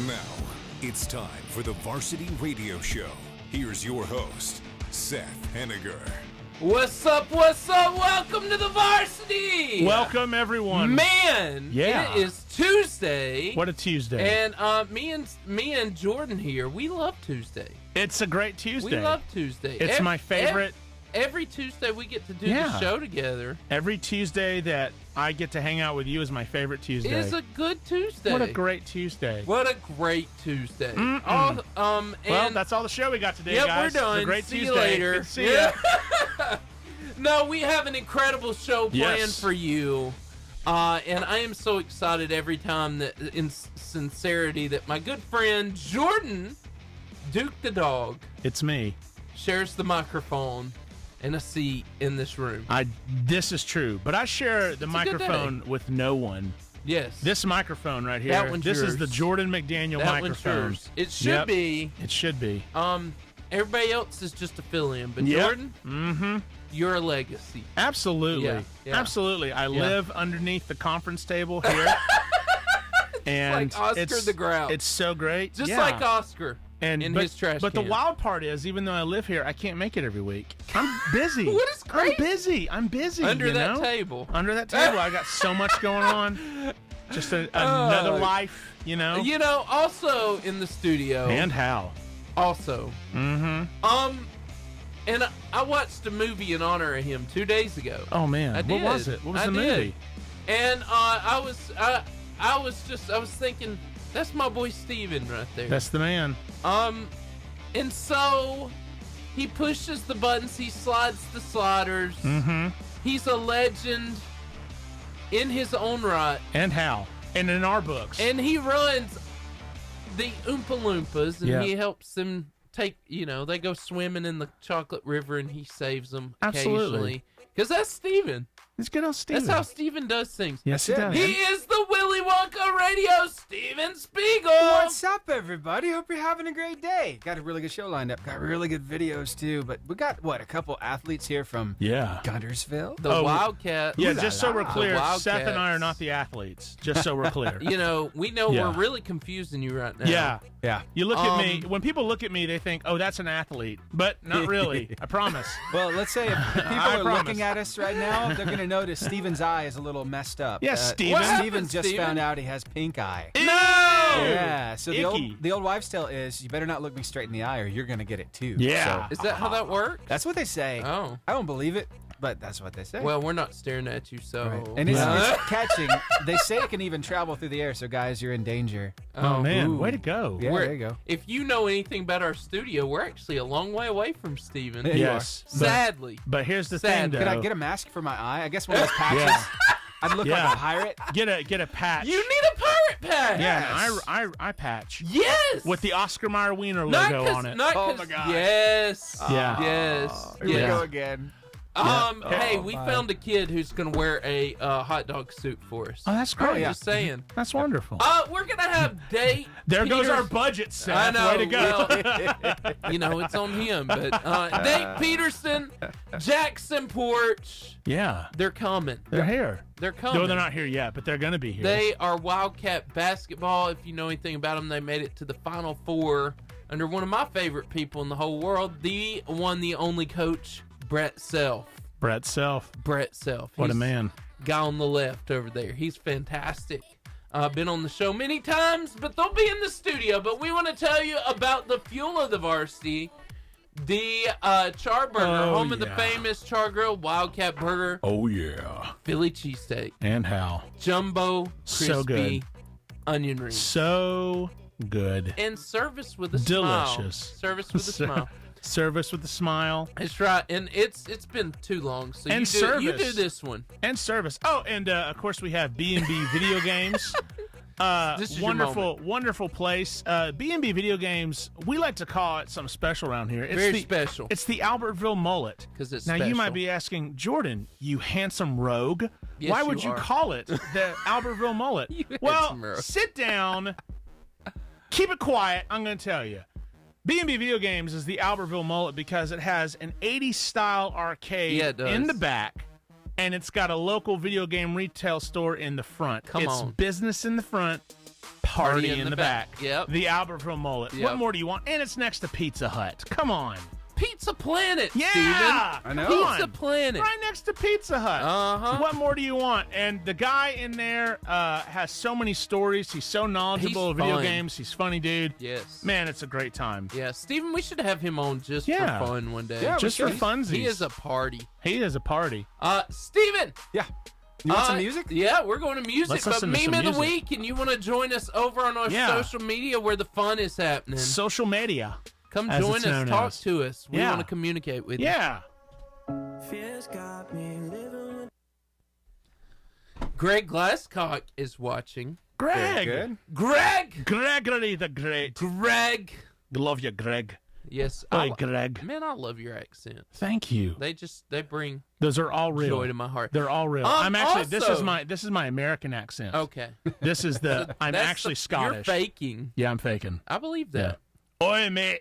Now, it's time for the Varsity Radio Show. Here's your host, Seth Henniger. What's up? What's up? Welcome to the Varsity! Welcome, everyone. Man, Yeah. It is Tuesday. What a Tuesday. And me and Jordan here, we love Tuesday. It's a great Tuesday. We love Tuesday. It's my favorite. Every Tuesday we get to do the show together. Every Tuesday that I get to hang out with you is my favorite Tuesday. It is a good Tuesday. What a great Tuesday. What a great Tuesday. Well, that's all the show we got today, yep, guys. we're done. It's a great See Tuesday. you later. Good to see ya. No, we have an incredible show planned Yes. for you. And I am so excited every time that, in sincerity, that my good friend Jordan, Duke the dog, It's me. shares the microphone and a seat in this room. This is true, but I share the microphone with no one. Yes. This microphone right here. That one's this yours. is the Jordan McDaniel that microphone. one's yours. It should be. It should be. Everybody else is just a fill-in, but Yep. Jordan, you're a legacy. Absolutely. Yeah. Absolutely. I live underneath the conference table here. And like Oscar the Grouch. It's so great. Just like Oscar in his trash But can. the wild part is, even though I live here, I can't make it every week. I'm busy. What is crazy? I'm busy. Under you that know? table. Under that table. I got so much going on. Just another life, you know? You know, also in the studio. And how? Also. Mm-hmm. And I watched a movie in honor of him 2 days ago. Oh, man. I did. What was it? What was the movie? And I was thinking, that's my boy Steven right there. That's the man. And so he pushes the buttons, he slides the sliders. Mm-hmm. He's a legend in his own right. And how? And in our books. And he runs the Oompa Loompas, and Yeah. he helps them they go swimming in the chocolate river, and he saves them Absolutely. occasionally. Because that's Steven. It's good old Steven. That's how Steven does things. Yes, he does. He is the Willy Wonka Radio, Steven Spiegel. What's up, everybody? Hope you're having a great day. Got a really good show lined up. Got really good videos, too. But we got, a couple athletes here from Guntersville? The Wildcat. Yeah, just so we're The clear, Wildcats. Seth and I are not the athletes. Just so we're clear. We know Yeah. we're really confusing you right now. Yeah. You look at me. When people look at me, they think, oh, that's an athlete. But not really. I promise. Well, let's say if people I are promise. looking at us right now, they're going to notice Steven's eye is a little messed up. Yeah, Steven. What happened, Steven just Steven? found out he has pink eye. No! Yeah, so Icky. the old wives' tale is you better not look me straight in the eye or you're going to get it too. Yeah. So, Is that how that works? that's what they say. Oh. I don't believe it, but that's what they say. Well, we're not staring at you, so. Right. And it's catching. They say it can even travel through the air, so guys, you're in danger. Oh, man. Ooh. Way to go. Yeah, there you go. If you know anything about our studio, we're actually a long way away from Steven. Yeah, you Yes. But, Sadly. but here's the Sad. thing, though. Could I get a mask for my eye? I guess one of those patches. Yeah. I'd look Yeah. like a pirate. Get a patch. You need a pirate patch. Yeah, Yes. an eye patch. Yes. With the Oscar Mayer Wiener Not logo 'cause- on it. not Oh 'cause- my God. Yes. Yeah. Yes. Here we yes. go again. Hey, we my. found a kid who's gonna wear a hot dog suit for us. Oh, that's great. yeah. Just saying. That's wonderful. We're gonna have date. There goes Peters- our budget, Seth. I know. Way to go. Well, it's on him. But Nate Peterson, Jackson Porch, Yeah. they're coming. They're here. They're coming. No, they're not here yet, but they're going to be here. They are Wildcat basketball. If you know anything about them, they made it to the Final Four under one of my favorite people in the whole world, the one, the only coach, Brett Self. Brett Self. Brett Self. What a He's man. Guy on the left over there. He's fantastic. Been on the show many times, but they'll be in the studio. But we want to tell you about the fuel of the Varsity, the Char Burger, home of the famous Char Grill, Wildcat Burger, Oh, yeah. Philly cheesesteak, And how. jumbo, crispy, So good. onion rings. So good. And service with a smile. Delicious. Service with a smile. Service with a smile. That's right. And it's been too long. So And you do service. this one. And service. Oh, and of course we have B&B Video Games. This is your Wonderful place. B&B Video Games, we like to call it something special around here. It's Very special. It's the Albertville Mullet. 'Cause it's now, you special. might be asking, Jordan, you handsome rogue, Yes, why you would you are. call it the Albertville Mullet? You Well, handsome rogue. sit down. Keep it quiet. I'm going to tell you. B&B Video Games is the Albertville Mullet because it has an 80s style arcade Yeah, it does. in the back, and it's got a local video game retail store in the front. Come it's on. business in the front, Party in the back. Yep. The Albertville mullet. Yep. What more do you want? And it's next to Pizza Hut. Come on. Pizza Planet, Yeah. Steven. I know. Come Pizza on. Planet. Right next to Pizza Hut. Uh-huh. What more do you want? And the guy in there has so many stories. He's so knowledgeable He's of video fun. games. He's funny, dude. Yes. Man, it's a great time. Yeah, Steven, we should have him on just Yeah. for fun one day. Yeah, Just for should. funsies. He is a party. He is a party. Steven. Yeah. You want some music? Yeah, we're going to music. Let's But listen to meme some of the music. week, and you want to join us over on our Yeah. social media where the fun is happening. Social media. Come as join it's us, known talk as. to us. We Yeah. want to communicate with Yeah. you. Greg Glasscock is watching. Greg. Good. Greg! Gregory the Great. Greg! Love you, Greg. Yes. Hi, Greg. Man, I love your accent. Thank you. They bring Those are all real. joy to my heart. They're all real. I'm actually also- this is my American accent. Okay. This is the I'm That's actually You're Scottish. faking. Yeah, I'm faking. I believe that. Oi, mate.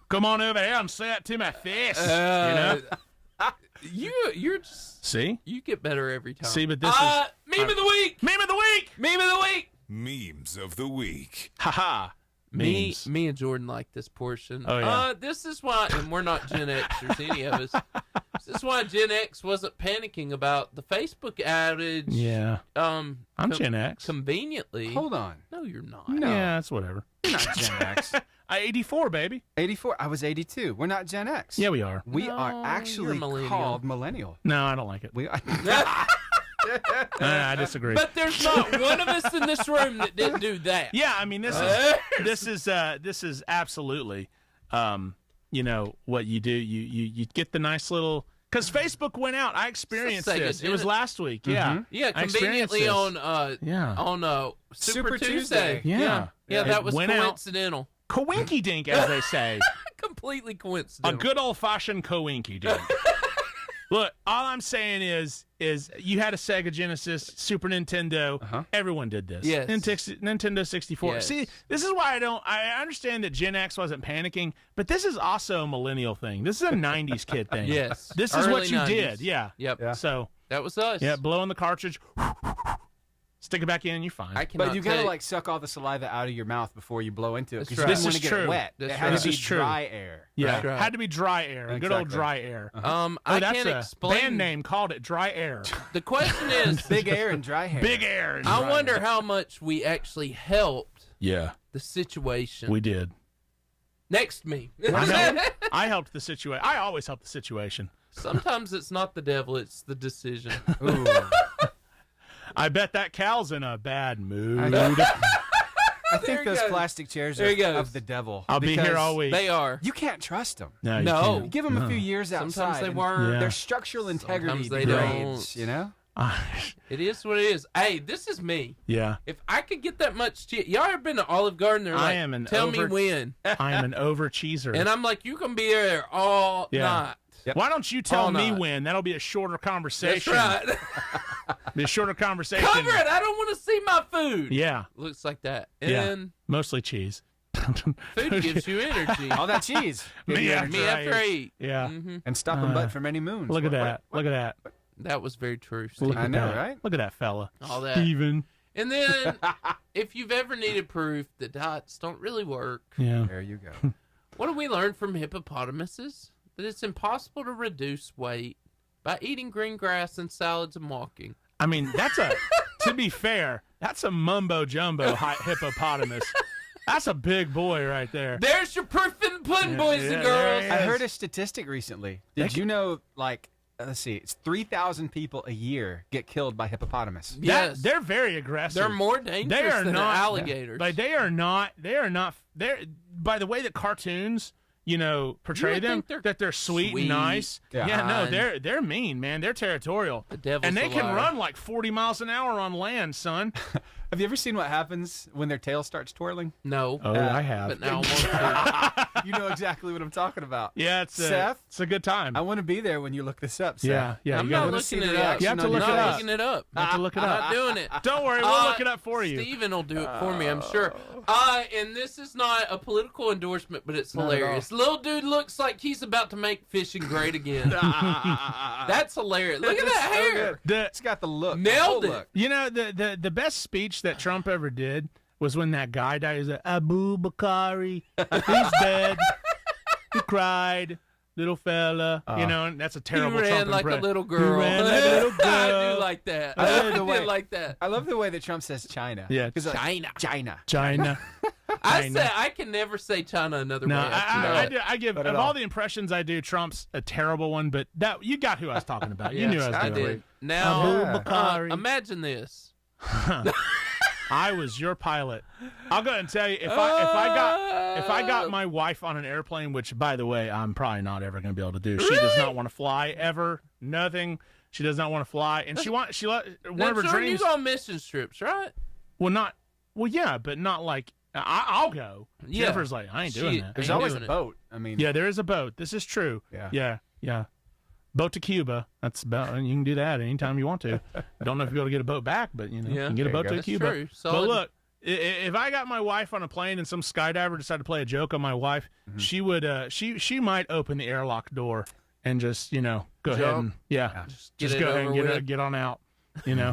Come on over here and say it to my face. You're just See? you get better every time. See, but this is meme of the week. meme of the week. Meme of the week. Memes of the week. Haha. Me Memes. and Jordan like this portion. Oh, yeah. This is why, and we're not Gen Xers, any of us. This is why Gen X wasn't panicking about the Facebook outage. Yeah. I'm Gen X. Conveniently. Hold on. No, you're not. No. Yeah, it's whatever. You're not Gen X. I 84, baby. 84. I was 82. We're not Gen X. Yeah, we are. We No, are you're actually millennial. called millennial. No, I don't like it. We are. I disagree. But there's not one of us in this room that didn't do that. yeah, I mean this is absolutely what you do. You get the nice little because Facebook went out. I experienced Sega this. It did was it. last week. Yeah. Yeah, I experienced conveniently this. on Super Tuesday. Yeah. Yeah, It that was went out. coincidental. Coinky dink, as they say. Completely A coincidental. good old fashioned coinky dink. Look, all I'm saying is you had a Sega Genesis, Super Nintendo. Uh-huh. Everyone did this. Yes. Nintendo 64. Yes. See, this is why I understand that Gen X wasn't panicking, but this is also a millennial thing. This is a 90s kid thing. Yes. This is Early what you 90s. did. Yeah. Yep. Yeah. So, That was us. yeah, blow in the cartridge, stick it back in, and you're fine. I cannot But you gotta take- like suck all the saliva out of your mouth before you blow into it That's because you right. didn't want to This is get true. it wet. That's It had right. to be This is true. dry air. yeah. Right. Had to be dry air. Good old Exactly. dry air. I that's can't a explain. band name called it Dry Air. The question is, Big air and dry hair. Big air. and I dry wonder air. how much we actually helped Yeah, the situation. we did. Next me. I know. I helped the situation. I always help the situation. Sometimes it's not the devil, it's the decision. Ooh. I bet that cow's in a bad mood. I There think he those goes. plastic chairs There are he goes. of the devil. I'll be here because all week. They are. You can't trust them. No, you No. can't. Give them a few years outside. Sometimes they and weren't. Yeah. Their structural integrity Sometimes they degrades. don't. You know. It is what it is. Hey, this is me. Yeah, If I could get that much cheese, y'all ever been to Olive Garden? They're I like, am an tell me over- when. I am an over cheeser. And I'm like, you can be there all Yeah. night. Yep. Why don't you tell All me night. when? That'll be a shorter That's conversation. right. Be a shorter conversation. Cover it. I don't want to see my food. Yeah, Looks like that. And Yeah. then mostly cheese. food gives you energy. All that cheese. Me after Me after I eat. Yeah. hmm And stopping butt for many moons. Look at What- that. Look at that. That was very true. Look Steve. I at know, that. right? Look at that fella. All that. Steven. And then, if you've ever needed proof that diets don't really work, Yeah. There you go. what do we learn from hippopotamuses? That it's impossible to reduce weight by eating green grass and salads and walking. I mean, to be fair, that's a mumbo jumbo hippopotamus. That's a big boy right there. There's your proof in the pudding, Yeah, boys yeah, and there girls. he is. I heard a statistic recently. Did you know, like, let's see, it's 3,000 people a year get killed by hippopotamus. Yes. They're very aggressive. They're more dangerous than alligators. But they are not. They're by the way that cartoons, portray would them think they're that they're sweet and nice. Yeah. No, Kind. they're mean, man. They're territorial. The devil's and they a can liar. run like 40 miles an hour on land, son. Have you ever seen what happens when their tail starts twirling? No. I have. But now I want to. You know exactly what I'm talking about. Yeah, Seth? it's a good time. I want to be there when you look this up, Seth. Yeah. I'm you not gotta- wanna looking see it the up. reaction You have to on look I'm it not up. looking it up. You have to look it I'm up. not doing it. Don't worry, we'll look it up for you. Steven will do it for me, I'm sure. And this is not a political endorsement, but it's Not at all. hilarious. little dude looks like he's about to make fishing great again. That's hilarious. Look at that hair. It's got the look. Nailed it. Look. You know, the best speech that Trump ever did was when that guy died. He's like, Abu Bakari, he's dead. He cried. Little fella, you know, and that's a terrible He ran Trump like impression. a little girl. He ran like a little girl. I do like that. I did like that. I love the way that Trump says China. Yeah, China. China. I can never say China another way. I give Not of at all all. the impressions I do, Trump's a terrible one. But that you got who I was talking about. You Yes, knew I was I doing. did. Now, Abu Bakari. imagine this. I was your pilot. I'll go ahead and tell you if I got my wife on an airplane, which by the way I'm probably not ever going to be able to do. She does not want to fly ever. Nothing. She does not want to fly, and one of her dreams. You go on mission trips, right? Well, yeah, but not like I'll go. Yeah. Jennifer's like, I ain't doing that. There's Ain't always a doing it. boat. I mean, Yeah, there is a boat. This is true. Yeah. Boat to Cuba. That's about. You can do that anytime you want to. I don't know if you'll be able to get a boat back, but you can get a boat to That's Cuba. true. But Solid. look, if I got my wife on a plane and some skydiver decided to play a joke on my wife, she would. She might open the airlock door and just go ahead and just it go ahead over and with. get on out. You know.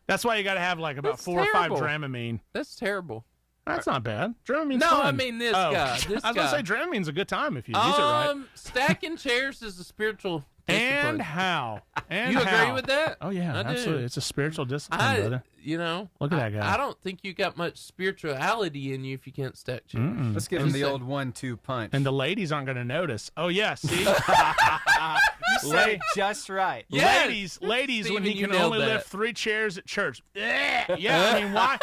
That's why you got to have like about That's 4 terrible. or 5 Dramamine. That's terrible. That's not bad. Dramamine's No, fun. I mean this Oh. guy. This I was guy. gonna say Dramamine's a good time if you use it right. Stacking chairs is a spiritual discipline. And how? And You agree how? with that? Oh yeah, I do. absolutely. It's a spiritual discipline, brother. Look at that guy. I don't think you got much spirituality in you if you can't stack chairs. let's give him the old 1-2 punch. And the ladies aren't going to notice. Oh yeah, see, you said it just right. Yes. ladies, when Steven, he you can nailed only that. lift 3 chairs at church. Yeah, I mean, why?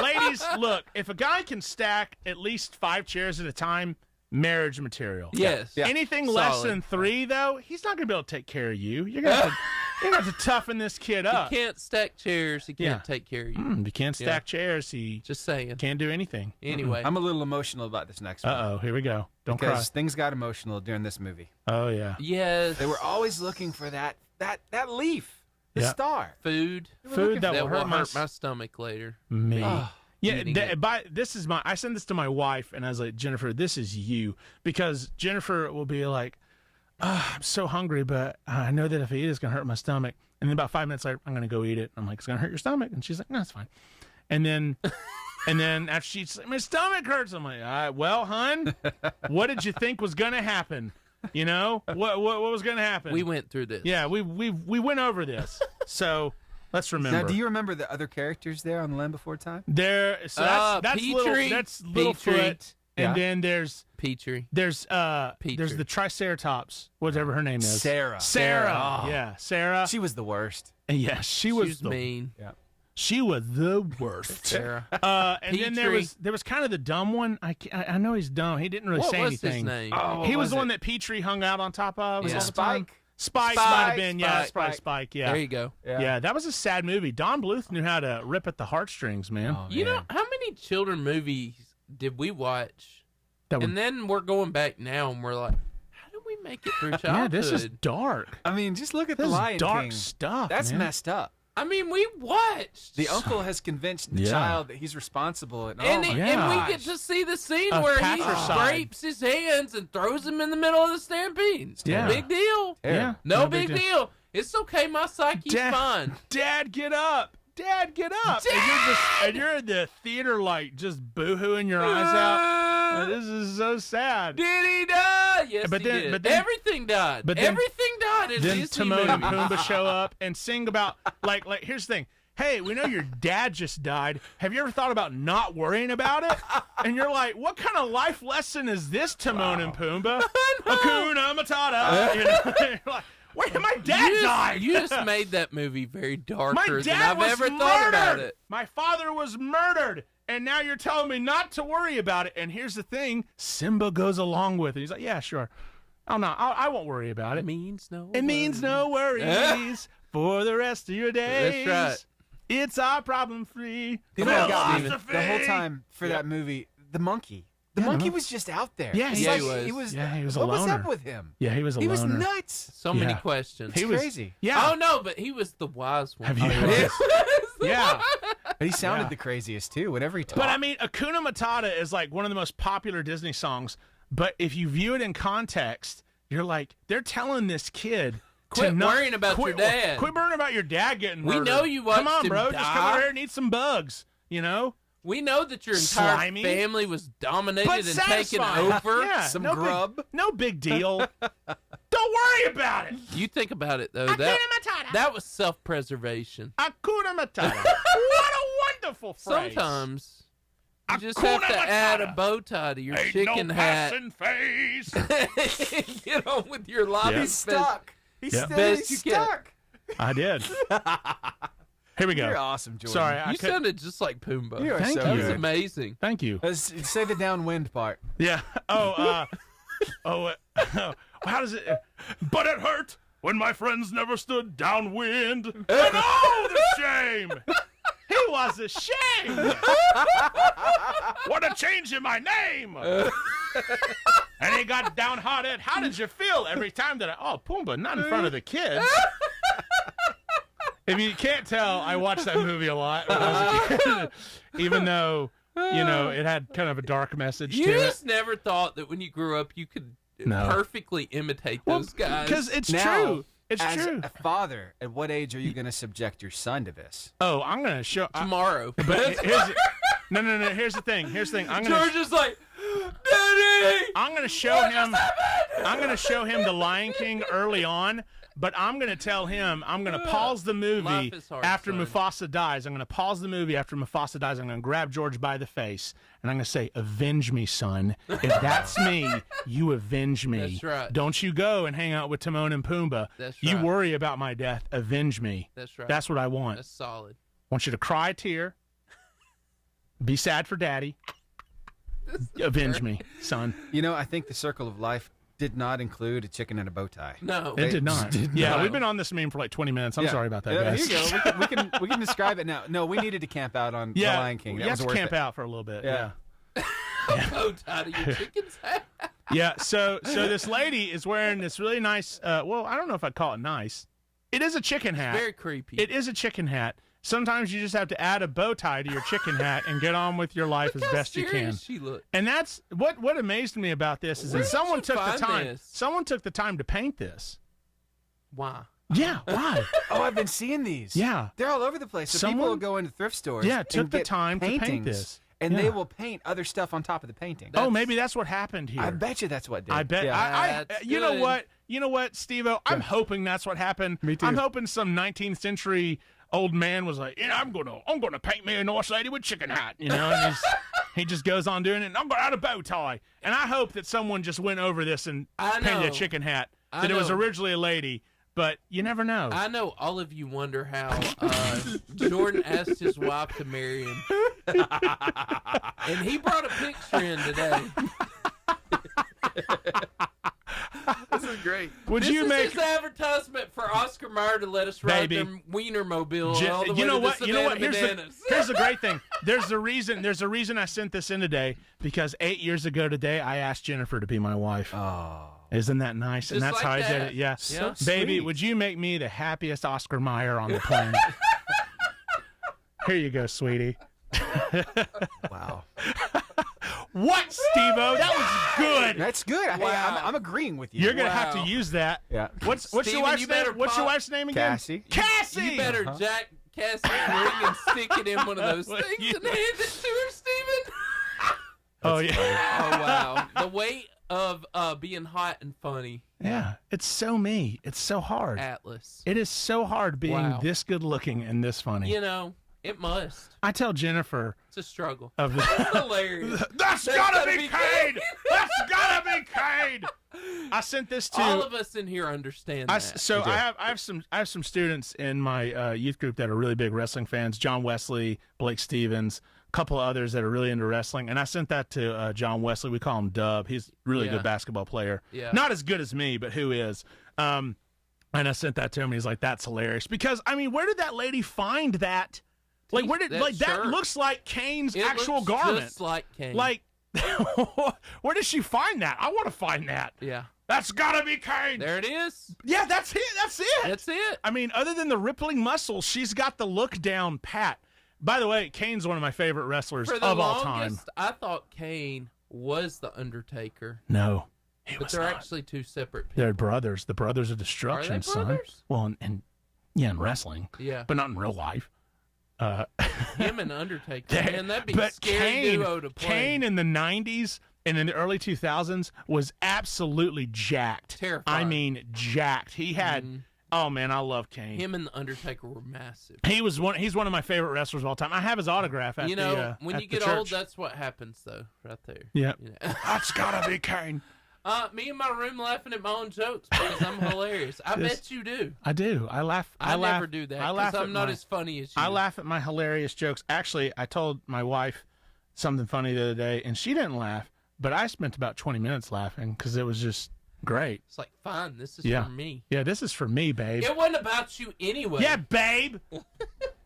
Ladies, look, if a guy can stack at least 5 chairs at a time, marriage material. Yes. Yeah. Anything less Solid. than 3, though, he's not going to be able to take care of you. You're going to have to toughen this kid up. He can't stack chairs. He can't Yeah. take care of you. If you can't stack chairs, he Just saying. can't do anything. Anyway. I'm a little emotional about this next one. Uh-oh, here we go. Don't Because things got emotional during this movie. cry. Oh, yeah. Yes. They were always looking for that leaf, the Yeah. star. food. Food that will hurt my stomach later. me. Ah, Yeah, eating it. I sent this to my wife, and I was like, Jennifer, this is you. Because Jennifer will be like, I'm so hungry, but I know that if I eat it, it's going to hurt my stomach. And then about 5 minutes later, I'm going to go eat it. I'm like, it's going to hurt your stomach? And she's like, no, it's fine. And then after she's like, my stomach hurts. I'm like, well, hun, what did you think was going to happen? You know, what was going to happen? We went through this. Yeah, we went over this. So let's remember. Now, do you remember the other characters there on The Land Before Time? There, so that's Petrie. Littlefoot, Yeah. and then there's Petrie. the Triceratops, whatever her name is. Sarah. Sarah. Yeah, Sarah. She was the worst. Yeah, she was the mean. Yeah. She was the worst. Sarah. And then there was kind of the dumb one. I know he's dumb. He didn't really What say was anything. his name? Oh, what He was was the one it? that Petrie hung out on top of. Yeah. all the time. Spike? Spike might have been. Yeah, Spike. it's probably Spike. Yeah. There you go. Yeah, that was a sad movie. Don Bluth knew how to rip at the heartstrings, man. Oh, You know, man. how many children movies did we watch? That And then we're going back now and we're like, how did we make it through childhood? yeah, this is dark. I mean, just look at This the is Lion dark King. stuff. That's man. messed up. I mean, we watched. The uncle has convinced the Yeah. child that he's responsible. And, And, oh my and we gosh. get to see the scene Of where he patricide. scrapes his hands and throws him in the middle of the stampede. It's Yeah. no big deal. Yeah, No big deal. It's okay. My psyche's Dad- fine. Dad, get up! Dad, get up! And you're in the theater, like just boohooing your eyes out. This is so sad. Did he die? Yes, But he then- did. but then- Everything died. but then- Everything died in Then Disney Timon and movies. Pumbaa show up and sing about like here's the thing. Hey, we know your dad just died. Have you ever thought about not worrying about it? And you're like, what kind of life lesson is this, Timon and Pumbaa? Hakuna Matata. You know? You're like, wait, my dad died. You just made that movie very My darker than dad I've was ever murdered. thought about it. My father was murdered. And now you're telling me not to worry about it. And here's the thing. Simba goes along with it. He's like, yeah, sure. Oh, no, I won't worry about It it. means no. It means no worries for the rest of your days. That's right. It's our problem free. Oh my God. philosophy. The whole time for that movie, the monkey. The monkey was just out there. Yeah, It's he like, was. Yeah, he was a What was loner. up with him? Yeah, he was a He loner. was nuts. So many Yeah. questions. He was crazy. Yeah. Oh no, but he was the wise one. Have you? Oh, Yeah. But he sounded Yeah. the craziest too. Whenever he talked. But I mean, Hakuna Matata is like one of the most popular Disney songs. But if you view it in context, you're like, they're telling this kid Quit worrying about your dad. Quit worrying about your dad getting murdered. We know you watched Come on, him bro. die. Just come over here and eat some bugs, you know? We know that your entire Slimy, family was dominated but and taken satisfying. over. Yeah, Some no grub. No big deal. Don't worry about it. You think about it, though. Hakuna Matata. That was self-preservation. Hakuna Matata. What a wonderful phrase. Sometimes you just Hakuna have to Matata. add a bow tie to your Ain't chicken no hat. passing phase. Get on with your life. Yeah. He's stuck. He's Yeah. Best you can. stuck. I did. Here we go. You're awesome, Jordan. Sorry, I You could. sounded just like Pumbaa. You are Thank so That you. was good. amazing. Thank you. Let's say the downwind part. Yeah. How does it? But it hurt when my friends never stood downwind. And oh, the shame! He was ashamed. What a change in my name! And he got downhearted. How did you feel every time that Pumbaa, not in front of the kids? If you can't tell, I watched that movie a lot when I was a kid, even though, it had kind of a dark message You to it. just never thought that when you grew up you could No. perfectly imitate those guys. Because it's Now, true. It's As true. a father, at what age are you going to subject your son to this? Oh, I'm going to show. Tomorrow. But no. Here's the thing. I'm George is like, Daddy! going to show him. I'm going to show him the Lion King early on. But I'm going to tell him, I'm going to pause the movie Life is hard, after son. Mufasa dies. I'm going to pause the movie after Mufasa dies. I'm going to grab George by the face, and I'm going to say, avenge me, son. If that's me, you avenge me. That's right. Don't you go and hang out with Timon and Pumbaa. That's You right. worry about my death. Avenge me. That's right. That's what I want. That's solid. I want you to cry a tear. Be sad for daddy. Avenge me, son. I think the circle of life did not include a chicken and a bow tie. No. It did not. Yeah, not. we've been on this meme for like 20 minutes. I'm Yeah. sorry about that, Yeah, guys. Here you go. We can describe it now. No, we needed to camp out on Yeah, the Lion King. That you was have to worth camp it. out for a little bit. Yeah. Bow tie to your chicken's hat. Yeah. So this lady is wearing this really nice. I don't know if I'd call it nice. It is a chicken hat. Very creepy. It is a chicken hat. Sometimes you just have to add a bow tie to your chicken hat and get on with your life Look as how best you can. serious she looked. And that's what amazed me about this is Where that did someone you took the find time. this? Someone took the time to paint this. Why? Yeah. Why? Oh, I've been seeing these. Yeah. They're all over the place. So people Someone- will go into thrift stores. Yeah, and took the get time to paint paintings, this. and Yeah. they will paint other stuff on top of the painting. Oh, maybe that's what happened here. I bet you that's what did. I bet. Yeah. That's You know good. what? You know what, Steve-O? I'm hoping that's what happened. Me too. I'm hoping some 19th century old man was like, I'm gonna paint me a nice lady with chicken hat, and he just goes on doing it. And I'm gonna add a bow tie. And I hope that someone just went over this and I painted know. a chicken hat. I That it was know. originally a lady, but you never know. I know all of you wonder how Jordan asked his wife to marry him. And he brought a picture in today. This is great. Would This you is make? his advertisement for Oscar Mayer to let us ride Baby. their Wienermobile Je- all the way you know to what? the You know what? Savannah Here's Bananas. here's the great thing. There's a reason I sent this in today because 8 years ago today I asked Jennifer to be my wife. Oh. Isn't that nice? And Just that's like how I did that. it. Yeah. So Baby, sweet. would you make me the happiest Oscar Mayer on the planet? Here you go, sweetie. Wow. What, Steve-O? That was good. That's good. Hey, Wow. I'm agreeing with you. You're gonna have to Wow. use that. Yeah. What's your Steven, wife's you better name? What's your pop- wife's name again? Cassie. Cassie. You better jack Cassie's ring and stick it in one of those Well, things you- and hand it to her, Steven. Oh yeah. Oh, wow. The weight of being hot and funny. Yeah. It's so me. It's so hard. Atlas. It is so hard being Wow. this good looking and this funny. You know, it must. I tell Jennifer It's a struggle. of the Hilarious. That's gotta be Cade! That's gotta be Cade! I sent this to All of us in here understand that. so I have some students in my youth group that are really big wrestling fans. John Wesley, Blake Stevens, a couple of others that are really into wrestling. And I sent that to John Wesley. We call him Dub. He's a really Yeah. good basketball player. Yeah. Not as good as me, but who is? And I sent that to him. He's like, "That's hilarious." Because I mean, where did that lady find that? Like, where did That that shirt. looks like Kane's It actual looks garment? just like Kane. Like, where did she find that? I want to find that. yeah. That's gotta be Kane. There it is. Yeah, that's it. That's it. That's it. I mean, other than the rippling muscles, she's got the look down pat. By the way, Kane's one of my favorite wrestlers For the of all longest, time. I thought Kane was the Undertaker. No. But they're actually two separate people. They're brothers. The Brothers of Destruction, Are they brothers? son. Well, and in wrestling. Yeah. But not in real life. Him and Undertaker. Man, that'd be a scary duo to play. Kane in the 90s and in the early 2000s was absolutely jacked. Terrifying. I mean, jacked. He had... Oh, man, I love Kane. Him and the Undertaker were massive. He's one of my favorite wrestlers of all time. I have his autograph at when you get old, that's what happens, though, right there. Yeah. You know? That's gotta be Kane. Me in my room laughing at my own jokes because I'm hilarious. I bet you do. I do. I laugh. I never do that because I'm not as funny as you. I laugh at my hilarious jokes. Actually, I told my wife something funny the other day, and she didn't laugh, but I spent about 20 minutes laughing because it was just great. It's like, fine, this is for me. Yeah, this is for me, babe. It wasn't about you anyway. Yeah, babe.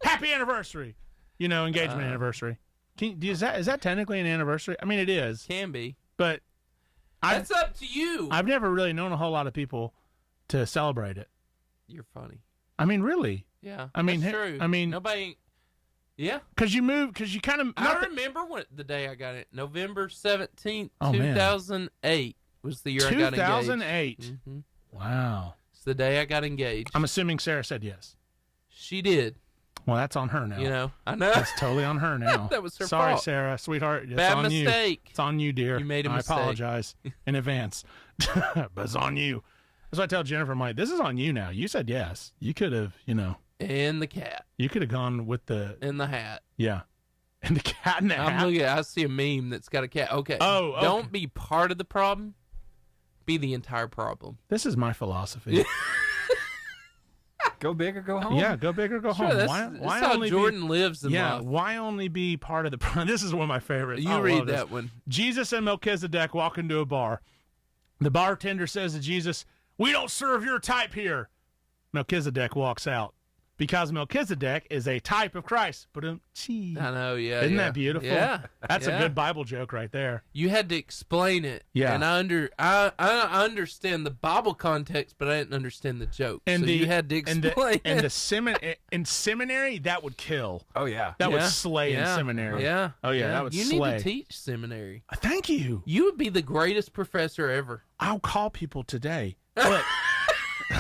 Happy anniversary. Engagement anniversary. Is that technically an anniversary? I mean, it is. Can be. But that's up to you. I've never really known a whole lot of people to celebrate it. You're funny. I mean, really. Yeah. I mean, that's true. I mean, nobody. Yeah. Because you kind of. I remember the day I got it. November 17th, Oh, 2008 was the year I got engaged. 2008. Mm-hmm. Wow. It's the day I got engaged. I'm assuming Sarah said yes. She did. Well, that's on her now. I know. That's totally on her now. That was her Sorry, fault. Sarah, sweetheart. It's Bad on mistake. You. It's on you, dear. You made a mistake. I apologize in advance. But it's on you. That's what I tell Jennifer. I'm like, this is on you now. You said yes. You could have, And the cat. You could have gone with the... And the hat. Yeah. And the cat in the hat. I see a meme that's got a cat. Okay. Oh, okay. Don't be part of the problem. Be the entire problem. This is my philosophy. Go big or go home. Yeah, go big or go home. That's how only Jordan lives in life. Why only be part of the... This is one of my favorites. You read that one. Jesus and Melchizedek walk into a bar. The bartender says to Jesus, "We don't serve your type here." Melchizedek walks out. Because Melchizedek is a type of Christ. But I know, yeah. Isn't that beautiful? Yeah. That's a good Bible joke right there. You had to explain it. Yeah. And I understand the Bible context, but I didn't understand the joke. And you had to explain and in seminary, that would kill. Oh, yeah. That would slay in seminary. Yeah. Oh, yeah, that would you slay. need to teach seminary. Thank you. You would be the greatest professor ever. I'll call people today. Look.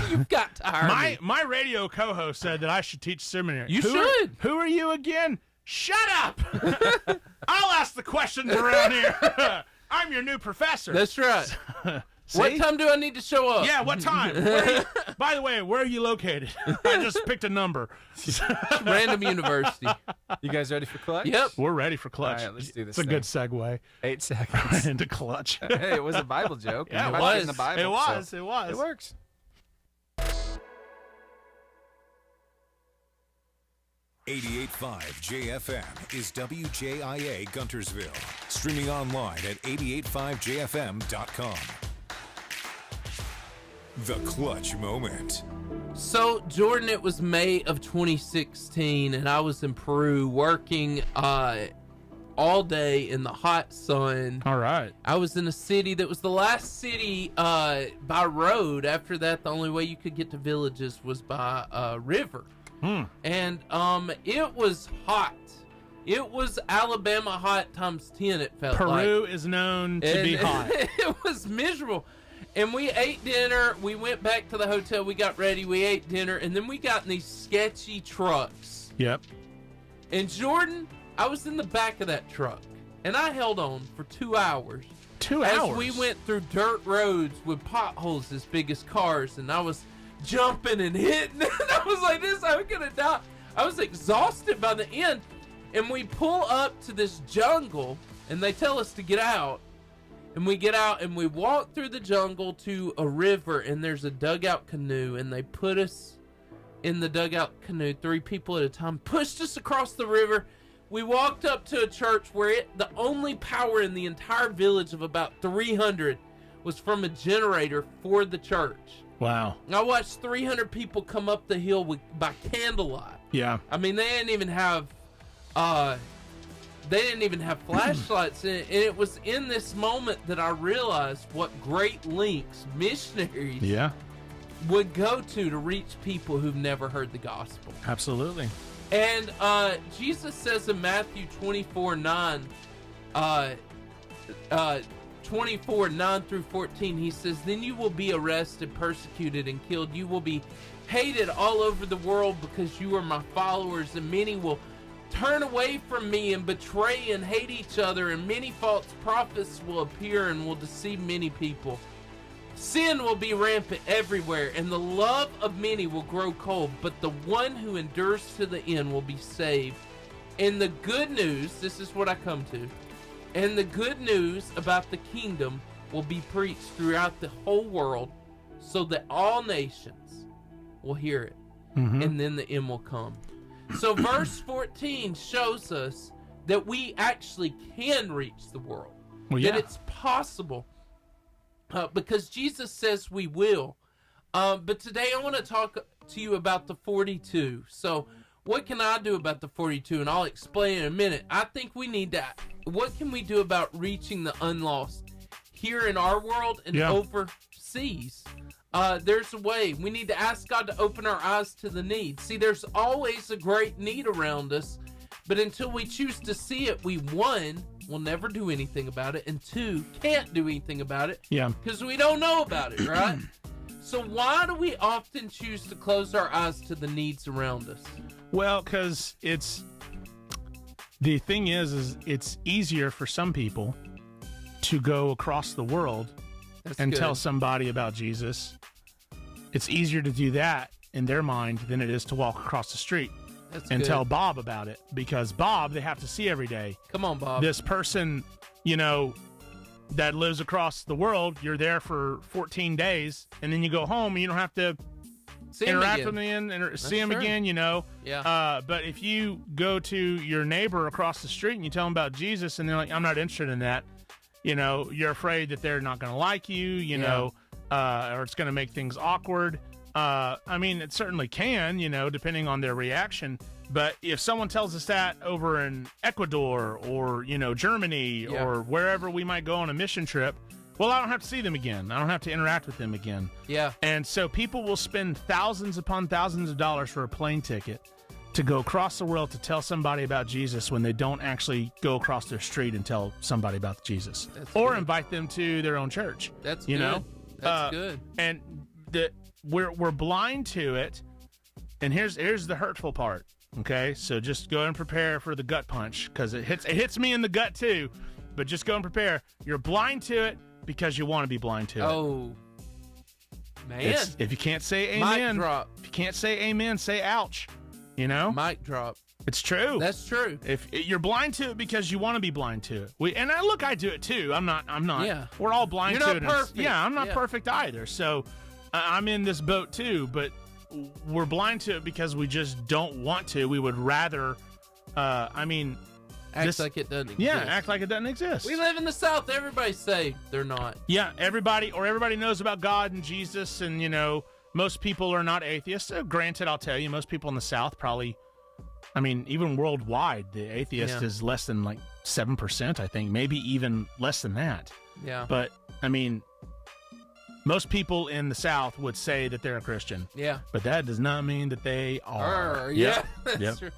You've got to hire me. My radio co-host said that I should teach seminary. You should. Who are you again? Shut up! I'll ask the questions around here. I'm your new professor. That's right. What time do I need to show up? Yeah, what time? By the way, where are you located? I just picked a number. Random university. You guys ready for clutch? Yep. We're ready for clutch. All right, let's do this It's a good segue. 8 seconds. Into clutch. Hey, it was a Bible joke. Yeah, It it was was. in the Bible. It was. so It was. It works. 88.5 JFM is WJIA Guntersville. Streaming online at 885jfm.com. The clutch moment. So, Jordan, it was May of 2016, and I was in Peru working all day in the hot sun. All right. I was in a city that was the last city by road. After that, the only way you could get to villages was by river. And it was hot. It was Alabama hot times 10, it felt like. Peru is known to be hot. It was miserable. And we ate dinner. We went back to the hotel. We got ready. We ate dinner. And then we got in these sketchy trucks. Yep. And Jordan, I was in the back of that truck. And I held on for 2 hours. 2 hours? As we went through dirt roads with potholes as big as cars. And I was jumping and hitting. And I was like, I'm going to die. I was exhausted by the end. And we pull up to this jungle. And they tell us to get out. And we get out and we walk through the jungle to a river, and there's a dugout canoe, and they put us in the dugout canoe, 3 people at a time, pushed us across the river. We walked up to a church where the only power in the entire village of about 300 was from a generator for the church. Wow. I watched 300 people come up the hill by candlelight. Yeah. I mean, they didn't even have flashlights in it. And it was in this moment that I realized what great lengths missionaries would go to reach people who've never heard the gospel. Absolutely. And Jesus says in Matthew 24:9, 24, 9 through 14, he says, "Then you will be arrested, persecuted, and killed. You will be hated all over the world because you are my followers, and many will turn away from me and betray and hate each other, and many false prophets will appear and will deceive many people. Sin will be rampant everywhere, and the love of many will grow cold, but the one who endures to the end will be saved. And the good news," this is what I come to, "and the good news about the kingdom will be preached throughout the whole world so that all nations will hear it, and then the end will come." So verse 14 shows us that we actually can reach the world, that it's possible, because Jesus says we will. But today I want to talk to you about the 42. So what can I do about the 42? And I'll explain in a minute. I think we need to, what can we do about reaching the unlost here in our world and overseas? There's a way. We need to ask God to open our eyes to the need. See, there's always a great need around us, but until we choose to see it, we, one, will never do anything about it, and two, can't do anything about it because we don't know about it, right? So why do we often choose to close our eyes to the needs around us? Well, because the thing is it's easier for some people to go across the world and tell somebody about Jesus. It's easier to do that in their mind than it is to walk across the street and tell Bob about it, because Bob, they have to see every day. Come on, Bob. This person, that lives across the world, you're there for 14 days, and then you go home and you don't have to interact with them and see them again, Yeah. But if you go to your neighbor across the street and you tell them about Jesus, and they're like, "I'm not interested in that," you're afraid that they're not going to like you, or it's going to make things awkward. It certainly can, depending on their reaction. But if someone tells us that over in Ecuador or, Germany or wherever we might go on a mission trip, well, I don't have to see them again. I don't have to interact with them again. Yeah. And so people will spend thousands upon thousands of dollars for a plane ticket to go across the world to tell somebody about Jesus when they don't actually go across their street and tell somebody about Jesus. Or invite them to their own church. That's good. That's good. And we're blind to it. And here's the hurtful part. Okay, so just go and prepare for the gut punch, because it hits me in the gut too. But just go and prepare. You're blind to it because you want to be blind to it. Oh, man! If you can't say amen, mic drop. If you can't say amen, say ouch. Mic drop. It's true. That's true. If you're blind to it because you want to be blind to it, I do it too. I'm not. Yeah. We're all blind You're to not it. perfect. I'm not perfect either. So I'm in this boat too. But we're blind to it because we just don't want to. We would rather. Act like it doesn't exist. Yeah, act like it doesn't exist. We live in the South. Everybody's saved. They're not. Yeah, everybody knows about God and Jesus, and most people are not atheists. Granted, I'll tell you, most people in the South probably. Even worldwide, the atheist is less than 7%, I think, maybe even less than that. Yeah. But most people in the South would say that they're a Christian. Yeah. But that does not mean that they are. Yeah. That's true.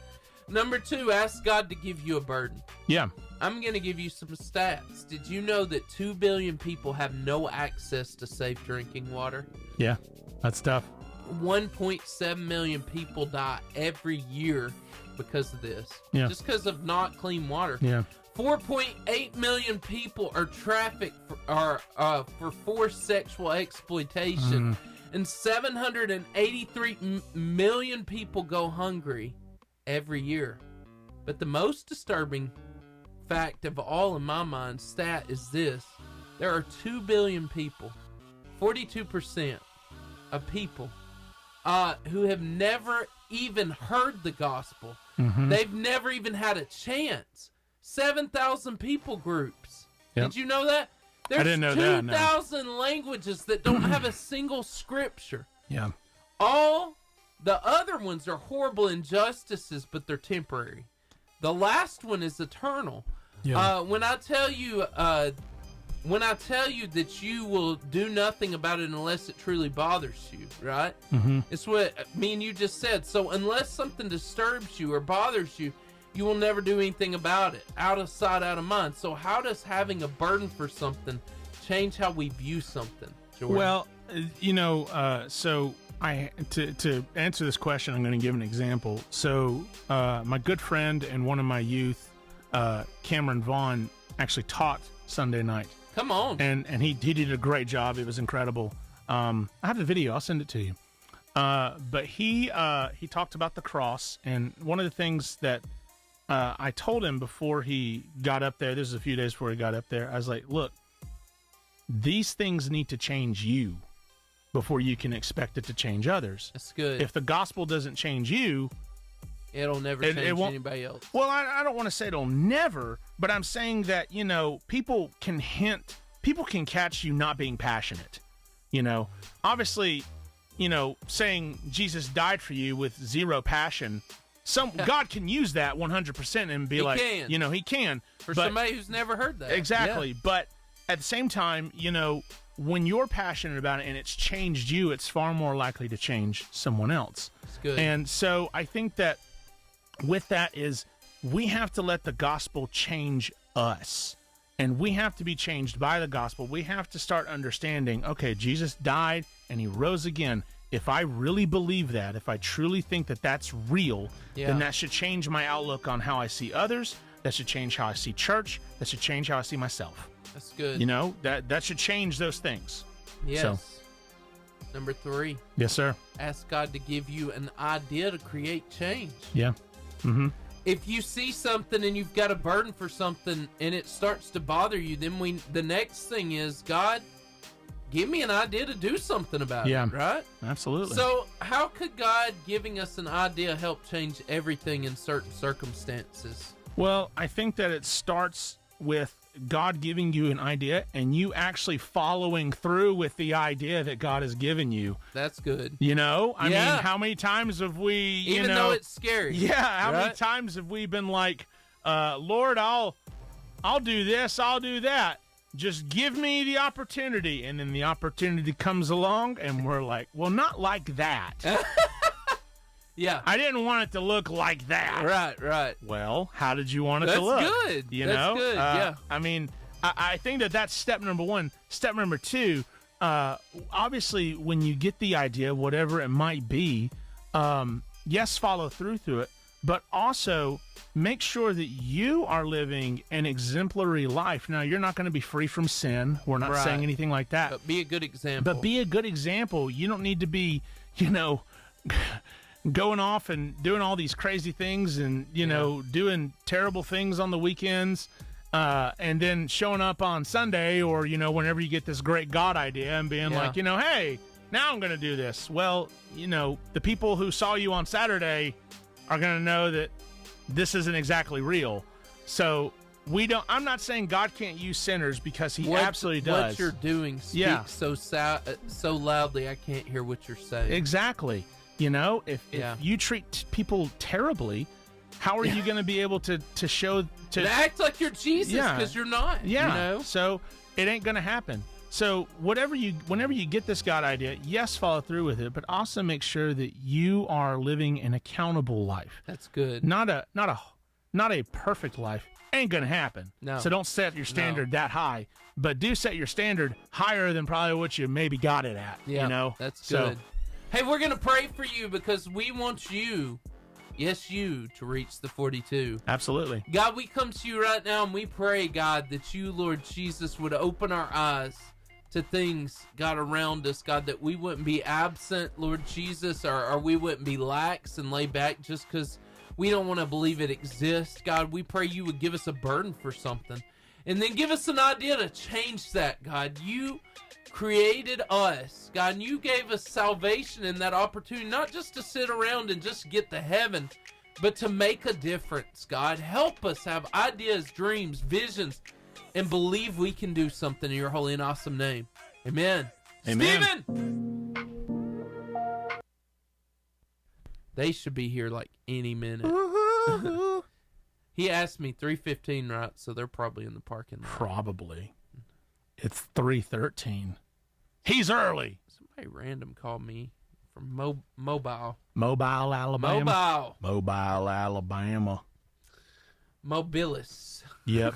Number 2, ask God to give you a burden. Yeah. I'm going to give you some stats. Did you know that 2 billion people have no access to safe drinking water? Yeah. That's tough. 1.7 million people die every year because of this. Yeah. Just because of not clean water. Yeah. 4.8 million people are trafficked for forced sexual exploitation. And 783 million people go hungry every year. But the most disturbing fact of all in my mind, stat, is this. There are 2 billion people, 42% of people, who have never even heard the gospel. They've never even had a chance. 7,000 people groups. Yep. Did you know that? There's I didn't know that. 2,000 languages that don't have a single scripture. Yeah. All the other ones are horrible injustices, but they're temporary. The last one is eternal. Yeah. When I tell you that you will do nothing about it unless it truly bothers you, right? It's what me and you just said. So unless something disturbs you or bothers you, you will never do anything about it. Out of sight, out of mind. So how does having a burden for something change how we view something, Jordan? Well, so to answer this question, I'm going to give an example. So my good friend and one of my youth, Cameron Vaughn, actually taught Sunday night. Come on. And he did a great job. It was incredible. I have the video. I'll send it to you. But he talked about the cross, and one of the things that I told him before he got up there, this is a few days before he got up there, I was like, look, these things need to change you before you can expect it to change others. That's good. If the gospel doesn't change you, it'll never change anybody else. Well, I don't want to say it'll never, but I'm saying that, people can catch you not being passionate. Obviously, saying Jesus died for you with zero passion, God can use that 100% and be he can. For somebody who's never heard that. Exactly. Yeah. But at the same time, when you're passionate about it and it's changed you, it's far more likely to change someone else. It's good. And so I think that with that is we have to let the gospel change us. And we have to be changed by the gospel. We have to start understanding, okay, Jesus died and he rose again. If I really believe that, if I truly think that that's real, then that should change my outlook on how I see others. That should change how I see church. That should change how I see myself. That's good. That should change those things. Yes. So. Number 3. Yes, sir. Ask God to give you an idea to create change. Yeah. Mm-hmm. If you see something and you've got a burden for something and it starts to bother you, then the next thing is, God, give me an idea to do something about it, right? Absolutely. So how could God giving us an idea help change everything in certain circumstances? Well, I think that it starts with God giving you an idea and you actually following through with the idea that God has given you. That's good. I mean, how many times have we, even though it's scary. Yeah, how many times have we been like, Lord, I'll do this, I'll do that. Just give me the opportunity. And then the opportunity comes along and we're like, well, not like that. Yeah. I didn't want it to look like that. Right. Well, how did you want it to look? That's good. That's good, yeah. I mean, I think that's step number 1. Step number 2, obviously, when you get the idea, whatever it might be, yes, follow through it, but also make sure that you are living an exemplary life. Now, you're not going to be free from sin. We're not saying anything like that. But be a good example. You don't need to be, going off and doing all these crazy things and, doing terrible things on the weekends, and then showing up on Sunday or, whenever you get this great God idea and being like, hey, now I'm going to do this. Well, the people who saw you on Saturday are going to know that this isn't exactly real. So I'm not saying God can't use sinners, because he absolutely does. What you're doing speaks so loudly I can't hear what you're saying. Exactly. If you treat people terribly, how are you going to be able to show to act like you're Jesus, because you're not? So it ain't going to happen. So whenever you get this God idea, yes, follow through with it, but also make sure that you are living an accountable life. That's good. Not a perfect life. Ain't going to happen. No. So don't set your standard that high, but do set your standard higher than probably what you maybe got it at. Yeah, that's good. Hey, we're going to pray for you because we want you, you, to reach the 42. Absolutely. God, we come to you right now and we pray, God, that you, Lord Jesus, would open our eyes to things, God, around us, God, that we wouldn't be absent, Lord Jesus, or we wouldn't be lax and lay back just because we don't want to believe it exists. God, we pray you would give us a burden for something and then give us an idea to change that, God. You created us, God, and you gave us salvation and that opportunity, not just to sit around and just get to heaven, but to make a difference. God, help us have ideas, dreams, visions, and believe we can do something in your holy and awesome name. Amen. Amen. Steven! They should be here like any minute. He asked me 3:15, right? So they're probably in the parking lot. Probably. It's 3:13. He's early. Somebody random called me from Mobile. Mobile, Alabama. Mobile. Mobile, Alabama. Mobilis. Yep.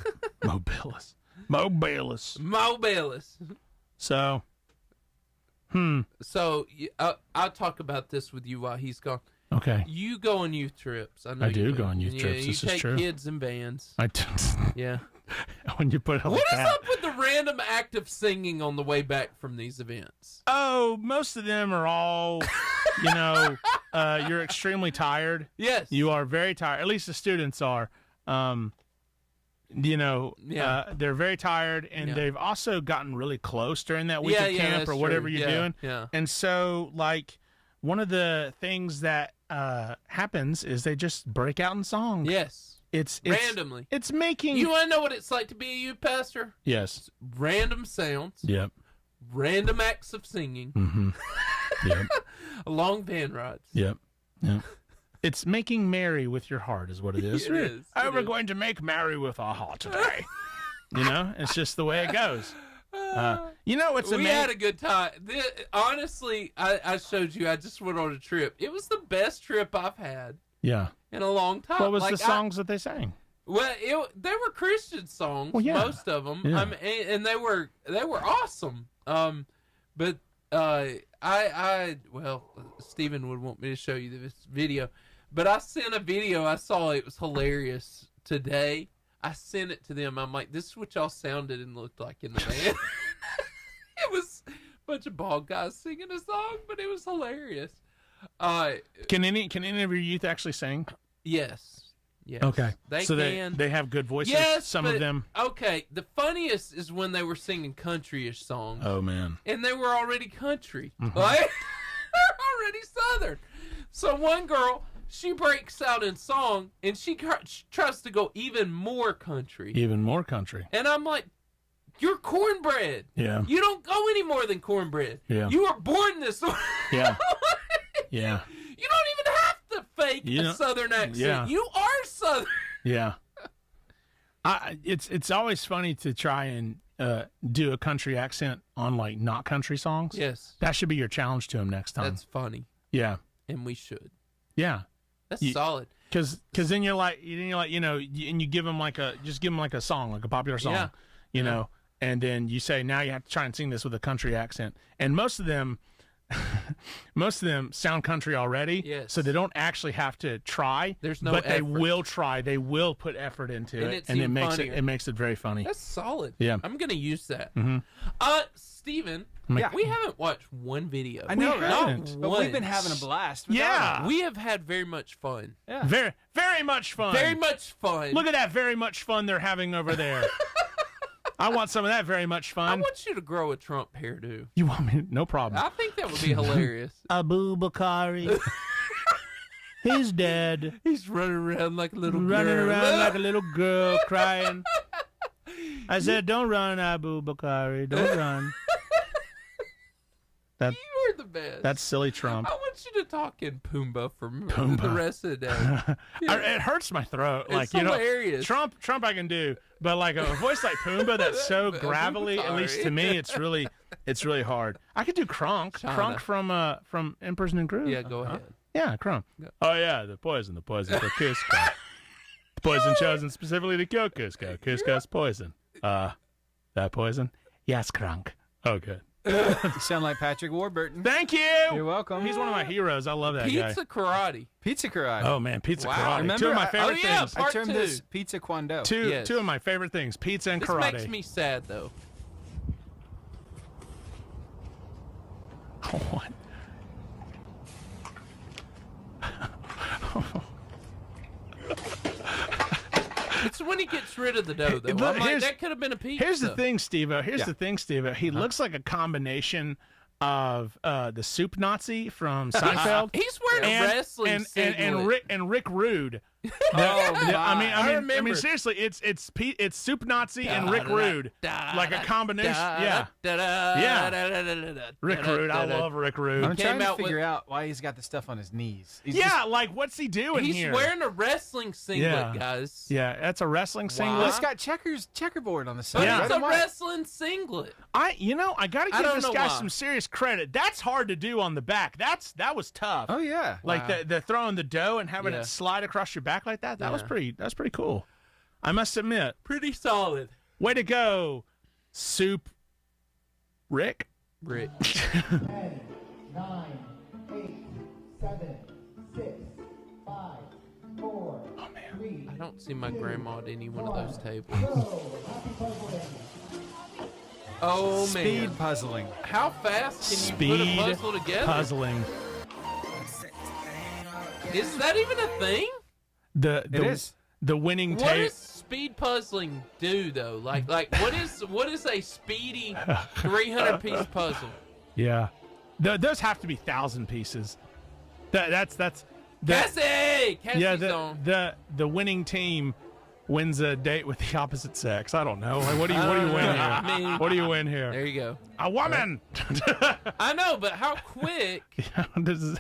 Mobilis. So, So I'll talk about this with you while he's gone. okay. You go on youth trips. I know I you do go on youth trips. You This is take true. kids in bands. Yeah. When you put it like What is that. up with the random act of singing on the way back from these events? Oh, most of them are all, you're extremely tired. Yes. You are very tired. At least the students are. They're very tired, and they've also gotten really close during that week of camp that's or whatever true. you're doing. Yeah. And so, like, one of the things that happens is they just break out in song. Yes. It's Randomly. It's making. You want to know what it's like to be a youth pastor? Yes. Random sounds. Yep. Random acts of singing. Mm-hmm. Yep. Long van rides. Yep. Yep. It's making merry with your heart is what it is. It is. We're going to make merry with our heart today. It's just the way it goes. It's we amazing. had a good time. Honestly, I showed you. I just went on a trip. It was the best trip I've had Yeah. in a long time. What was the songs that they sang? Well, they were Christian songs, Well, yeah. most of them. Yeah. And they were awesome. But Stephen would want me to show you this video, but I sent a video. I saw it was hilarious today. I sent it to them. I'm like, this is what y'all sounded and looked like in the band. It was a bunch of bald guys singing a song, but it was hilarious. Can any of your youth actually sing? Yes. Okay. They so can. they have good voices. Yes, some but, of them. Okay, the funniest is when they were singing country-ish songs. Oh man. And they were already country. Mm-hmm. Like, they're already Southern. So one girl, she breaks out in song, and she tries to go even more country. Even more country. And I'm like, you're cornbread. Yeah. You don't go any more than cornbread. Yeah. You were born this way. Yeah. Yeah. You don't even have to fake a Southern accent. Yeah. You are Southern. Yeah. It's always funny to try and do a country accent on like not country songs. Yes. That should be your challenge to him next time. That's funny. Yeah. And we should. Yeah. That's solid. Because then you're like, and you give them like a song, like a popular song, and then you say, now you have to try and sing this with a country accent. And most of them sound country already. Yes. So they don't actually have to try. There's no but they effort. will try. They will put effort into And it. it's And it even makes funnier. it makes it very funny. That's solid. Yeah. I'm going to use that. Mm-hmm. Steven, Yeah. we haven't watched one video. I know, We right? haven't. But we've been having a blast. without Yeah. it. We have had very much fun. Yeah. Very, very much fun. Very much fun. Look at that very much fun they're having over there. I want some of that very much I fun. want you to grow a Trump hairdo. You want me? No problem. I think that would be hilarious. Abu Bakari. He's dead. He's running around like a little Running girl. around like a little girl crying. I said, don't run, Abu Bakari. Don't run. You are the best. That's silly Trump. I want you to talk in Pumbaa for Pumbaa. the rest of the day. It hurts my throat. It's hilarious. Trump I can do, but like a voice like Pumbaa that's so Abu gravelly, at least to me, it's really hard. I could do Kronk. Shauna. Kronk from Emperor's New Groove. Yeah, go ahead. Yeah, Kronk. Yeah. Oh yeah, the poison for Cusco. The poison chosen specifically to kill Cusco. Cusco's poison. That poison? Yes, Kronk. Oh, good. You sound like Patrick Warburton. Thank you. You're welcome. He's one of my heroes. I love that guy. Pizza karate. Pizza karate. Oh man, pizza Wow. karate. Remember, Two of my I- favorite oh, yeah, things. part I termed two. this pizza kwando. Two Yes. of my favorite things: pizza and This karate. makes me sad, though. What? It's when he gets rid of the dough, though. Look, I'm like, here's- that could have been a pizza. Here's the thing, Steve-O. Yeah. He looks like a combination of the soup Nazi from Seinfeld. He's wearing a wrestling singlet. and Rick Rude. Oh, I I mean, remember. seriously, it's soup Nazi and Rick Rude, like a combination. Yeah, Rick Rude. I love Rick Rude. I'm trying to out figure out why he's got the stuff on his knees. He's Yeah, just- like what's he doing He's here? wearing a wrestling singlet, Yeah. guys. Yeah, that's a wrestling well, singlet. it's got checkerboard on the side. But Yeah. it's red a and white. wrestling singlet. I gotta I give don't this know guy why. some serious credit. That's hard to do on the back. That was tough. Oh yeah. Like Wow. the throwing the dough and having Yeah. it slide across your back like that. That was Yeah. pretty cool. I must admit, Pretty solid. way to go, Soup Rick. Rick. 10, 9, 8, 7, 6, 5, 4, 3. I don't see my grandma at any one of those tables. Go. Happy puzzle ending. Oh, man. Speed puzzling. How fast can you put a puzzle together? Puzzling. Is that even a thing? It is. The winning What tape. does speed puzzling do, though? Like what is a speedy 300-piece puzzle? Yeah. Those have to be 1,000 pieces. That's Cassie's yeah, on. the winning team wins a date with the opposite sex. I don't know. Like, what do you win here? I mean, What do you win here? there you go. A woman. I know, but how quick? This is-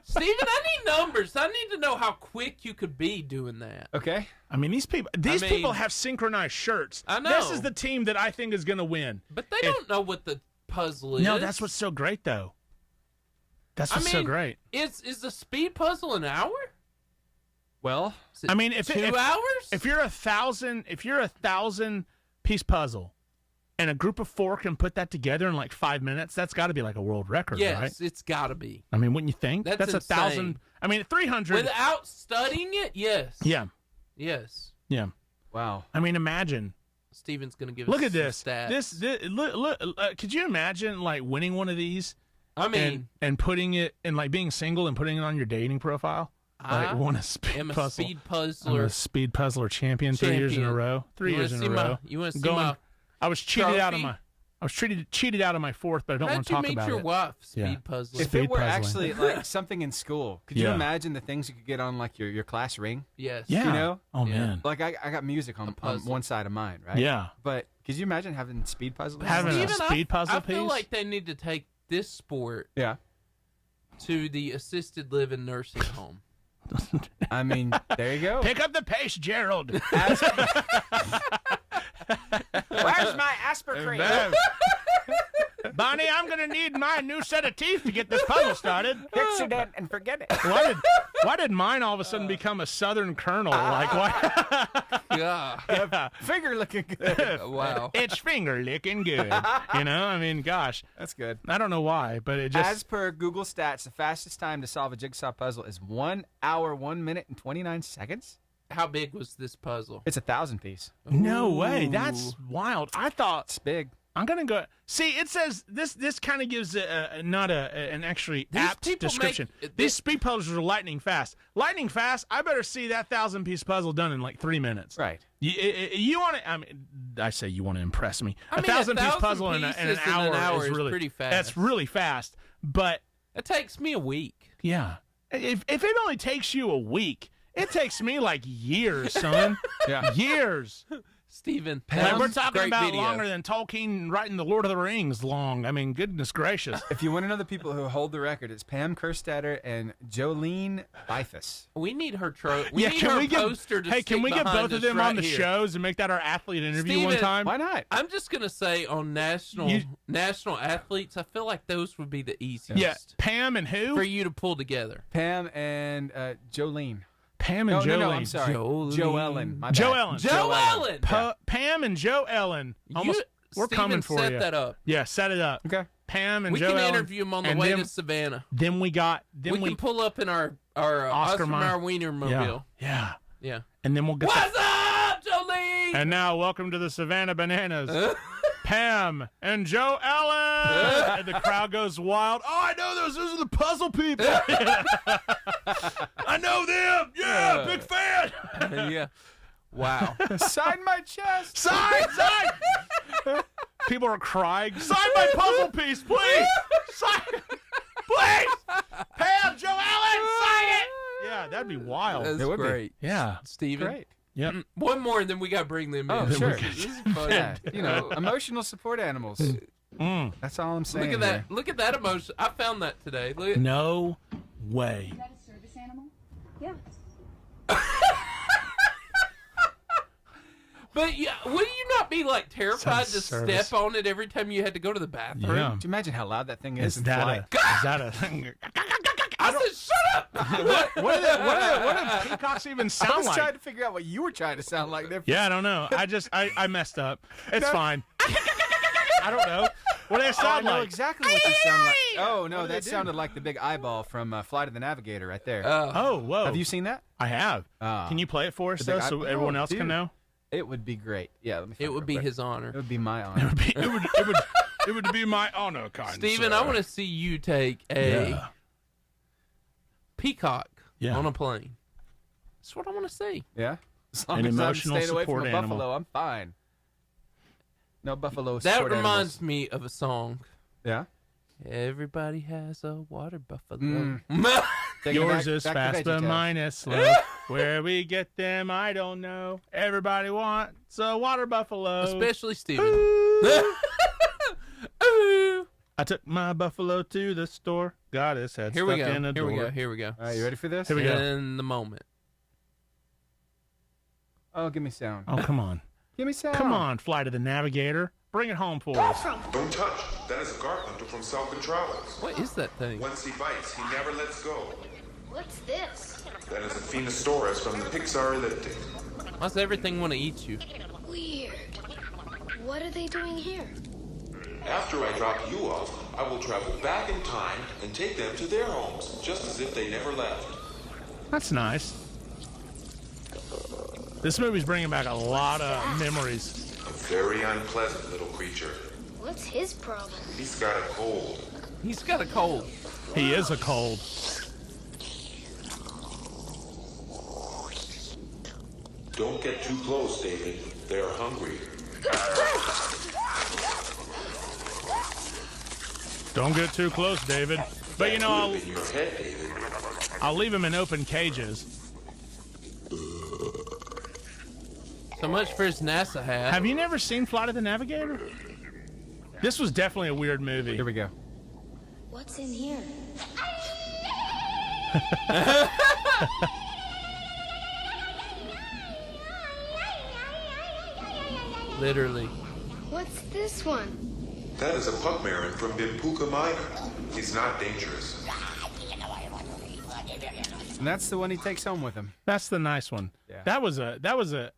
Steven, I need numbers. I need to know how quick you could be doing that. Okay. I mean, these people have synchronized shirts. I know. This is the team that I think is going to win. But they don't know what the puzzle is. No, that's what's so great, though. That's what's so great. Is the speed puzzle an hour? Well, Is it I mean, 2 hours? If you're a 1,000 piece puzzle, and a group of 4 can put that together in like 5 minutes, that's got to be like a world record, yes, right? it's got to be. I mean, wouldn't you think? That's 1,000. insane. I mean, 300. Without studying it, yes. Yeah, Yes. yeah. wow. I mean, imagine. Steven's going to give Look us at this. some stats. This look. Could you imagine like winning one of these? I mean, and putting it and like being single and putting it on your dating profile. Like won a speed I'm a puzzle. speed I'm puzzler. a speed puzzler champion 3 years in a Champion. row. 3 You wanna years in see a my- row. you wanna see Going- my I was cheated out of trophy? my. I was cheated out of my 4th, but I don't want How'd to you talk meet about your it. wife, speed Yeah. puzzler? If Speed it were puzzling. actually like something in school, could you Yeah. imagine the things you could get on like your class ring? Yes. Yeah. You know? Oh Yeah. man. Like I got music on puzzle. one side of mine, right? Yeah. But could you imagine having speed puzzling? Having a Steven, speed puzzle I feel piece? like they need to take this sport Yeah. to the assisted living nursing home. I mean, there you go. Pick up the pace, Gerald. Where's my aspirin? Bonnie, I'm gonna need my new set of teeth to get this puzzle started. Fix it and forget it. Why did mine all of a sudden become a Southern Colonel? Like why? Yeah. Finger looking good. Wow. It's finger licking good. You know, I mean, gosh, That's good. I don't know why, but it just As per Google Stats, the fastest time to solve a jigsaw puzzle is 1 hour, 1 minute, and 29 seconds. How big was this puzzle? It's 1,000 piece. no way. That's wild. I thought It's big. I'm gonna go. See, it says this. This kind of gives not an actually These apt people description. make- These speed puzzles are lightning fast. Lightning fast. I better see that 1,000-piece puzzle done in like 3 minutes. Right. You want to? I mean, I say you want to impress me. I mean, 1,000-piece 1,000 puzzle in an pieces in hour, an hour is is really pretty fast. That's really fast. But It takes me a week. yeah, if it only takes you a week, it takes me like years, son. Yeah. Years. Steven, Like, we're Pam's talking great about video. longer than Tolkien writing the Lord of the Rings long. I mean, goodness gracious. If you want to know the people who hold the record, it's Pam Kerstetter and Jolene Bifus. We need her we need can her we get poster to hey? Can stick we get behind both of us them right on the here. shows and make that our athlete interview one Steven, time? Why not? I'm just gonna say on national athletes, I feel like those would be the easiest. Yeah, Pam and who? For you to pull together. Pam and Jolene. Pam and No, Jolene. no, I'm sorry. Jolene. Joe Ellen. My bad. Joe Ellen. Joe Ellen. Pam and Joe Ellen. Almost, we're Steven coming for set you. that up. Yeah, set it up. Okay. Pam and We Joe can Ellen. interview them on the and way then, to Savannah. Then we got. We can pull up in our Oscar Mayer Wiener mobile. Yeah. Yeah. And then we'll get. What's up, Jolene? And now, welcome to the Savannah Bananas. Pam and Joe Ellen. And the crowd goes wild. Oh, I know those. Those are the puzzle people. I know them. Yeah, big fan. Yeah. Wow. Sign my chest. Sign. People are crying. Sign my puzzle piece, please. Sign, please. Pam, Joe Ellen, sign it. Yeah, that'd be wild. That's would be. great. Yeah. Steven. Great. Yep. One more, and then we got to bring them in. Oh, sure. This is funny. Yeah, you know, emotional support animals. That's all I'm saying. Look at that. here. Look at that emotion. I found that today. Look at No way. Is that a service animal? Yeah. But yeah, would you not be like terrified to Sounds service. step on it every time you had to go to the bathroom? Yeah. Do you imagine how loud that thing is? Is in that flight? a thing? I said, shut up. What do peacocks even I sound was like? trying to figure out what you were trying to sound like there. Yeah, I don't know. I messed up. It's fine. I don't know. What do they I sound know like? exactly what you sound like. Oh, no, that sounded like the big eyeball from Flight of the Navigator right there. Oh, whoa. Have you seen that? I have. Can you play it for us, The big though, so eye- everyone Oh, else can dude. know? It would be great. Yeah, let me find It would real be quick. his honor. It would be my It honor. would be. It would be my honor, kind Steven, sir. I want to see you take a Yeah. peacock Yeah. on a plane. That's what I want to see. Yeah? As long An as I'm emotional staying away from support a animal. buffalo, I'm fine. No buffalo That support reminds me of a song. animals. Everybody has a water buffalo. Mm. Yeah? Yours is back fast, to but VeggieTales. mine is slow. Where we get them, I don't know. Everybody wants a water buffalo. Especially Steven. Ooh. Ooh. I took my buffalo to the store. Got his head Here stuck we go. in a Here door. we go. Here we go. All right, you ready for this? Here we go. In the moment. Oh, give me sound. Oh, come on. Give me sound. Come on, Flight of the Navigator. Bring it home for us. Don't touch. That is a guard hunter from Southern Travels. What is that thing? Once he bites, he never lets go. What's this? That is a Phenosaurus from the Pixar elliptic. Why does everything want to eat you? Weird. What are they doing here? After I drop you off, I will travel back in time and take them to their homes, just as if they never left. That's nice. This movie's bringing back a lot of memories. A very unpleasant little creature. What's his problem? He's got a cold. He's got a cold. He is a cold. Don't get too close, David. They're hungry. Don't get too close, David. But you That know, could have been your head, David. I'll leave him in open cages. So much for his NASA hat. Have you never seen Flight of the Navigator? This was definitely a weird movie. Here we go. What's in here? Literally. What's this one? That is a pugmarin from Bimpuka Minor. He's not dangerous. And that's the one he takes home with him. That's the nice one. Yeah. That was a.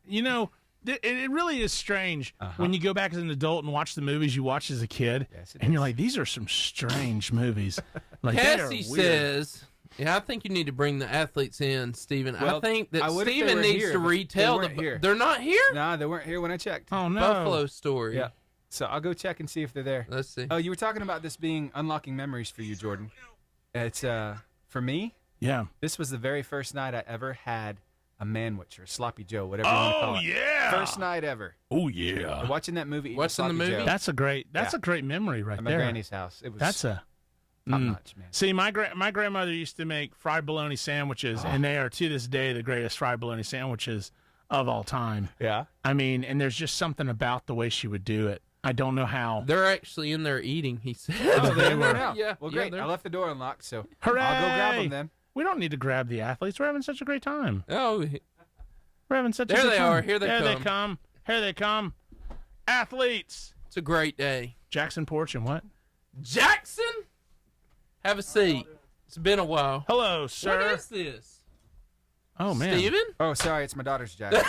You know, it really is strange when you go back as an adult and watch the movies you watched as a kid, Yes, it and you're is. like, these are some strange movies. Like they are Cassie weird. says, yeah, I think you need to bring the athletes in, Steven. I Well, think that I would if they Steven were needs here, to but they retell weren't here. They're not here? Nah, they weren't here when I checked. "Oh no, Buffalo story. Yeah. So I'll go check and see if they're there. Let's see. Oh, you were talking about this being unlocking memories for you, Jordan. It's for me. yeah, This was the very first night I ever had a manwich or a sloppy Joe, whatever you want to call oh it. yeah, First night ever. oh yeah." Watching that movie. eating What's in the sloppy movie? Joe That's a great. That's Yeah. a great memory right at my there. granny's house. It was That's a. top notch, man. See, my grandmother used to make fried bologna sandwiches, and they are to this day the greatest fried bologna sandwiches of all time. Yeah. I mean, and there's just something about the way she would do it. I don't know how. They're actually in there eating, he said. Oh, they're in there now. Yeah. Well, yeah, great. they're- I left the door unlocked, so Hooray! I'll go grab them then. We don't need to grab the athletes. We're having such a great time. Oh, We're having such a There good they time. are. Here they There come. they come. Here they come. Athletes. it's a great day. Jackson Porch and what? Jackson, have a seat. It's been a while. Hello, sir. What is this? Oh man, Steven? Oh, sorry, it's my daughter's jacket.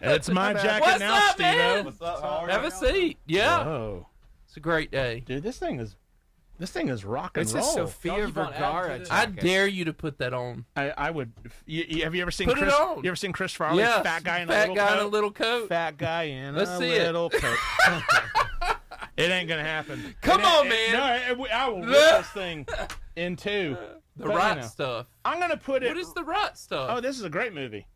it's my jacket What's now, up, Steve-O. man? Have a seat. Yeah. Whoa, It's a great day. dude, this thing is rock and It's a roll. Sophia Vergara jacket. I dare you to put that on. I would. Have you ever seen Put it Chris? on. You ever seen Chris Farley? Yeah. Fat guy in a Fat little guy coat. in a little coat. Fat guy in Let's a see it. little coat. It ain't gonna happen. Come on, man. man. No, I will rip this thing in two. The But, you right know, stuff. I'm gonna put it. What is the right stuff? Oh, this is a great movie.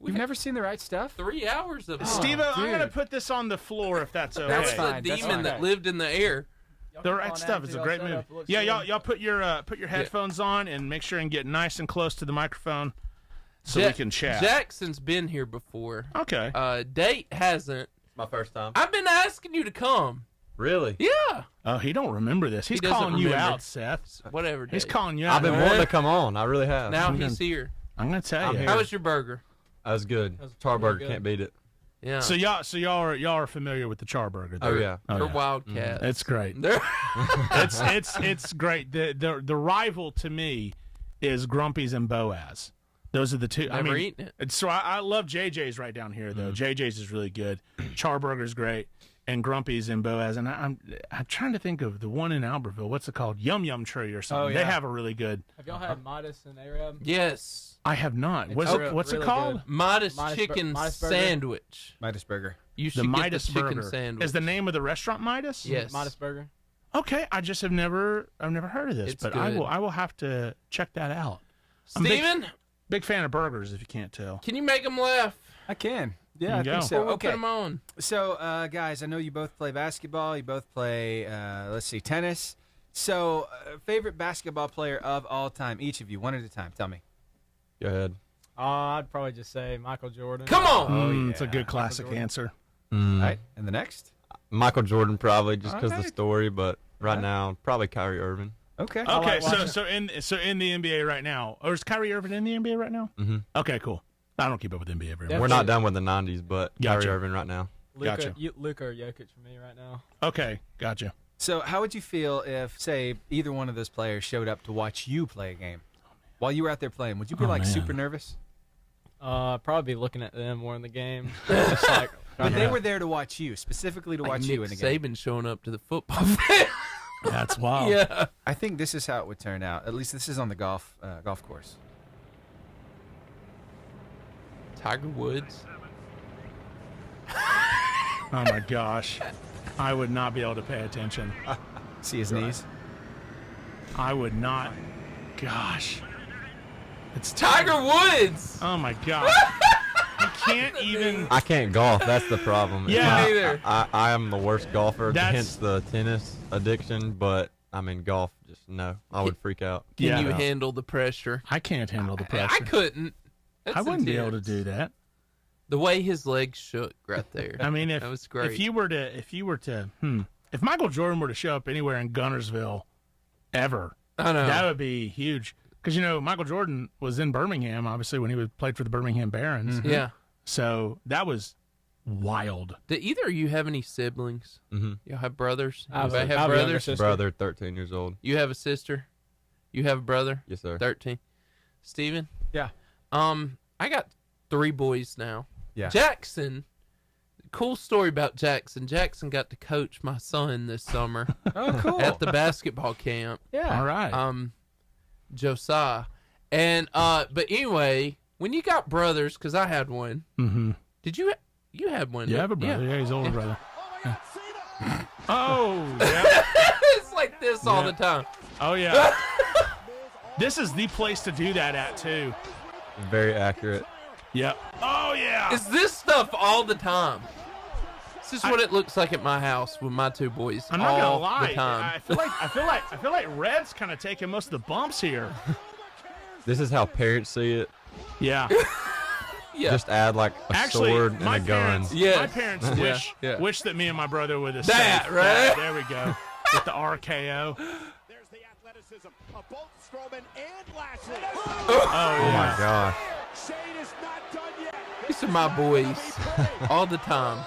You've never seen the right stuff? 3 hours of it. Steve-O, I'm dude. gonna put this on the floor if that's okay. That's It's fine. a That's demon fine. that lived in the air. The right stuff. It's a great movie. Yeah, y'all put your headphones on and make sure and get nice and close to the microphone so we can chat. Jackson's been here before. Okay. Date hasn't. My first time. I've been asking you to come. Really? Yeah. Oh, he don't remember this. He's He doesn't calling you remember. out, Seth. Whatever. He's Date. calling you out. I've been wanting to come on. I really have. Now I'm he's gonna- here. I'm gonna tell I'm you. here. How was your burger? That was good. Charburger, can't beat it. Yeah. So y'all are familiar with the Charburger? Oh yeah. They're Wildcats. It's great. They're It's great. The rival to me is Grumpy's and Boaz. Those are the two. Never eaten it. So I love JJ's right down here though. JJ's is really good. Charburger's great, and Grumpy's and Boaz. And I'm trying to think of the one in Albertville. What's it called? Yum Yum Tree or something. Oh, yeah. They have a really good. Have y'all had Midas and Arab? Yes. I have not. What's really it called? good. Midas Midas chicken Midas burger. sandwich. Midas Burger. You should The get Midas the chicken Burger. sandwich. Is the name of the restaurant Midas? Yes. Midas Burger. Okay, I've never heard of this, It's but good. I will have to check that out. I'm a Steven, big fan of burgers, if you can't tell. can you make them laugh? I can. Yeah, There I you think go. so. Before we Okay. put them on. So, guys, I know you both play basketball. You both play, tennis. So, favorite basketball player of all time, each of you, one at a time. Tell me. Go ahead. I'd probably just say Michael Jordan. Come on. It's a good classic Jordan. answer. All right, and the next? Michael Jordan probably just because Alright. the story, but right Alright. now probably Kyrie Irving. Okay. Okay, like watching- so in the NBA right now, or is Kyrie Irving in the NBA right now? Mm-hmm. Okay, cool. I don't keep up with NBA very much. We're not done with the '90s, but Gotcha. Kyrie Irving right now. Gotcha. Luka or Jokic for me right now. Okay, gotcha. So, how would you feel if, say, either one of those players showed up to watch you play a game while you were out there playing? Would you be Oh, like man. super nervous? Probably be looking at them more in the game. Just like But they were there to watch you, specifically to Like watch Nick you in the game. Saban showing up to the football field. That's wild. Yeah. I think this is how it would turn out. At least this is on the golf course. Tiger Woods. Oh my gosh, I would not be able to pay attention. See his knees? I would not. Gosh, it's Tiger Woods. Oh my gosh, you can't even. I can't golf. That's the problem. Yeah. Me neither. I am the worst golfer. That's- Hence the tennis addiction. But I mean, golf, just no. I would freak out. Can Yeah. you handle the pressure? I can't handle the I pressure. couldn't. That's I wouldn't be able to intense. do that. The way his legs shook right there. I mean, if that was great. if Michael Jordan were to show up anywhere in Guntersville, ever, I know. that would be huge. Because Michael Jordan was in Birmingham, obviously, when he played for the Birmingham Barons. Yeah. So that was wild. Do either of you have any siblings? Mm-hmm. You have brothers? I have Anybody a- have I have a younger brothers? sister. Brother, 13 years old. You have a sister? You have a brother? Yes, sir. 13. Steven? Yeah. I got 3 boys now. Yeah. Jackson. Cool story about Jackson. Jackson got to coach my son this summer Oh, cool. at the basketball camp. Yeah. All right. Josiah. And but anyway, when you got brothers, because I had one. Mm-hmm. Did you had one? You have a brother. Yeah. Yeah, he's older brother. Oh, yeah. It's like this all Yeah. the time. Oh, yeah. This is the place to do that at, too. Very accurate. Yep. Oh, yeah. Is this stuff all the time? This is what it looks like at my house with my 2 boys. I'm not all gonna lie. The time. I feel like Red's kind of taking most of the bumps here. This is how parents see it. Yeah. Yeah. Just add like a Actually, sword and my a gun. parents, Yes. my parents Yeah, yeah. wish that me and my brother would have That, said right? There we go. With the RKO. There's the athleticism of both Strowman and Lashley. Oh, Oh my gosh. Shane is not done yet. These are my boys all the time.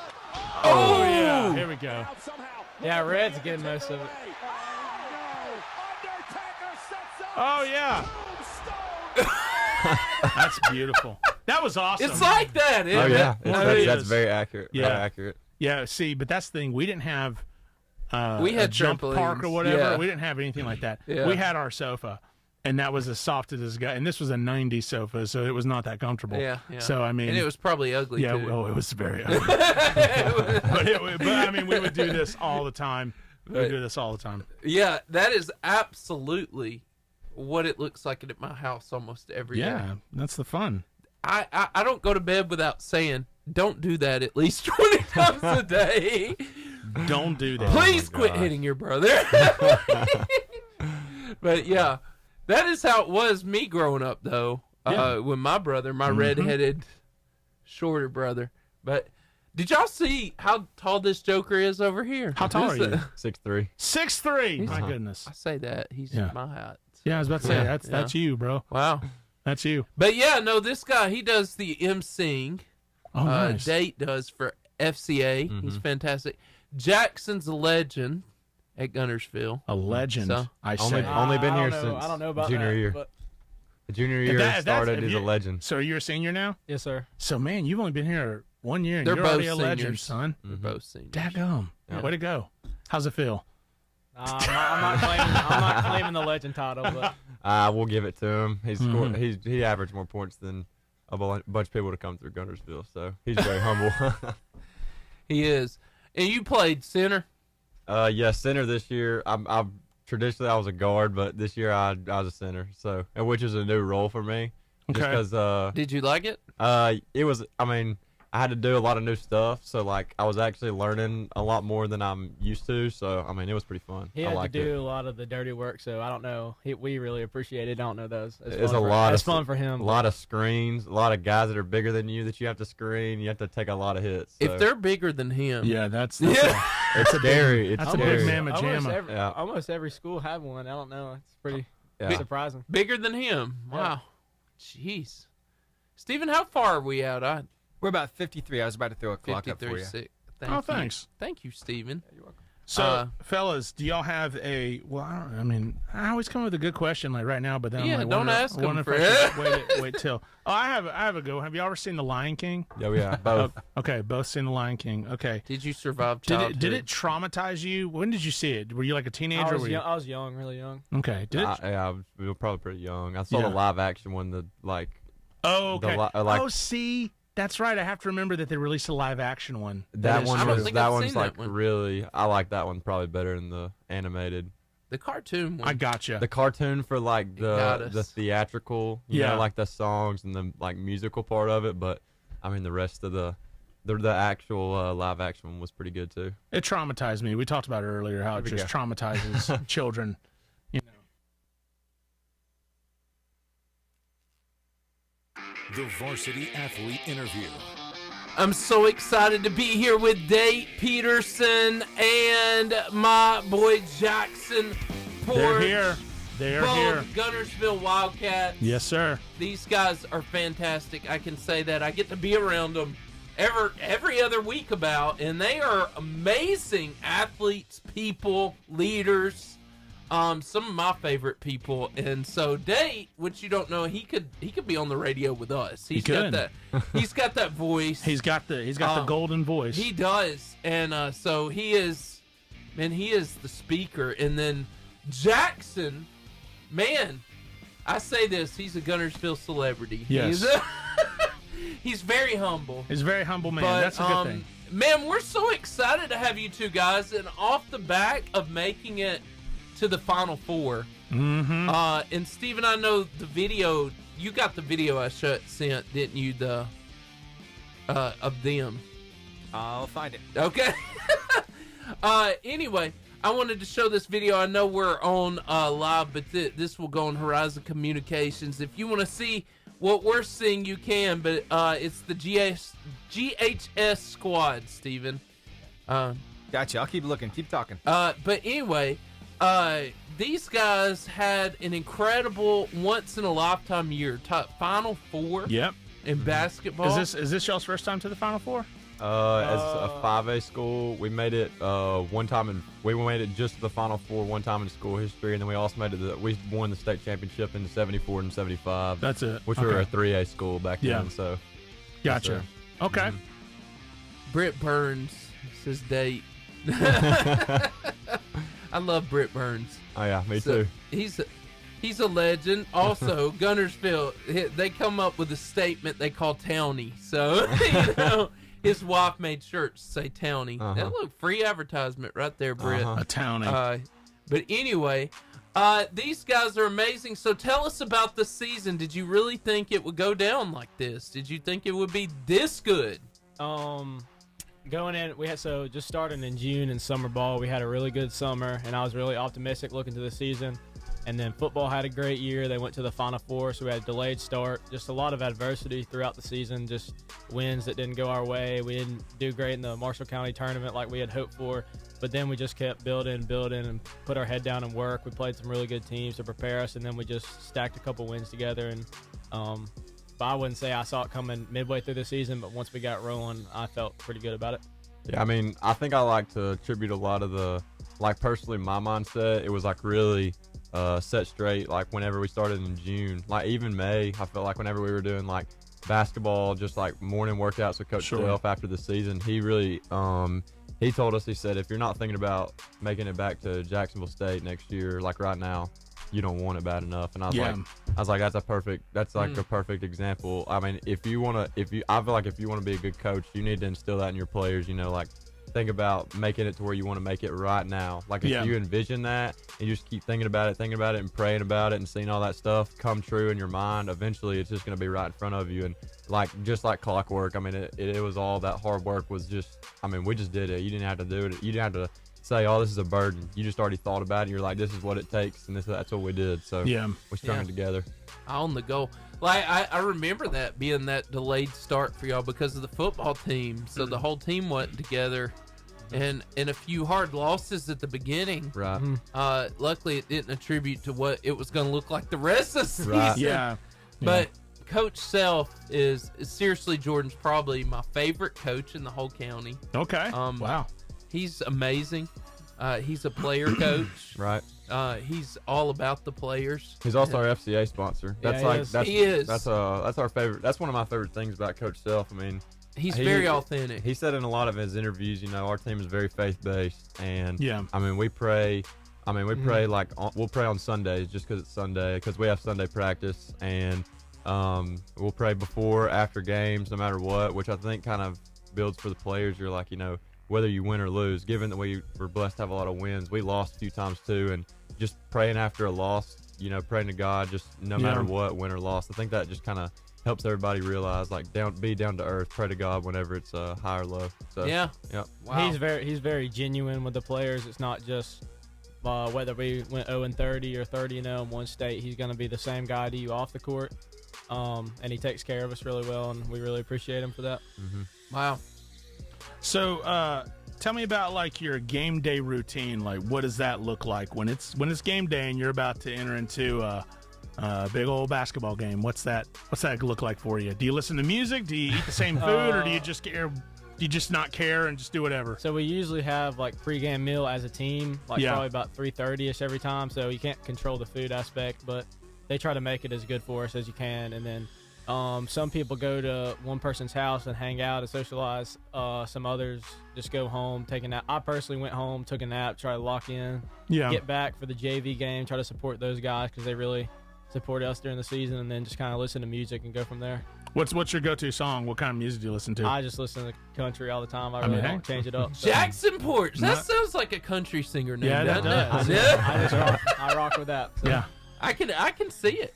Oh, yeah. Here we go. Somehow. Yeah, Red's getting most of it. Undertaker sets up. Oh, yeah. That's beautiful. That was awesome. It's like that. Oh yeah. Well, That's, it that's is. very accurate. Yeah. Very accurate. Yeah, see, but that's the thing. We didn't have We a had jump park or trampolines. whatever. Yeah. We didn't have anything like that. Yeah. We had our sofa, and that was as soft as this guy. And this was a 90s sofa, so it was not that comfortable. Yeah, yeah. So, I mean. And it was probably ugly Yeah, too. well, it was very ugly. but I mean, we would do this all the time. We would do this all the time. Yeah, that is absolutely what it looks like at my house almost every day. Yeah, that's the fun. I don't go to bed without saying, don't do that at least 20 times a day. Don't do that. Please quit hitting your brother. But yeah, that is how it was me growing up, though. Yeah. With my brother, my redheaded, shorter brother. But did y'all see how tall this Joker is over here? How tall are you? 6'3". 6'3". My goodness. I say that. He's Yeah. my height. Yeah, I was about to say, Yeah, that's you, bro. Wow. That's you. But yeah, no, this guy, he does the emceeing. Oh, nice. Date does for FCA. He's fantastic. Jackson's a legend at Guntersville. A legend, So- I Only, say. only been I here don't know. since I don't know about junior that, year. but- The junior If year that- if that's- started if as a you- legend. So you're a senior now? Yes, sir. So, man, you've only been here 1 year, and They're you're already both a legend, seniors. son. They're both seniors. Daggum. Yeah. Way to go. How's it feel? I'm not claiming the legend title, but We'll give it to him. He's scored, he averaged more points than a bunch of people to come through Guntersville, so he's very humble. He is. And you played center? Center this year. Traditionally I was a guard, but this year I was a center, so which is a new role for me. Okay. Just because Did you like it? it was. I mean, I had to do a lot of new stuff, so like I was actually learning a lot more than I'm used to. So I mean, it was pretty fun. he I had to liked do it. a lot of the dirty work. So I don't know. We really appreciate it. I don't know those. It's a lot. It's of fun for him. A lot of screens, a lot of guys that are bigger than you that you have to screen. You have to take a lot of hits. So. If they're bigger than him. Yeah, that's it's scary. It's that's a scary. big mamma jamma. Yeah. Almost every school had one. I don't know. It's pretty Yeah. surprising. Bigger than him. Wow. Jeez. Steven, how far are we out? We're about 53. I was about to throw a clock up for 53, you. 6. Oh, thanks. Thank you, Steven. You're welcome. So, fellas, do y'all have a? Well, I mean, I always come with a good question like right now, but then Yeah, I'm like, don't wonder- ask wonder them if I for should wait till. Oh, I have a go. Have you ever seen The Lion King? Yeah, both. Okay, both seen The Lion King. Okay. Did you survive Did childhood? it traumatize you? When did you see it? Were you like a teenager? I was young, really young. Okay. Did it? We were probably pretty young. I saw Yeah. the live action one. The like. Oh, okay. like- oh, see, that's right. I have to remember that they released a live action one. That is one I don't was think that I've one's seen like that one. really. I like that one probably better than the animated. The cartoon one. I gotcha. The cartoon for like got the us. theatrical, you Yeah. know, like the songs and the like musical part of it. But I mean, the rest of the actual live action one was pretty good too. It traumatized me. We talked about it earlier how it There we just go. traumatizes children. You know. The Varsity Athlete Interview. I'm so excited to be here with Dave Peterson and my boy Jackson They're Ford. here. They're Both here. Guntersville Wildcats. Yes, sir. These guys are fantastic. I can say that. I get to be around them every other week and they are amazing athletes, people, leaders. Some of my favorite people. And so Dave, which you don't know, he could be on the radio with us. He's got could. that. He's got that voice. He's got the golden voice. He does. And so he is the speaker. And then Jackson, man, I say this, he's a Guntersville celebrity. Yes. He's very humble. He's a very humble man. But, That's a good thing. Man, we're so excited to have you two guys. And off the back of making it to the Final Four. Mm-hmm. And Steven, I know the video, you got the video I sent, didn't you? Of them. I'll find it. Okay. Anyway, I wanted to show this video. I know we're on live, but this will go on Horizon Communications. If you want to see what we're seeing, you can. But it's the GHS squad, Steven. Gotcha. I'll keep looking. Keep talking. But anyway, these guys had an incredible once-in-a-lifetime year. Final Four Yep. in basketball. Is this y'all's first time to the Final Four? As a 5A school, we made it one time, we made it just to the Final Four one time in school history, and then we also made it. We won the state championship in '74 and '75. That's it. Which Okay. we were a 3A school back Yeah. then. So Gotcha. Okay. Britt Burns says date. I love Britt Burns. Oh yeah, me So, too. He's a legend. Also, Guntersville, they come up with a statement they call Townie. So, his wife made shirts say Townie. That look, free advertisement right there, Britt. A townie. But anyway, these guys are amazing. So tell us about the season. Did you really think it would go down like this? Did you think it would be this good? Going in, just starting in June in summer ball, we had a really good summer, and I was really optimistic looking to the season. And then football had a great year. They went to the Final Four, so we had a delayed start. Just a lot of adversity throughout the season, just wins that didn't go our way. We didn't do great in the Marshall County tournament like we had hoped for, but then we just kept building, and put our head down and work. We played some really good teams to prepare us, and then we just stacked a couple wins together. And but I wouldn't say I saw it coming midway through the season. But once we got rolling, I felt pretty good about it. Yeah, I mean, I think I like to attribute a lot of the, like, personally, my mindset, it was, like, really set straight, like, whenever we started in June. Like, even May, I felt like whenever we were doing, like, basketball, just, like, morning workouts with Coach Self after the season, he really, he told us, he said, if you're not thinking about making it back to Jacksonville State next year, like, right now, you don't want it bad enough. And I was like, that's a perfect example. I mean, I feel like if you want to be a good coach, you need to instill that in your players, you know, like, think about making it to where you want to make it right now. Like, if you envision that and you just keep thinking about it and praying about it and seeing all that stuff come true in your mind, eventually it's just going to be right in front of you. And like, just like clockwork, I mean, it was all that hard work was just, I mean, we just did it. You didn't have to do it. You didn't have to say, oh, this is a burden. You just already thought about it. And you're like, this is what it takes. And that's what we did. So we strung it together. On the goal. Like, I remember that being that delayed start for y'all because of the football team. So the whole team wasn't together. And a few hard losses at the beginning. Right. Luckily, it didn't attribute to what it was going to look like the rest of the season. Right. Yeah. But Coach Self is seriously, Jordan's probably my favorite coach in the whole county. Okay. Wow. He's amazing. He's a player coach. Right. He's all about the players. He's also our FCA sponsor. He is. That's our favorite. That's one of my favorite things about Coach Self. I mean, he's very authentic. He said in a lot of his interviews, you know, our team is very faith-based, and I mean, we pray. I mean, we pray like we'll pray on Sundays just because it's Sunday, because we have Sunday practice, and we'll pray before, after games, no matter what, which I think kind of builds for the players. You're like, you know, whether you win or lose, given that we were blessed to have a lot of wins, we lost a few times too, and just praying after a loss, you know, praying to God, just no matter what, win or loss. I think that just kind of helps everybody realize, like, be down to earth, pray to God whenever it's high or low. So Wow. He's very genuine with the players. It's not just whether we went 0-30 or 30-0 in one state. He's going to be the same guy to you off the court, and he takes care of us really well, and we really appreciate him for that. Wow. So, tell me about like your game day routine. Like, what does that look like when it's game day and you're about to enter into a big old basketball game? What's that look like for you? Do you listen to music? Do you eat the same food, or do you just not care and just do whatever? So we usually have like pregame meal as a team, like probably about 3:30ish every time. So you can't control the food aspect, but they try to make it as good for us as you can. And then some people go to one person's house and hang out and socialize. Some others just go home, take a nap. I personally went home, took a nap, try to lock in, get back for the JV game, try to support those guys because they really support us during the season, and then just kind of listen to music and go from there. What's your go-to song? What kind of music do you listen to? I just listen to country all the time. I really don't change it up. So. Jackson Porch. That sounds like a country singer name. Yeah, that does. I rock with that. So. Yeah. I can see it.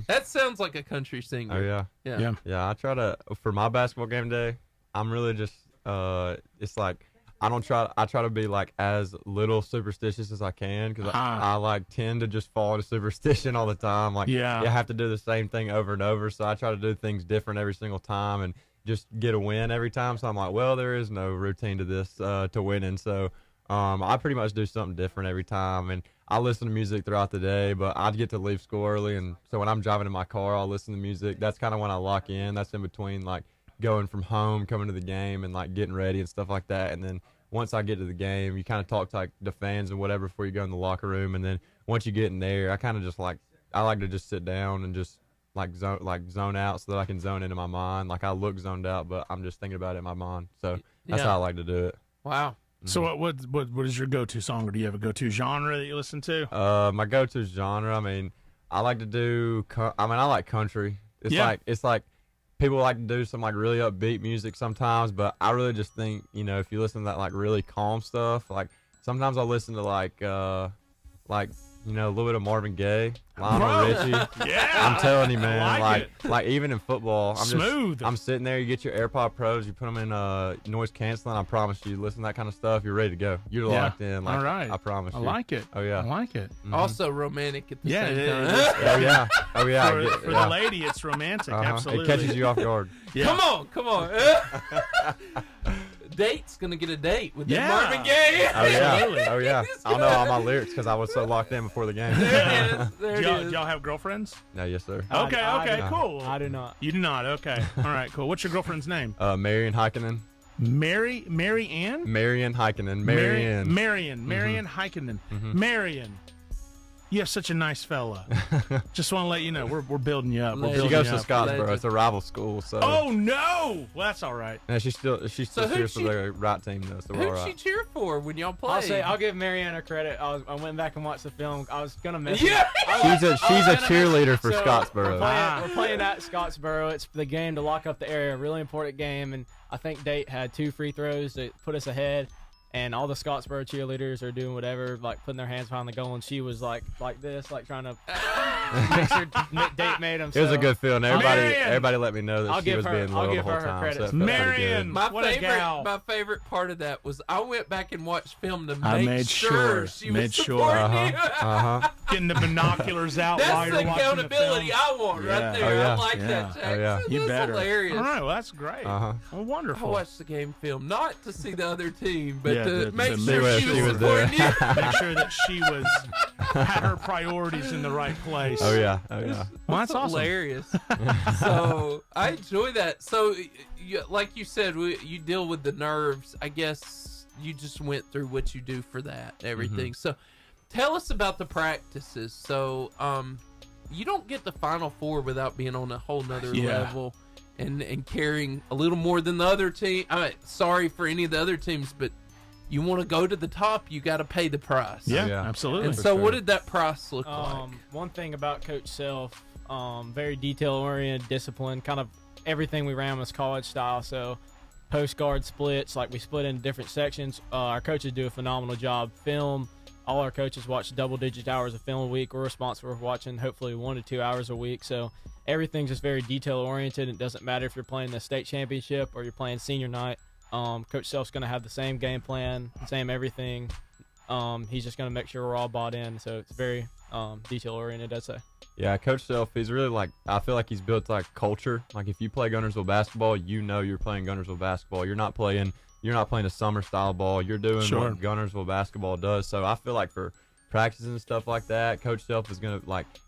That sounds like a country singer. Oh yeah. I try to, for my basketball game day, I'm really just it's like I try to be like as little superstitious as I can, because I like tend to just fall into superstition all the time. Like, you have to do the same thing over and over. So I try to do things different every single time and just get a win every time. So I'm like, well, there is no routine to this, to winning. So I pretty much do something different every time. And I listen to music throughout the day, but I get to leave school early. And so when I'm driving in my car, I'll listen to music. That's kind of when I lock in. That's in between like going from home, coming to the game, and like getting ready and stuff like that. And then once I get to the game, you kind of talk to like the fans and whatever before you go in the locker room. And then once you get in there, I kind of just like, I like to just sit down and just zone out so that I can zone into my mind. Like, I look zoned out, but I'm just thinking about it in my mind. So that's how I like to do it. Wow. So what is your go-to song, or do you have a go-to genre that you listen to? My go-to genre, I mean, I like to do, I like country. It's like people like to do some like really upbeat music sometimes, but I really just think, you know, if you listen to that like really calm stuff, like sometimes I'll listen to like you know, a little bit of Marvin Gaye, Lionel Richie. I'm telling you, man, like even in football, I'm sitting there, you get your AirPod Pros, you put them in noise canceling. I promise you, listen to that kind of stuff, you're ready to go. You're locked in. Like, all right. I promise you. I like it. Oh yeah. I like it. Also romantic at the same time. Oh yeah. For the lady, it's romantic. Absolutely. It catches you off guard. Come on. Date's gonna get a date with Yeah. Marvin Gaye. Oh yeah, Absolutely. oh yeah. I know all my lyrics because I was so locked in before the game. There it is. There Do it y'all, is. do y'all have girlfriends? No, yes sir. Okay, okay, I- cool. I do not. You do not. Okay. All right, cool. What's your girlfriend's name? Marion Heikkinen. Mary Ann? Marion Heikkinen. Marion. Marion Heikkinen. Marion. You have such a nice fella. Just want to let you know, we're building you up. We're She She building goes you to up. Scottsboro. It's a rival school, so. Oh no! Well, that's all right. And she's still So who'd cheers for she- the right team though. So we're all Who'd she right. cheer for when y'all played? I'll give Marianne her credit. I went back and watched the film. I was gonna mess. Yeah. She's a cheerleader for So, Scottsboro. We're playing at Scottsboro. It's the game to lock up the area. Really important game, and I think Date had 2 free throws to put us ahead. And all the Scottsboro cheerleaders are doing whatever, like putting their hands behind the goal, and she was like this, like trying to make sure Date made them. It was a good feeling. Marion! Everybody let me know that I'll she give was her- being I'll loyal the give whole her her time. credit. So it felt pretty Marion! good. My What a gal. favorite part of that was I went back and watched film to I make made sure sure. she Made was sure. supporting you. Getting the binoculars out while That's you're the watching accountability the film. I want Yeah. right there. Oh, yeah. I like Yeah. that, Jackson. Oh, yeah. You That's better. hilarious. All right, well, that's great. Well, I wonderful. watched the game film not to see the other team, but Yeah, to the make see sure where she she was was supporting you. Make sure that she had her priorities in the right place. Oh yeah, oh yeah. Well, that's awesome. Hilarious. So I enjoy that. So, like you said, you deal with the nerves. I guess you just went through what you do for that, everything. So, tell us about the practices. So, you don't get the Final Four without being on a whole nother Yeah. level and carrying a little more than the other team. Sorry for any of the other teams, but you want to go to the top, you got to pay the price. Yeah, Yeah. absolutely. And For so, sure. what did that price look like? One thing about Coach Self, very detail-oriented, disciplined, kind of everything we ran was college style. So post guard splits, like we split into different sections. Our coaches do a phenomenal job. Film, all our coaches watch double-digit hours of film a week. We're responsible for watching hopefully 1 to 2 hours a week. So everything's just very detail-oriented. It doesn't matter if you're playing the state championship or you're playing senior night. Coach Self's going to have the same game plan, same everything. He's just going to make sure we're all bought in. So it's very detail-oriented, I'd say. Yeah, Coach Self, he's really like, I feel like he's built like culture. Like if you play Guntersville basketball, you know you're playing Guntersville basketball. You're not playing a summer style ball. You're doing Sure. what Guntersville basketball does. So I feel like for practices and stuff like that, Coach Self is gonna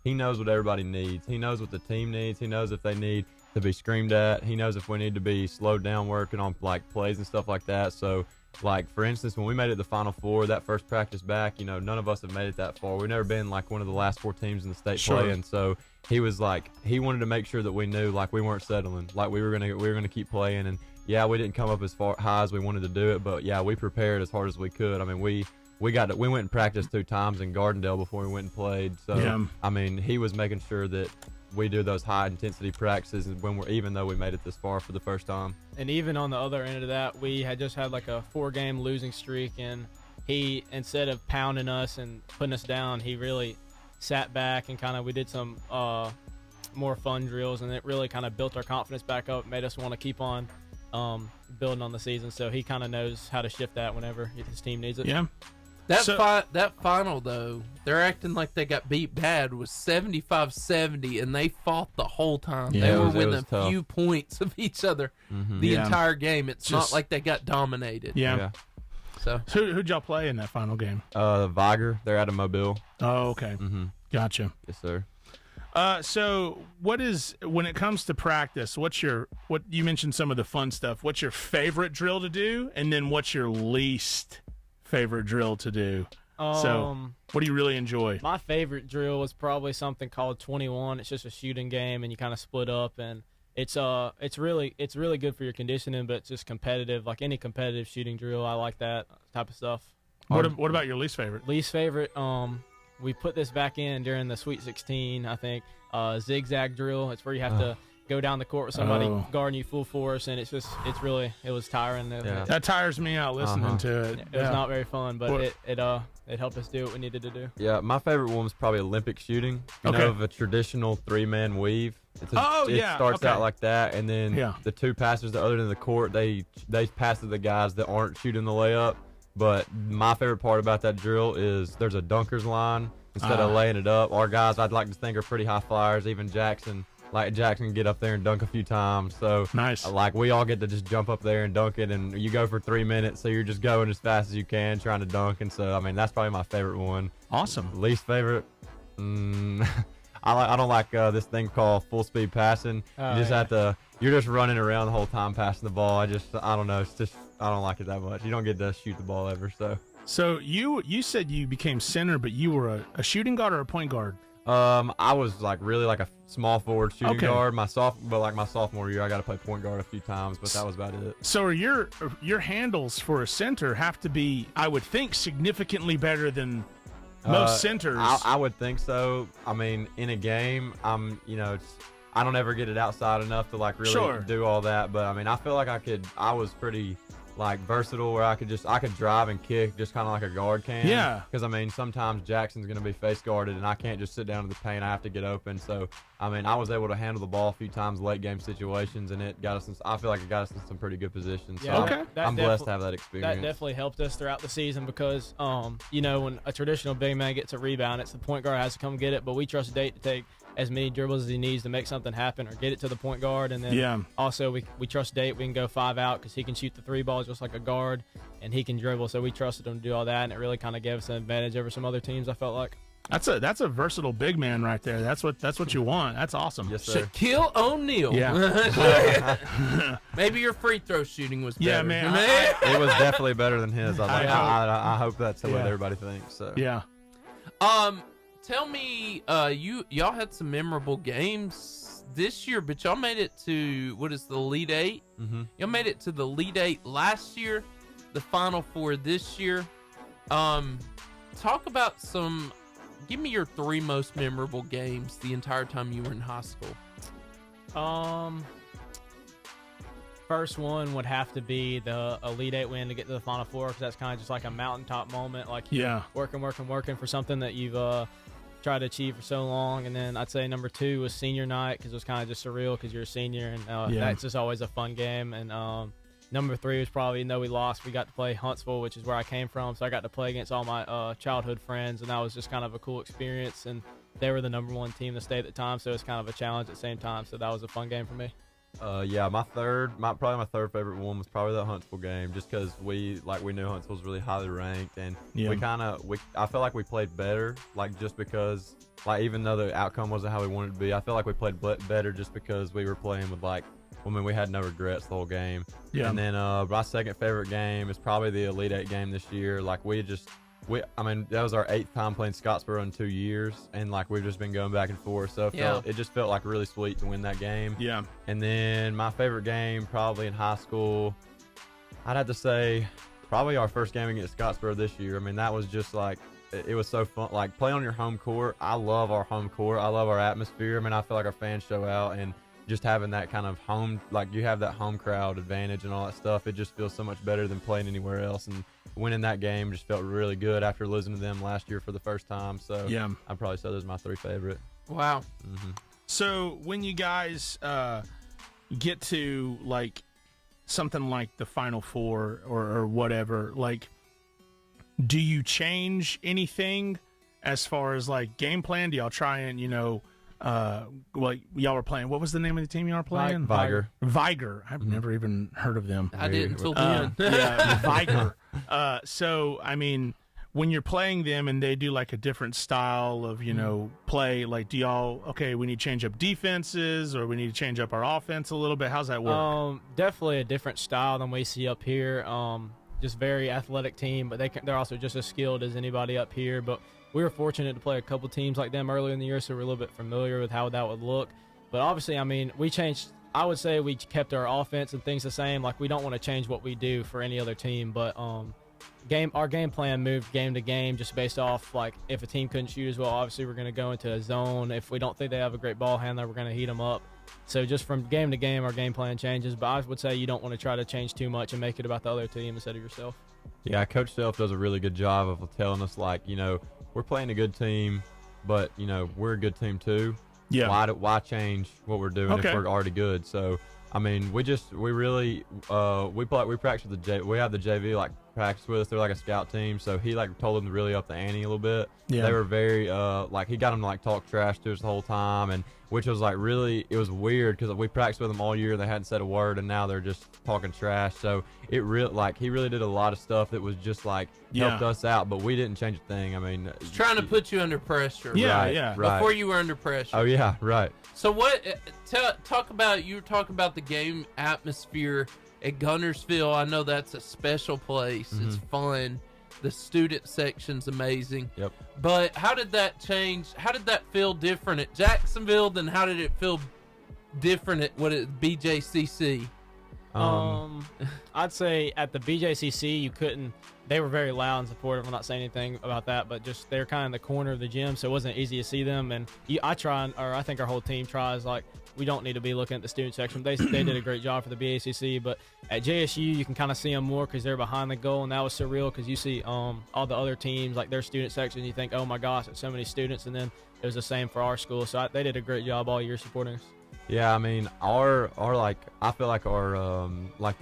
he knows what everybody needs. He knows what the team needs. He knows if they need to be screamed at. He knows if we need to be slowed down working on like plays and stuff like that. So like for instance, when we made it to the Final Four, that first practice back, none of us have made it that far. We've never been like one of the last 4 teams in the state Sure. playing. So he was like, he wanted to make sure that we knew like we weren't settling, like we were gonna keep playing. And yeah, we didn't come up as high as we wanted to do it, but yeah, we prepared as hard as we could. I mean, we went and practiced 2 times in Gardendale before we went and played. So Yeah. I mean, he was making sure that we do those high intensity practices even though we made it this far for the first time. And even on the other end of that, we had just had like a 4-game losing streak, and he, instead of pounding us and putting us down, he really sat back and we did some more fun drills, and it really kind of built our confidence back up, made us want to keep on building on the season. So he kind of knows how to shift that whenever his team needs it. Yeah. That final, though, they're acting like they got beat bad, was 75-70, and they fought the whole time. Yeah, they it were was within a tough. few points of each other the Yeah. entire game. It's Just- not like they got dominated. Yeah. So Who'd y'all play in that final game? Viger, they're out of Mobile. Oh, okay. Gotcha. Yes, sir. So when it comes to practice, what you mentioned some of the fun stuff. What's your favorite drill to do? And then what's your least favorite drill to do? So what do you really enjoy? My favorite drill was probably something called 21. It's just a shooting game, and you kind of split up, and it's really good for your conditioning, but it's just competitive, like any competitive shooting drill. I like that type of stuff. What about your least favorite? Least favorite, we put this back in during the Sweet 16, I think. Zigzag drill. It's where you have to go down the court with somebody guarding you full force, and it was tiring. Yeah. That tires me out listening to it. It was not very fun, but it helped us do what we needed to do. Yeah, my favorite one was probably Olympic shooting. Okay. Of a traditional 3-man weave. It starts okay. out like that, and then Yeah. the 2 passers the other end of the court, they pass to the guys that aren't shooting the layup. But my favorite part about that drill is there's a dunker's line instead of laying it up. Our guys, I'd like to think, are pretty high flyers. Even Jackson, like Jackson can get up there and dunk a few times. So nice. Like we all get to just jump up there and dunk it, and you go for 3 minutes, so you're just going as fast as you can trying to dunk. And so I mean that's probably my favorite one. Awesome. Least favorite. I don't like this thing called full speed passing. You just have to. You're just running around the whole time passing the ball. I don't know. It's just I don't like it that much. You don't get to shoot the ball ever. So you said you became center, but you were a shooting guard or a point guard? I was like really like a small forward shooting guard. My sophomore year, I got to play point guard a few times, but that was about it. So are your handles for a center have to be, I would think, significantly better than most centers? I would think so. I mean, in a game, I don't ever get it outside enough to like really do all that. But I mean, I feel like I was pretty like versatile where I could drive and kick just kind of like a guard can. Yeah. Because I mean, sometimes Jackson's going to be face guarded and I can't just sit down in the paint. I have to get open. So I mean, I was able to handle the ball a few times late game situations, and I feel like it got us in some pretty good positions. So I'm blessed to have that experience. That definitely helped us throughout the season because when a traditional big man gets a rebound, it's the point guard has to come get it, but we trust Date to take as many dribbles as he needs to make something happen or get it to the point guard. And then also we trust Date. We can go 5 out because he can shoot the 3 balls just like a guard, and he can dribble. So we trusted him to do all that, and it really kind of gave us an advantage over some other teams, I felt like. That's a versatile big man right there. That's what you want. That's awesome. Yes, sir. Shaquille O'Neal. Yeah. Maybe your free throw shooting was better. Yeah, man. It was definitely better than his. I hope that's what everybody thinks. So. Yeah. Tell me, y'all had some memorable games this year, but y'all made it to what is the Elite Eight? Mm-hmm. Y'all made it to the Elite Eight last year, the Final Four this year. Talk about give me your 3 most memorable games the entire time you were in high school. First one would have to be the Elite Eight win to get to the Final Four, because that's kind of just like a mountaintop moment, like working for something that you've tried to achieve for so long. And then I'd say number 2 was senior night, because it was kind of just surreal because you're a senior, and that's just always a fun game. And number 3 was probably, even though we lost, we got to play Huntsville, which is where I came from, so I got to play against all my childhood friends, and that was just kind of a cool experience. And they were the number 1 team in the state at the time, so it was kind of a challenge at the same time. So that was a fun game for me. My third favorite one was probably the Huntsville game, just because we knew Huntsville was really highly ranked, and I felt like we played better, like just because, like even though the outcome wasn't how we wanted it to be, I felt like we played better just because we were playing with we had no regrets the whole game. Yeah. And then my second favorite game is probably the Elite Eight game this year. Like that was our 8th time playing Scottsboro in 2 years, and like we've just been going back and forth. So it just felt like really sweet to win that game. Yeah. And then my favorite game probably in high school, I'd have to say probably our first game against Scottsboro this year. I mean, that was just like, it was so fun. Like playing on your home court. I love our home court. I love our atmosphere. I mean, I feel like our fans show out, and just having that kind of home, like you have that home crowd advantage and all that stuff. It just feels so much better than playing anywhere else. And winning that game just felt really good after losing to them last year for the first time. So I'd probably say those are my 3 favorite. Wow. Mm-hmm. So when you guys get to like something like the Final Four or whatever, like, do you change anything as far as like game plan? Do y'all try and like y'all were playing? What was the name of the team y'all were playing? Viger. I've never even heard of them. I didn't until then. Viger. So I mean, when you're playing them and they do like a different style of play, like do y'all we need to change up defenses, or we need to change up our offense a little bit? How's that work? Definitely a different style than we see up here. Just very athletic team, but they're also just as skilled as anybody up here. But we were fortunate to play a couple teams like them earlier in the year, so we're a little bit familiar with how that would look. But obviously, I mean, we changed. I would say we kept our offense and things the same. Like, we don't want to change what we do for any other team. But our game plan moved game to game just based off, like, if a team couldn't shoot as well, obviously we're going to go into a zone. If we don't think they have a great ball handler, we're going to heat them up. So just from game to game, our game plan changes. But I would say you don't want to try to change too much and make it about the other team instead of yourself. Yeah, Coach Self does a really good job of telling us, like, we're playing a good team, but we're a good team too. Yeah. Why change what we're doing if we're already good? So I mean, we practice with we have the JV like practice with us. They're like a scout team, so he like told them to really up the ante a little bit. Yeah. They were very he got them to like talk trash to us the whole time, and which was like really, it was weird because we practiced with them all year. They hadn't said a word, and now they're just talking trash. So it really, like, he really did a lot of stuff that was just like helped us out, but we didn't change a thing. I mean, He's trying to put you under pressure. Yeah, right. Before you were under pressure. Oh yeah, right. So what? You were talking about the game atmosphere at Guntersville. I know that's a special place. It's fun. The student section's amazing. Yep. But how did that change? How did that feel different at Jacksonville than how did it feel different at BJCC? I'd say at the BJCC you couldn't. They were very loud and supportive. I'm not saying anything about that, but just they're kind of in the corner of the gym, so it wasn't easy to see them. And I think our whole team tries. Like, we don't need to be looking at the student section. They did a great job for the BACC, but at JSU you can kind of see them more because they're behind the goal, and that was surreal because you see all the other teams, like their student section, you think, oh my gosh, it's so many students, and then it was the same for our school. So they did a great job all year supporting us. Yeah, I mean, our like, I feel like our like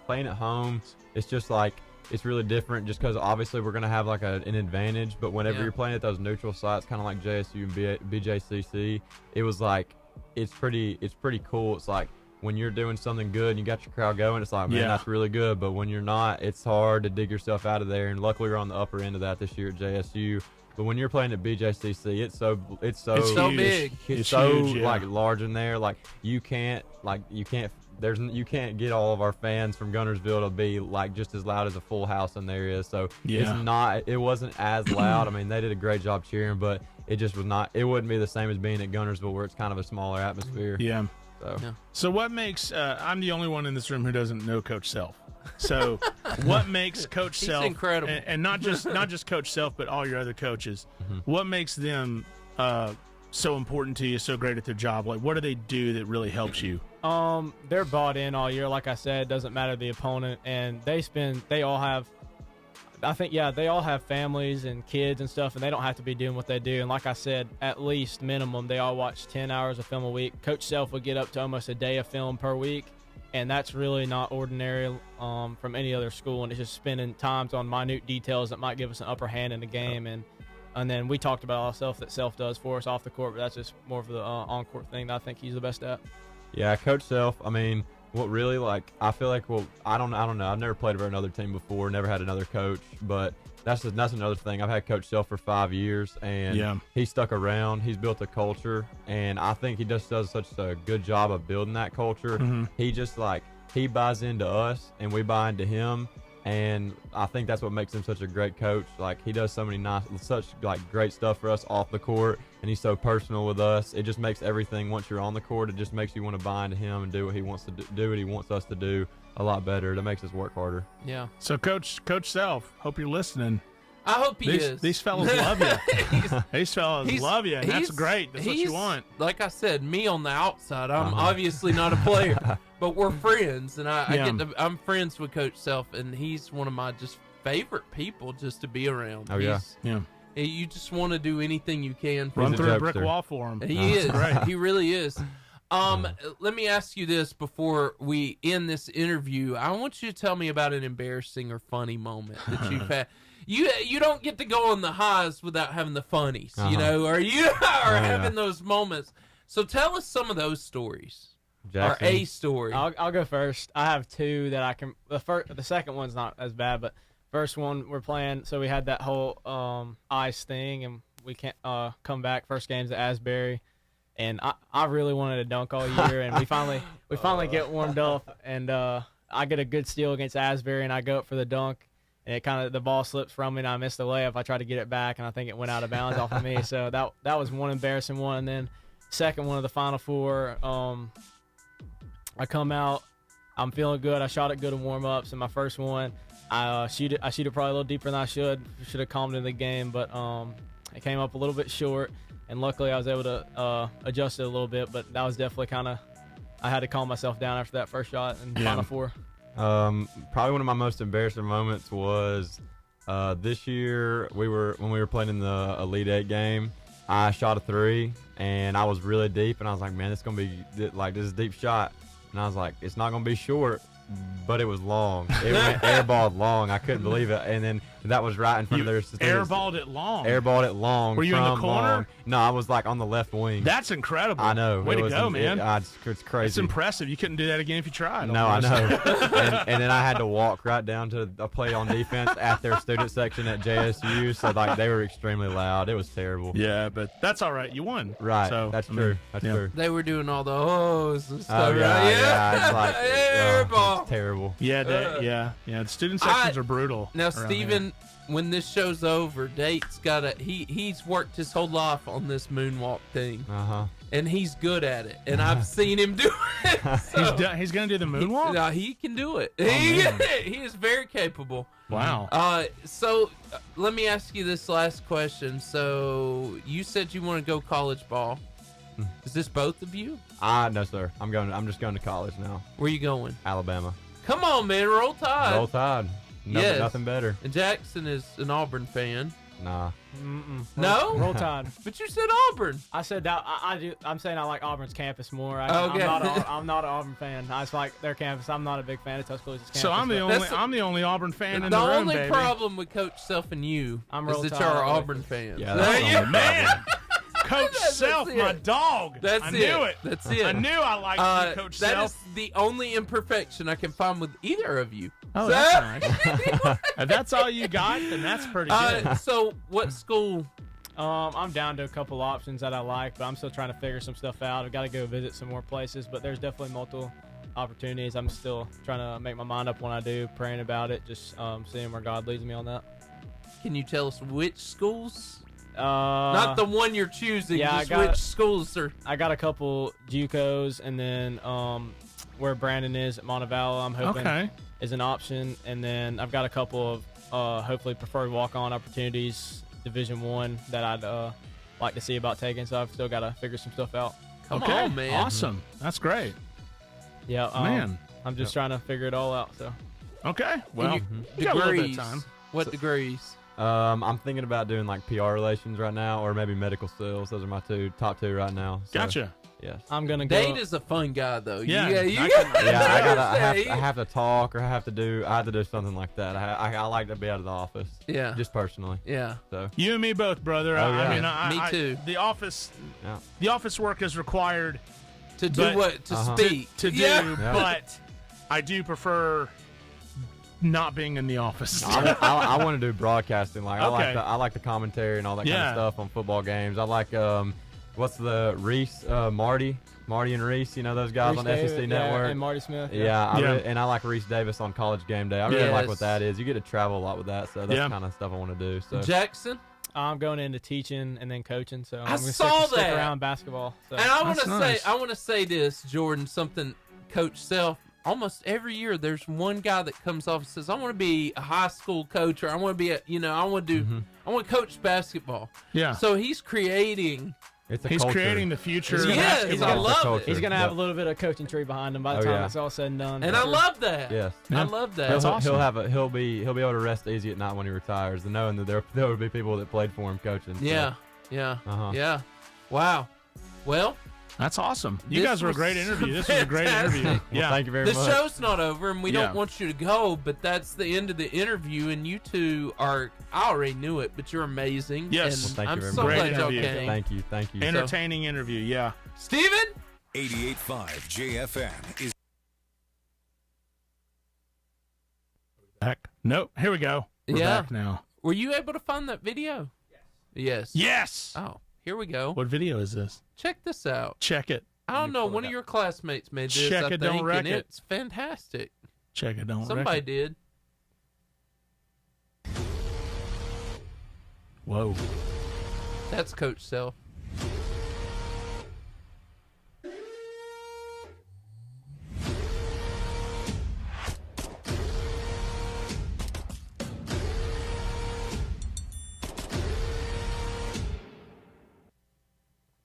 playing at home, it's just like, it's really different just because obviously we're gonna have like an advantage, but whenever you're playing at those neutral sites, kind of like JSU and BJCC, it was like, it's pretty cool. It's like when you're doing something good and you got your crowd going, it's like, man, that's really good. But when you're not, it's hard to dig yourself out of there. And luckily we're on the upper end of that this year at JSU. But when you're playing at BJCC, it's so big. It's so huge, like large in there. Like you can't get all of our fans from Guntersville to be like just as loud as a full house in there is. So it wasn't as loud. I mean, they did a great job cheering, but it just was not. It wouldn't be the same as being at Guntersville, where it's kind of a smaller atmosphere. Yeah. So, so what makes? I'm the only one in this room who doesn't know Coach Self. So, what makes Coach Self incredible, and not just Coach Self, but all your other coaches? What makes them so important to you, so great at their job? Like, what do they do that really helps you? They're bought in all year. Like I said, it doesn't matter the opponent, and they all have families and kids and stuff, and they don't have to be doing what they do. And like I said, at least minimum, they all watch 10 hours of film a week. Coach Self would get up to almost a day of film per week, and that's really not ordinary from any other school. And it's just spending times on minute details that might give us an upper hand in the game. And then we talked about all the stuff that Self does for us off the court, but that's just more of the on-court thing that I think he's the best at. Yeah, Coach Self, I mean, what really, like, I feel like, well, I don't know. I've never played for another team before, never had another coach, but that's another thing. I've had Coach Self for 5 years, and he stuck around. He's built a culture, and I think he just does such a good job of building that culture. He just, like, he buys into us, and we buy into him, and I think that's what makes him such a great coach. Like, he does such great stuff for us off the court, and he's so personal with us. It just makes everything, once you're on the court, it just makes you want to buy into him and do what he wants to do what he wants us to do a lot better. It makes us work harder. Yeah. So Coach Self, hope you're listening. I hope he is. These fellas love you. These fellas love you, and that's great. That's what you want. Like I said, me on the outside, I'm obviously not a player, but we're friends, and I'm friends with Coach Self, and he's one of my just favorite people just to be around. Oh, yeah. You just want to do anything you can for Run him. through a brick wall for him. He is. Right. He really is. Let me ask you this before we end this interview. I want you to tell me about an embarrassing or funny moment that you've had. You don't get to go on the highs without having the funnies, you know, or having those moments. So tell us some of those stories. Jackson. Or a story. I'll go first. I have two that I can. The second one's not as bad, but first one we're playing. So we had that whole ice thing, and we can't come back. First game's at Asbury, and I really wanted to dunk all year, and we finally get warmed up, and I get a good steal against Asbury, and I go up for the dunk. And the ball slips from me, and I missed the layup. I tried to get it back, and I think it went out of bounds off of me. So that was one embarrassing one. And then second one of the Final Four, I come out, I'm feeling good. I shot it good in warm-ups. And my first one, I shoot it probably a little deeper than I should. Should have calmed in the game, but it came up a little bit short. And luckily, I was able to adjust it a little bit. But that was definitely I had to calm myself down after that first shot in Final Four. Probably one of my most embarrassing moments was this year when we were playing in the Elite 8 game. I shot a three, and I was really deep, and I was like, man, it's going to be like, this is a deep shot. And I was like, it's not going to be short, but it was long. It went airballed long. I couldn't believe it. And then That was right in front of their. Airballed it long. Airballed it long. Were you in the from corner? long. No, I was like on the left wing. That's incredible. I know. Way to go, man. It's crazy. It's impressive. You couldn't do that again if you tried. No, I almost. know. and then I had to walk right down to a play on defense at their student section at JSU. So like they were extremely loud. It was terrible. Yeah, but that's all right. You won. Right. So, That's true. That's true. They were doing all the ohs and Oh stuff, yeah, right? yeah. It's like Airball. it's terrible. Yeah, The student sections are brutal. Now, around Steven, when this show's over, Date's got he's worked his whole life on this moonwalk thing, and he's good at it. And I've seen him do it. So He's going to do the moonwalk? he can do it. man. He is very capable. Wow. So let me ask you this last question. So you said you want to go college ball. Is this both of you? No, sir. I'm just going to college now. Where you going? Alabama. Come on, man. Roll Tide. Roll Tide. Yes. Nothing better. And Jackson is an Auburn fan. Nah. No? Roll Tide. But you said Auburn. I said that I do. I'm saying I like Auburn's campus more. Okay. I'm not an Auburn fan. I just like their campus. I'm not a big fan of Tuscaloosa's campus. So I'm the only Auburn fan in the room, only baby. problem with Coach Self and you I'm is Roll that Tide you're all the way. Auburn fans. Yeah, that's There you- all Man, Coach Self, it. my dog. That's I it. knew it. That's it. I knew I liked Coach That Self. is the only imperfection I can find with either of you. Oh, that's nice. If that's all you got, then that's pretty good. So what school? I'm down to a couple options that I like, but I'm still trying to figure some stuff out. I've got to go visit some more places, but there's definitely multiple opportunities. I'm still trying to make my mind up when I do, praying about it, just seeing where God leads me on that. Can you tell us which schools? Not Not the one you're choosing. yeah, just I got- which schools are. I got a couple JUCOs, and then where Brandon is at Montevallo, I'm hoping Okay. is an option, and then I've got a couple of hopefully preferred walk-on opportunities, Division I, that I'd like to see about taking. So I've still got to figure some stuff out. Come Okay. on, man. Awesome. That's great. Yeah, Man. I'm just trying to figure it all out. So Okay. Well, And you got a little bit of degrees. time. What degrees? I'm thinking about doing like PR relations right now, or maybe medical sales. Those are my top two right now. So, Gotcha. Yes. I'm gonna go. Date is a fun guy, though. Yeah, You I I have to talk, or I have to do something like that. I like to be out of the office. Yeah. Just personally. Yeah. So You and me both, brother. Oh, I yeah. mean, Me too. The office work is required To do But- what? To speak. to do, Yeah. but I do prefer not being in the office. I want to do broadcasting. Like Okay. I like the commentary and all that kind Yeah. of stuff on football games. I like what's the Reese Marty and Reese. You know those guys Reese on Davis, SEC yeah, Network. and Marty Smith. Yeah, I Yeah. Really, and I like Reese Davis on College Game Day. I really like Yes. what that is. You get to travel a lot with that, so that's Yeah. kind of stuff I want to do. So Jackson. I'm going into teaching and then coaching. So I'm I gonna saw stick that. around basketball. So. And I want to That's say, nice. I want to say this, Jordan. Something Coach Self. Almost every year, there's one guy that comes off and says, "I want to be a high school coach, or I want to be I want to do, I want to coach basketball." Yeah. So he's creating. it's a He's culture. creating the future. He's of gonna- basketball. he's gonna love it. culture. He's gonna have Yep. a little bit of coaching tree behind him by the Oh, time yeah. it's all said and done. And I love that. Yes. I Yeah. love that. That's awesome. He'll be able to rest easy at night when he retires, and knowing that there will be people that played for him coaching. So. Yeah. Yeah. Uh-huh. Yeah. Wow. Well, That's awesome. You This guys were a was great interview. This was a great interview. fantastic. Well, Yeah. thank you very the much. show's not over, and we Yeah. don't want you to go, but that's the end of the interview, and you two are, I already knew it, but you're amazing. Yes. And Well, thank you I'm very so much. glad Great y'all interview. came. Thank you. Entertaining interview. Yeah. Steven? 88.5 JFM is Back. Nope. Here we go. We're Yeah. back now. Were you able to find that video? Yes. Yes. Oh, here we go. What video is this? Check this out. Check it. I don't know. One of your classmates made this, Check I it, think, don't wreck and it. it's fantastic. Check it. Don't wreck Somebody it. did. Whoa. That's Coach Self.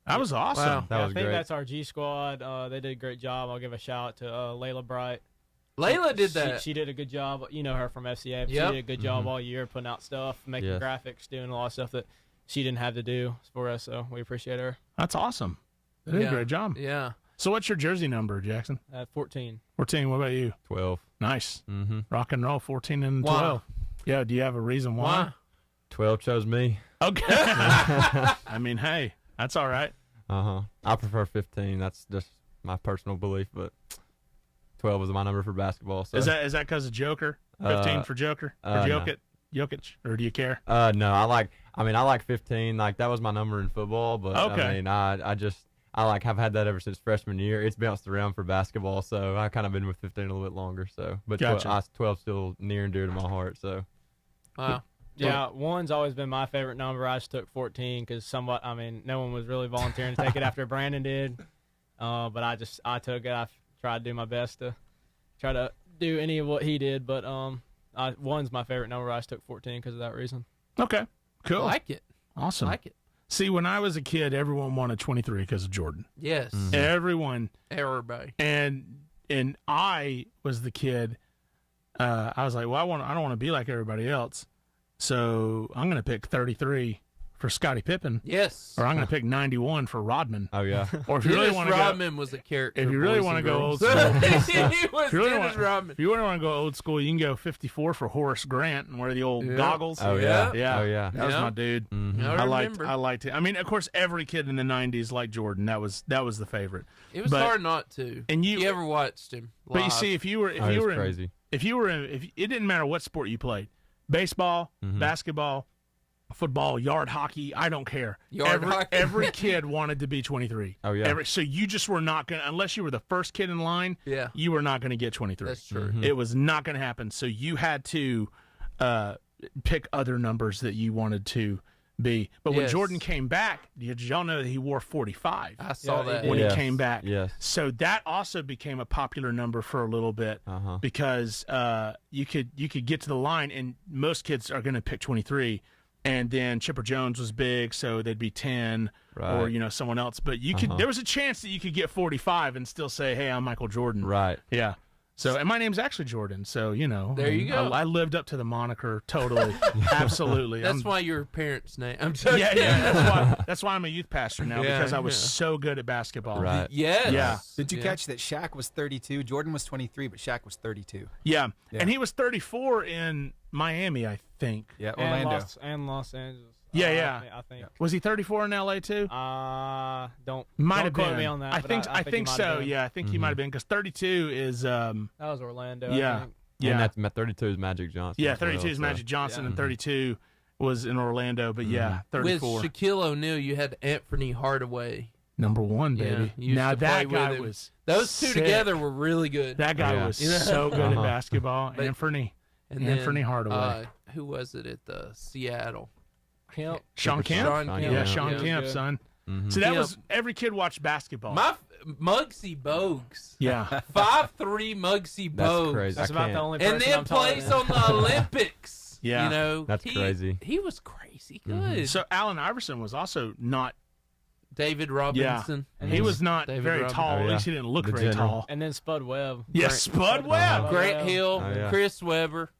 That was awesome. Wow. That Yeah, was I think great. that's our G squad. They did a great job. I'll give a shout out to Layla Bright. Layla did that. She did a good job. You know her from FCA. But Yep. She did a good job all year putting out stuff, making Yes. graphics, doing a lot of stuff that she didn't have to do for us. So we appreciate her. That's awesome. They did Yeah. a great job. Yeah. So what's your jersey number, Jackson? 14. 14. What about you? 12. Nice. Mm-hmm. Rock and roll. 14 and Wow. 12. Yeah, do you have a reason why? Why? 12 chose me. Okay. I mean, hey, that's all right. I prefer 15. That's just my personal belief, but 12 is my number for basketball. So Is that because of Joker? 15 for Joker? Or Jokic? Or do you care? No, I like 15. Like, that was my number in football, but Okay. I mean, I like have had that ever since freshman year. It's bounced around for basketball, so I kind of been with 15 a little bit longer. So, but Gotcha. 12 still near and dear to my heart. So, Wow. Yeah, 1's always been my favorite number. I just took 14 because no one was really volunteering to take it after Brandon did. But I took it. I tried to do my best to try to do any of what he did. But 1's my favorite number. I just took 14 because of that reason. Okay, cool. I like it. Awesome. I like it. See, when I was a kid, everyone wanted 23 because of Jordan. Yes. Everyone. Everybody. And I was the kid. I was like, well, I don't want to be like everybody else. So I'm going to pick 33 for Scottie Pippen. Yes. Or I'm going to pick 91 for Rodman. oh yeah, Or if you really want to go, Rodman was a character. if you really boys want to and go old girls. school, He was if you really Dennis Rodman. if you really want to go old school, you can go 54 for Horace Grant and wear the old Yeah. goggles. oh yeah, Yeah. oh yeah. That was Yeah. my dude. Mhm. I remember. I liked it. I mean, of course, every kid in the '90s liked Jordan. That was the favorite. It was But- hard not to. and you- ever watched him? But you live. see, if you were It's crazy. if it didn't matter what sport you played, baseball, basketball, football, yard hockey, I don't care. Yard hockey. Every kid wanted to be 23. Oh, yeah. So you just were not going to, unless you were the first kid in line, Yeah. you were not going to get 23. That's true. It was not going to happen. So you had to pick other numbers that you wanted to be. But when Yes. Jordan came back, did y'all know that he wore 45? I saw Yeah, that. he When Yes. he came back. Yes. So that also became a popular number for a little bit because you could get to the line and most kids are going to pick 23, and then Chipper Jones was big, so they'd be 10 or Right. someone else. But you could there was a chance that you could get 45 and still say, "Hey, I'm Michael Jordan." Right. Yeah. So, and my name's actually Jordan. So, There you go. I lived up to the moniker totally. Absolutely. That's why your parents' name. I'm joking. Yeah. That's why I'm a youth pastor now Yeah, because I was yeah. so good at basketball. Right. Yes. Yeah. Did you Yeah. catch that Shaq was 32? Jordan was 23, but Shaq was 32. Yeah. Yeah. And he was 34 in Miami, I think. Yeah, And Orlando. Los Angeles. Yeah, yeah. I think. Was he 34 in LA too? Don't Might don't have quote been. me on that. I but think I so. he might have been. Yeah, I think he might have been because 32 is That was Orlando. Yeah. I think. yeah. And that's 32 is Magic Johnson. Yeah, as well, 32 is so- Magic Johnson Yeah. and 32 was in Orlando, but yeah, With 34. Shaquille O'Neal, you had Anthony Hardaway. Number 1, Yeah, baby. you used Now to play that with guy him. was Those two sick. together were really good. That guy Yeah. was Yeah. so good at Uh-huh. basketball. But- Anthony and Anthony Hardaway. Who was it at the Seattle? Kemp. Sean Kemp? Sean Sean Kemp. Yeah, Sean Yeah. Kemp, Good. son. Mhm. So that Kemp. was every kid watched basketball. My Muggsy Bogues. yeah. 5'3" Muggsy That's Bogues. crazy. That's I about can't. the only person And then I'm taller plays than. on the Olympics. Yeah. That's crazy. He was crazy good. So Allen Iverson was also not David Robinson. he was not David very Robinson. tall. Oh, At yeah. least he didn't look The very general. tall. And then Spud Webb. Yeah, Spud Webb. Grant Hill, Oh, yeah. Chris Webber.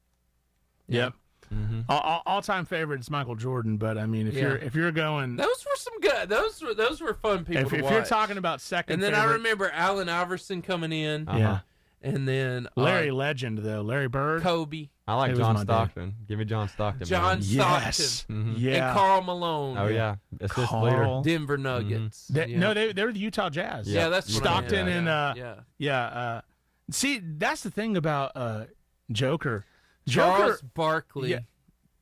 Yep. Mhm. All time favorite is Michael Jordan, but I mean, if Yeah. you're going, Those were some good. Those were fun people if to you're watch. talking about second, and then I favorite, remember Allen Iverson coming in, yeah, and then Larry Legend though, Larry Bird, Kobe, I like He was John my dude. Stockton. Give me John Stockton. John man. yes, Stockton, yeah. and Karl Malone. Oh yeah, assist Carl. leader. Denver Nuggets. They- Yeah. No, they were the Utah Jazz. yeah, that's what I meant. Stockton and yeah. yeah. See, that's the thing about Joker. Charles Barkley, Yeah.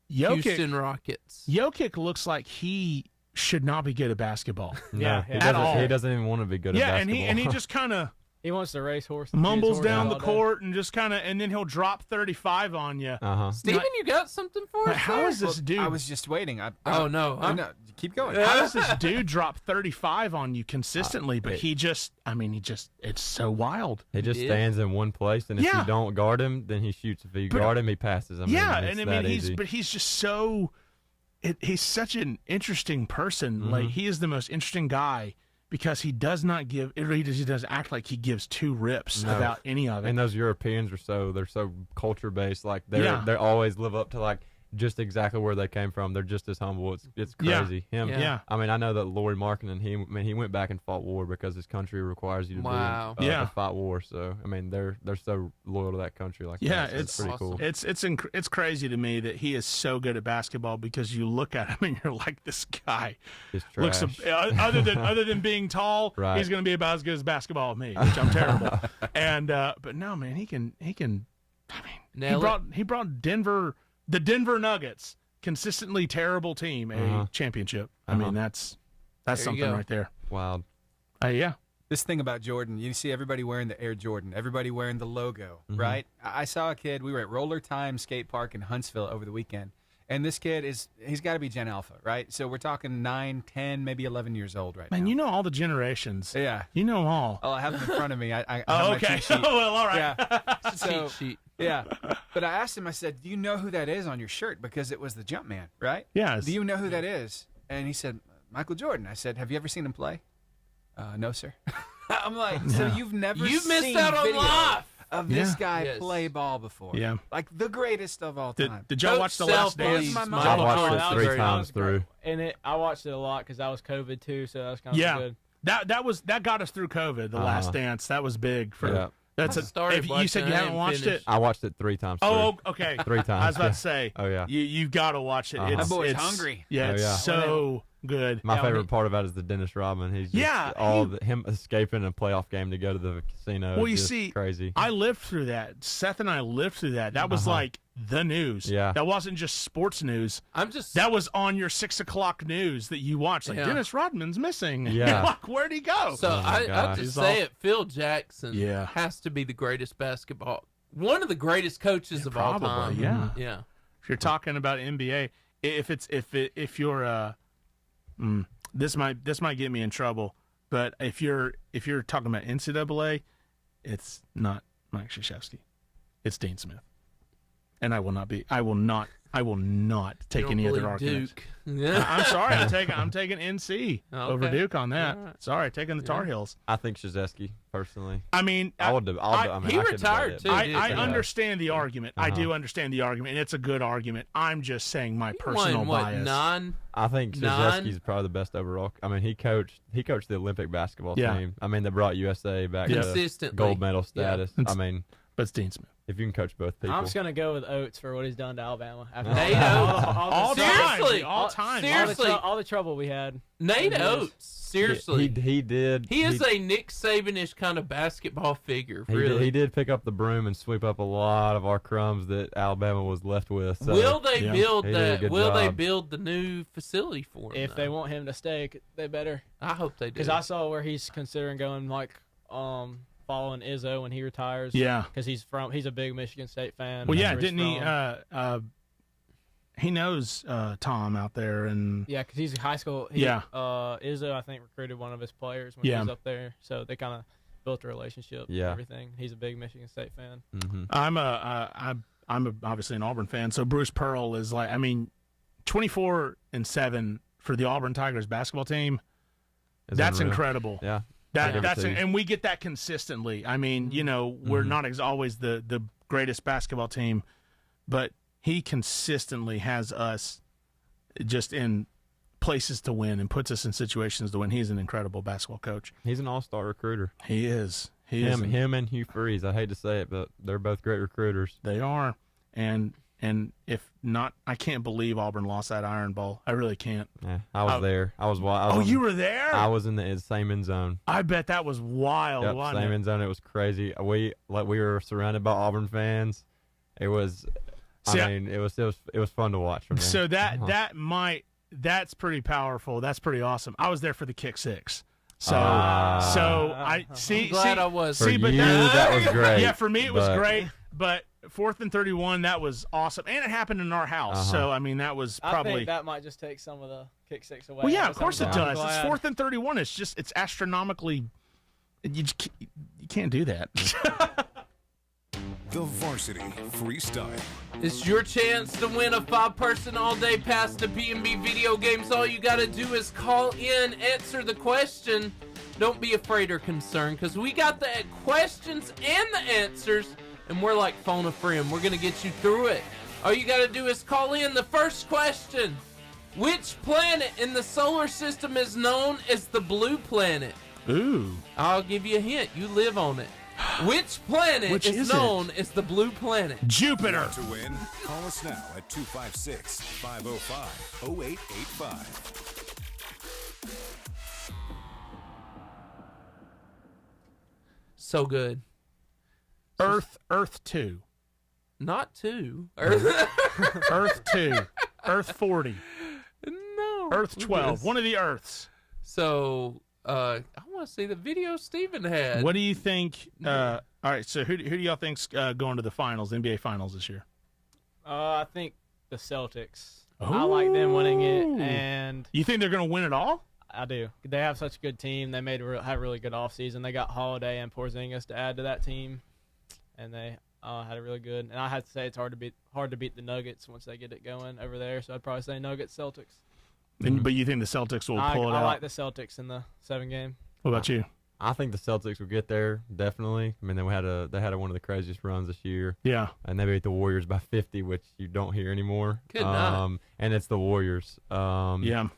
Houston Jokic, Rockets. Jokic looks like he should not be good at basketball. No, Yeah, he at doesn't. all. He doesn't even want to be good Yeah, at and basketball. he just kind of He wants to race horse. mumbles horse down all the day. court and just kind of, and then he'll drop 35 on you. Steven, you got something for us? How there? is this dude? I was just waiting. Oh, no. no, keep going. How does this dude drop 35 on you consistently? But it- he just, it's so wild. He just Yeah. stands in one place, and if Yeah. you don't guard him, then he shoots. If you But- guard him, he passes. I mean, Yeah, it's and I that mean, easy. he's just so, he's such an interesting person. Like, he is the most interesting guy because he does not give, he doesn't act like he gives two rips No. about any of it. And those Europeans are they're so culture based. Like Yeah. they always live up to like just exactly where they came from. They're just as humble. It's Yeah. crazy. Him. Yeah. I mean, I know that Lori Markkinen, he went back and fought war because his country requires you to Wow. be Yeah. to fight war. So I mean, they're so loyal to that country. Like Yeah, that. So it's pretty awesome. cool. It's crazy to me that he is so good at basketball because you look at him and you're like, this guy It's looks trash. other than being tall, Right. he's going to be about as good as basketball as me, which I'm terrible. And but no, man, he can. I mean, Nail it. he brought the Denver Nuggets, consistently terrible team, a championship. I mean, that's There you something go. right there. Wild. Yeah. This thing about Jordan, you see everybody wearing the Air Jordan, everybody wearing the logo, right? I saw a kid, we were at Roller Time Skate Park in Huntsville over the weekend, and this kid he's got to be Gen Alpha, right? So we're talking 9, 10, maybe 11 years old right now. Man, you know all the generations. Yeah. You know them all. Oh, I have them in front of me. I have Oh, my okay. cheat sheet. Oh, well, all right. Yeah. Cheat sheet. Yeah. But I asked him, I said, do you know who that is on your shirt? Because it was the Jumpman, right? Yes. Do you know who that is? And he said, Michael Jordan. I said, have you ever seen him play? No, sir. I'm like, so you've never You've missed seen out on video life. of this Yeah. guy Yes. play ball before. Yeah. Like the greatest of all time. Did y'all Coach watch The Last Self-Believe Dance? My is mom. my I watched favorite. it That was 3 great. That times was great. through. And I watched it a lot because that was COVID too, so that was kind of Yeah. good. That got us through COVID. The Last Dance. That was big for. Yeah. That's I started if you said watching you it haven't and watched finished. it. I watched it 3 times. Oh, through. okay. 3 times. I was about yeah. to say. Oh yeah. You've got to watch it. Uh-huh. It's, That boy's it's hungry. Yeah, Oh, it's yeah. so good. My Yeah, favorite part about it is the Dennis Rodman. He's just Yeah, him escaping a playoff game to go to the casino. Well, is you just see, crazy. I lived through that. Seth and I lived through that. That was like the news. Yeah. That wasn't just sports news. I'm just That was on your 6 o'clock news that you watched. Like, Yeah. Dennis Rodman's missing. Yeah. You're like, where'd he go? so Oh, my I gosh. just He's say all- it. Phil Jackson Yeah. has to be the greatest one of the greatest coaches of all probably, time. yeah. Yeah. If you're talking about NBA, if you're this might get me in trouble, but if you're talking about NCAA, it's not Mike Krzyzewski, it's Dean Smith, and I will not take You don't any believe other argument. Duke. Yeah. I'm sorry, I'm taking NC over Okay. Duke on that. All right. Sorry, taking the Tar Heels. I think Krzyzewski personally. I mean, I would. I mean, he I could retired, debate it, too, but- didn't I he? understand the argument. I Uh-huh. do understand the argument, and it's a good argument. I'm just saying my He personal won, what, bias. 9? I think Nine? Krzyzewski's probably the best overall. I mean, he coached the Olympic basketball Yeah. team. I mean, they brought USA back to Consistently. gold medal Yeah. status. It's- I mean, But it's Dean Smith. if you can coach both people, I'm just gonna go with Oates for what he's done to Alabama. After Nate All the, time, Seriously. all time. Seriously. all the trouble we had. Nate Yes. Oates. Seriously. he did. He is a Nick Saban-ish kind of basketball figure, He really. did, he did pick up the broom and sweep up a lot of our crumbs that Alabama was left with. So. Will they Yeah. build He did a that? good Will they job. build the new facility for him? If they want him to stay, they better. I hope they do. Because I saw where he's considering going, like, following Izzo when he retires. Yeah. Because he's a big Michigan State fan. Well, That's yeah, where he's didn't he? from. He knows Tom out there, and Yeah, because he's in high school. Yeah. Izzo, I think, recruited one of his players when he Yeah. was up there, so they kind of built a relationship. Yeah. And everything. He's a big Michigan State fan. Mm-hmm. I'm obviously an Auburn fan. So Bruce Pearl is like, I mean, 24-7 for the Auburn Tigers basketball team. That's unreal. incredible. Yeah. I give it That's to you. and we get that consistently. I mean, you know, we're not always the greatest basketball team, but he consistently has us just in places to win and puts us in situations to win. He's an incredible basketball coach. He's an all-star recruiter. He is. Him and Hugh Freeze. I hate to say it, but they're both great recruiters. They are. And if not, I can't believe Auburn lost that Iron Bowl. I really can't. Yeah, I was there. I was Oh, you were there? I was in the same end zone. I bet that was wild, Yep, wasn't same it? end zone. It was crazy. We were surrounded by Auburn fans. It was. See, I mean, it was fun to watch from there. So that's pretty powerful. That's pretty awesome. I was there for the kick six. So I see. I'm glad see, I was. For see, but you, that was great. Yeah, for me it was but- great. But 4th and 31, that was awesome, and it happened in our house. So I mean, that was I probably. think that might just take some of the kick six away. Well, yeah, of So course I'm it glad- does. I'm It's glad. 4th and 31. It's astronomically. You can't do that. The Varsity Freestyle. It's your chance to win a 5-person all-day pass to B&B Video Games. All you got to do is call in, answer the question. Don't be afraid or concerned, because we got the questions and the answers, and we're like phone a friend. We're going to get you through it. All you got to do is call in. The first question: which planet in the solar system is known as the blue planet? Ooh. I'll give you a hint. You live on it. Which planet is known as the blue planet? Jupiter. To win, call us now at 256-505-0885. So good. Earth 2. Not 2. Earth. Earth 2. Earth 40. No. Earth 12. One of the Earths. So, I want to see the video Steven had. What do you think? All right, so who do y'all think's going to the finals, NBA Finals this year? I think the Celtics. I like them winning it, and you think they're going to win it all? I do. They have such a good team. They have a really good offseason. They got Holiday and Porzingis to add to that team, and they had a really good. And I have to say it's hard to beat the Nuggets once they get it going over there. So I'd probably say Nuggets, Celtics. But you think the Celtics will pull it out? I like the Celtics in the 7 game. What about you? I think the Celtics will get there, definitely. I mean, they had one of the craziest runs this year. Yeah. And they beat the Warriors by 50, which you don't hear anymore. Good night. And it's the Warriors. Yeah.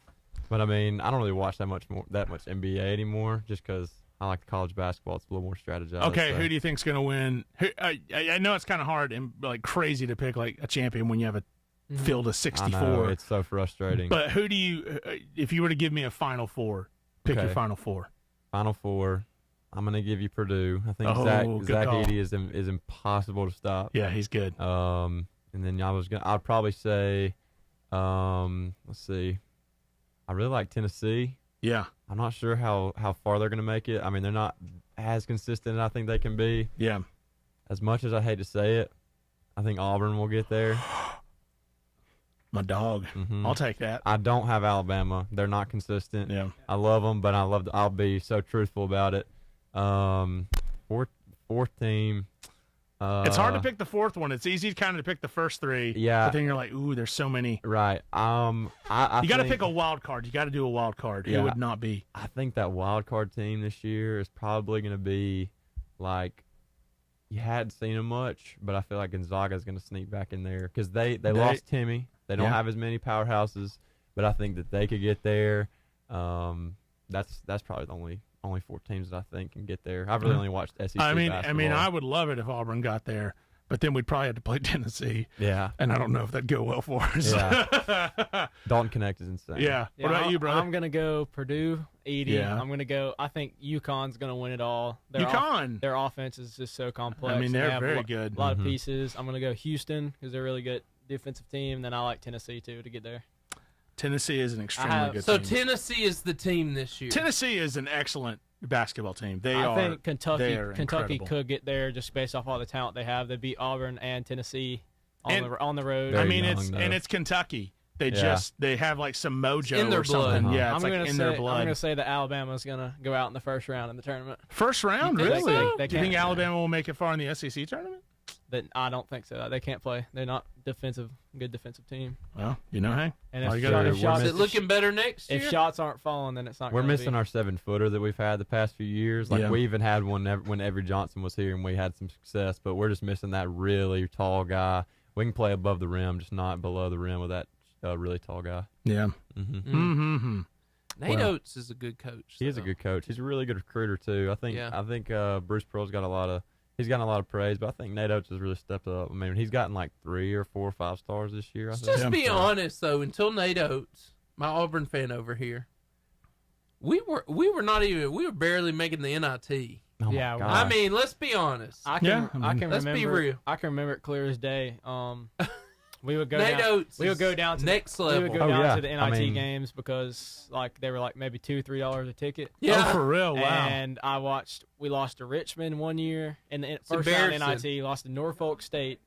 But I mean, I don't really watch that much NBA anymore, just because I like college basketball. It's a little more strategized. Okay, so. who do you think's going to win? I know it's kind of hard and like crazy to pick like a champion when you have a field of 64. I know, it's so frustrating. But who do you? If you were to give me a Final Four, pick your Final Four. Final Four. I'm gonna give you Purdue. I think Zach Edey is impossible to stop. Yeah, he's good. And then I'd probably say, let's see. I really like Tennessee. Yeah. I'm not sure how far they're gonna make it. I mean, they're not as consistent as I think they can be. Yeah. As much as I hate to say it, I think Auburn will get there. My dog. Mm-hmm. I'll take that. I don't have Alabama. They're not consistent. Yeah. I love them, but I'll be so truthful about it. Fourth team. It's hard to pick the fourth one. It's easy kind of to pick the first three. Yeah. But then you're like, ooh, there's so many. Right. You got to pick a wild card. You got to do a wild card. Yeah. It would not be. I think that wild card team this year is probably going to be like, you hadn't seen them much, but I feel like Gonzaga is going to sneak back in there because they lost Timmy. They don't have as many powerhouses, but I think that they could get there. That's probably the only 4 teams that I think can get there. I've really only watched SEC basketball. I mean, I would love it if Auburn got there, but then we'd probably have to play Tennessee. Yeah. And I don't know if that'd go well for us. Yeah. Dalton Connect is insane. Yeah. What about you, brother? I'm gonna go Purdue, Edey. Yeah. I'm gonna go. I think UConn's gonna win it all. UConn. Their offense is just so complex. I mean, They they're have very good. A lot of pieces. I'm gonna go Houston because they're a really good defensive team. Then I like Tennessee too to get there. Tennessee is an extremely good so team. So Tennessee is the team this year. Tennessee is an excellent basketball team. I think Kentucky incredible. could get there just based off all the talent they have. They beat Auburn and Tennessee on the road. I mean, it's Kentucky. They have like some mojo in their or something. blood. Yeah, it's like in their blood. I'm gonna say that Alabama's gonna go out in the first round in the tournament. First round, really? So? Do you think Alabama will make it far in the SEC tournament? I don't think so. They can't play. They're not good defensive team. Well, hey. And is it looking better next year? If shots aren't falling, then it's not. We're missing our 7-footer that we've had the past few years. Like we even had one when Avery Johnson was here, and we had some success. But we're just missing that really tall guy. We can play above the rim, just not below the rim with that really tall guy. Yeah. Nate Oates is a good coach. He is a good coach. He's a really good recruiter too. I think Bruce Pearl's got he's gotten a lot of praise, but I think Nate Oates has really stepped up. I mean, he's gotten like 3 or 4 or 5 stars this year. Just be honest though. Until Nate Oates, my Auburn fan over here, we were barely making the NIT. Oh yeah, I mean, let's be honest. I can let's remember, be real. I can remember it clear as day. We would go Nate down. Oates We would go down to next level. We would go down to the NIT games because they were like maybe $2 or $3 a ticket. Yeah, for real. Wow. And we lost to Richmond one year in the first round NIT. Lost to Norfolk State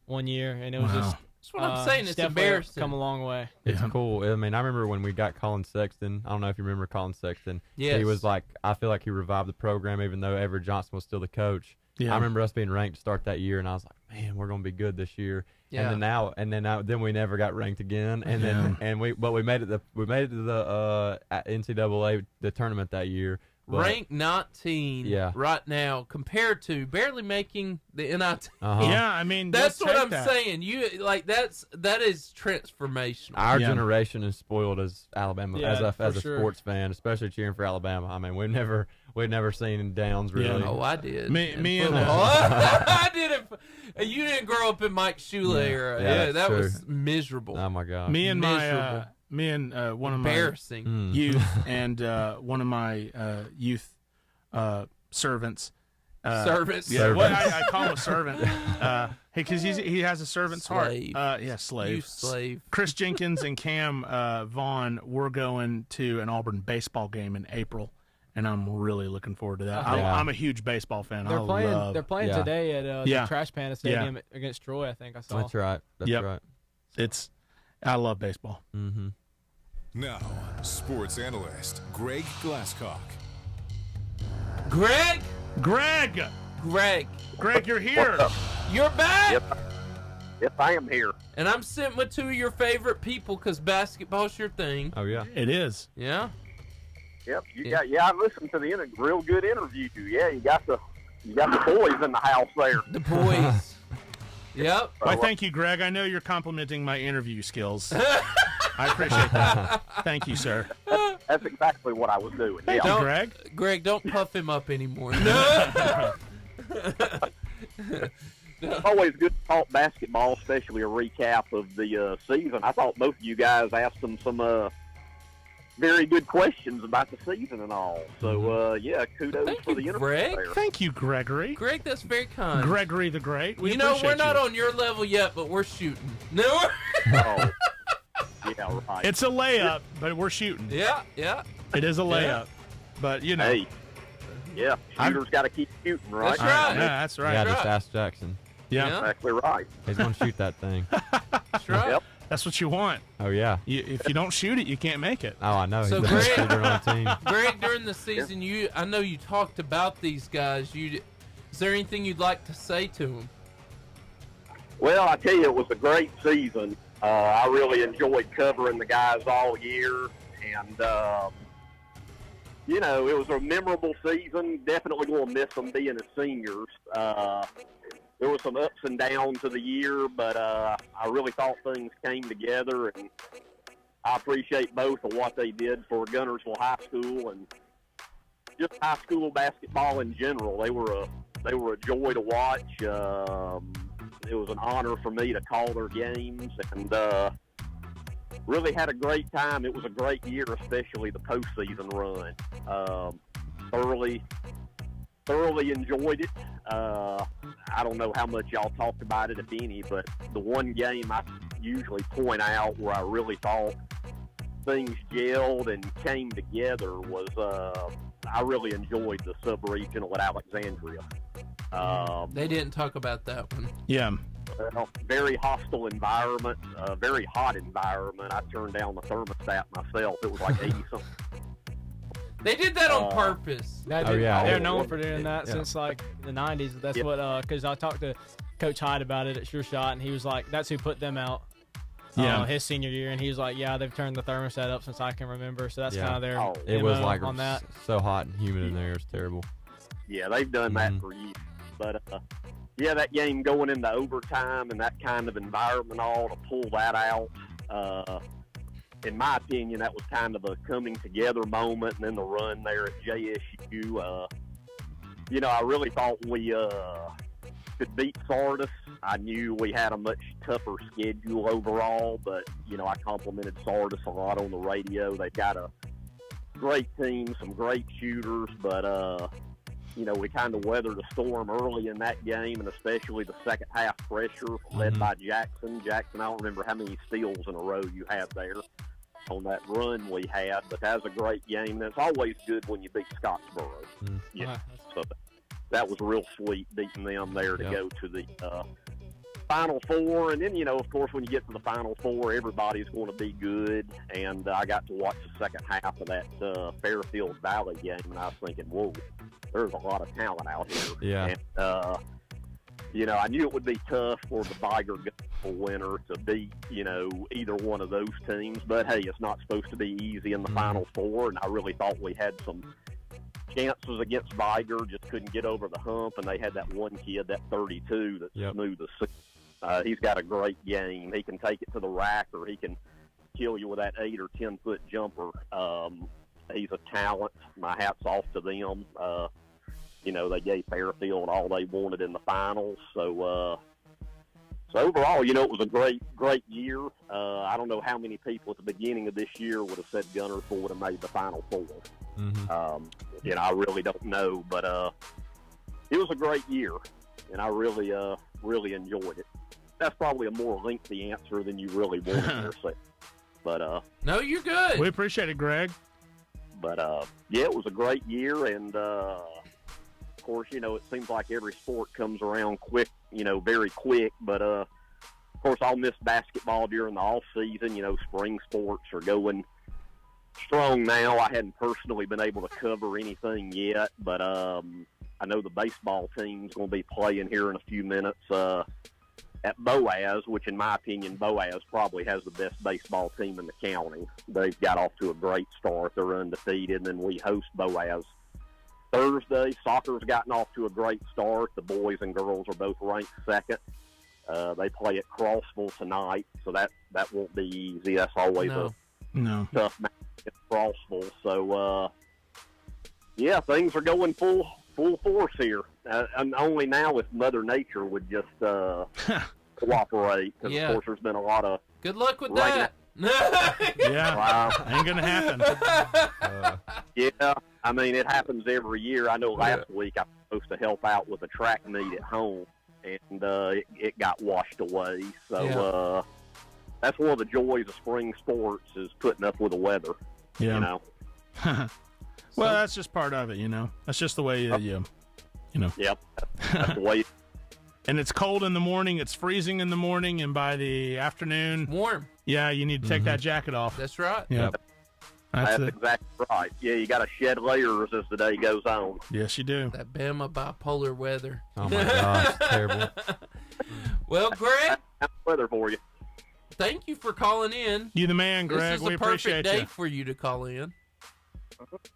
one year, and it was just. That's what I'm saying. It's embarrassing. Come a long way. It's cool. I mean, I remember when we got Colin Sexton. I don't know if you remember Colin Sexton. Yes. He was like, I feel like he revived the program, even though Avery Johnson was still the coach. Yeah. I remember us being ranked to start that year, and I was like, man, we're going to be good this year. Yeah. And then we never got ranked again. And we made it to the NCAA the tournament that year. But, ranked 19 Yeah. right now compared to barely making the NIT. Yeah, I mean That's just what take I'm that. saying. that is transformational. Our Yeah. generation is spoiled as Alabama Yeah, as a for sure. sports fan, especially cheering for Alabama. I mean, we've never seen downs really. Oh, I did. Me in and, football. I didn't. You didn't grow up in Mike Shula era. Yeah, Yeah, that's that true. was miserable. Oh my God. Me and Miserable. one of my Embarrassing. youth and one of my youth servants. Service. Yeah, well, I call him a servant because he has a servant's Slave. heart. Yeah, slave. You slave. Chris Jenkins and Cam Vaughn, we're going to an Auburn baseball game in April, and I'm really looking forward to that. Yeah. I'm a huge baseball fan. They're playing. They're playing Yeah. today at Yeah. the Trash Panda Stadium against Troy. I think I saw. That's right. That's Yep. right. I love baseball. Mm-hmm. Now, sports analyst Greg Glasscock. Greg, Greg, you're here. you're back. Yes, I am here. And I'm sitting with two of your favorite people because basketball's your thing. Oh yeah. It is. Yeah. Yep, I listened to the real good interview. Yeah, you got the boys in the house there. The boys. Yep. Why, thank you, Greg. I know you're complimenting my interview skills. I appreciate that. Thank you, sir. That's exactly what I was doing. Thank Yeah. you, Greg. Greg, don't puff him up anymore. No. It's always good to talk basketball, especially a recap of the season. I thought both of you guys asked them some very good questions about the season and all. So, kudos Thank for you, the interview Greg. there. Thank you, Gregory. Greg, that's very kind. Gregory the Great. We you know, we're appreciate not you. on your level yet, but we're shooting. No. Oh, yeah, right. It's a layup, but we're shooting. Yeah. It is a layup, Yeah. but you know. Hey, yeah, shooters got to keep shooting, right? That's right. Yeah, that's right. Yeah, That's just right. ask Jackson. Yeah. Yeah. Exactly right. He's gonna shoot that thing. That's right. Yep. That's what you want. Oh yeah. If you don't shoot it, you can't make it. Oh, I know. He's So, the best Greg- shooter on the team. Greg, during the season, I know you talked about these guys. Is there anything you'd like to say to them? Well, I tell you, it was a great season. I really enjoyed covering the guys all year, and it was a memorable season. Definitely going to miss them being as seniors. There were some ups and downs of the year, but I really thought things came together, and I appreciate both of what they did for Guntersville High School and just high school basketball in general. They were a joy to watch. It was an honor for me to call their games, and really had a great time. It was a great year, especially the postseason run. Thoroughly enjoyed it. I don't know how much y'all talked about it, if any, but the one game I usually point out where I really thought things gelled and came together was I really enjoyed the sub-regional at Alexandria. They didn't talk about that one. Yeah. Well, very hostile environment, very hot environment. I turned down the thermostat myself. It was like 80-something. They did that on purpose. They're known for doing that Yeah. since like the 90s. That's what because I talked to Coach Hyde about it at Sure Shot, and he was like, "That's who put them out." His senior year, and he was like, "Yeah, they've turned the thermostat up since I can remember." So that's Yeah. kind of their It was MO like on that. so hot and humid in there. It's terrible. Yeah, they've done that for years. But, that game going into overtime and that kind of environment all to pull that out, in my opinion, that was kind of a coming together moment. And then the run there at JSU, I really thought we could beat Sardis. I knew we had a much tougher schedule overall, but, I complimented Sardis a lot on the radio. They've got a great team, some great shooters, but, we kind of weathered a storm early in that game, and especially the second half pressure led by Jackson. Jackson, I don't remember how many steals in a row you had there on that run we had, but that was a great game. And it's always good when you beat Scottsboro. So that was real sweet beating them there to go to the Final Four. And then, of course, when you get to the Final Four, everybody's going to be good. And I got to watch the second half of that Fairfield Valley game, and I was thinking, whoa, there's a lot of talent out here. Yeah. And, I knew it would be tough for the Biger winner to beat, either one of those teams. But, hey, it's not supposed to be easy in the Final Four, and I really thought we had some chances against Viger, just couldn't get over the hump, and they had that one kid, that 32, that's smooth as sea. He's got a great game. He can take it to the rack, or he can kill you with that 8 or 10 foot jumper. He's a talent. My hat's off to them. You know, they gave Fairfield all they wanted in the finals. So overall, you know, it was a great year. I don't know how many people at the beginning of this year would have said Guntersville would have made the Final Four. You know, I really don't know, but it was a great year, and I really enjoyed it. That's probably a more lengthy answer than you really wanted there, Seth. But no, you're good. We appreciate it, Greg. But yeah, it was a great year, and of course, you know, it seems like every sport comes around quick, you know, very quick. But of course, I'll miss basketball during the off season. You know, spring sports are going strong now. I hadn't personally been able to cover anything yet, but I know the baseball team's going to be playing here in a few minutes at Boaz, which in my opinion, Boaz probably has the best baseball team in the county. They've got off to a great start. They're undefeated, and then we host Boaz Thursday. Soccer's gotten off to a great start. The boys and girls are both ranked second. They play at Crossville tonight, so that won't be easy. That's always a tough match at Crossville. So, yeah, things are going full force here. And only now if Mother Nature would just cooperate, because of course there's been a lot of good luck with that. Yeah, wow. Ain't gonna happen. Yeah, I mean, it happens every year. I know last week I was supposed to help out with a track meet at home, and it got washed away. So that's one of the joys of spring sports, is putting up with the weather. Yeah. You know. Well, that's just part of it, you know. That's just the way you know. Yep. That's the way. And it's cold in the morning, it's freezing in the morning, and by the afternoon, warm. Yeah, you need to take that jacket off. That's right. Yep. That's exactly right. Yeah, you got to shed layers as the day goes on. Yes, you do. That Bama bipolar weather. Oh my gosh, terrible. Well, Greg, that's weather for you. Thank you for calling in. You the man, Greg. This is we the perfect appreciate day you. for you to call in.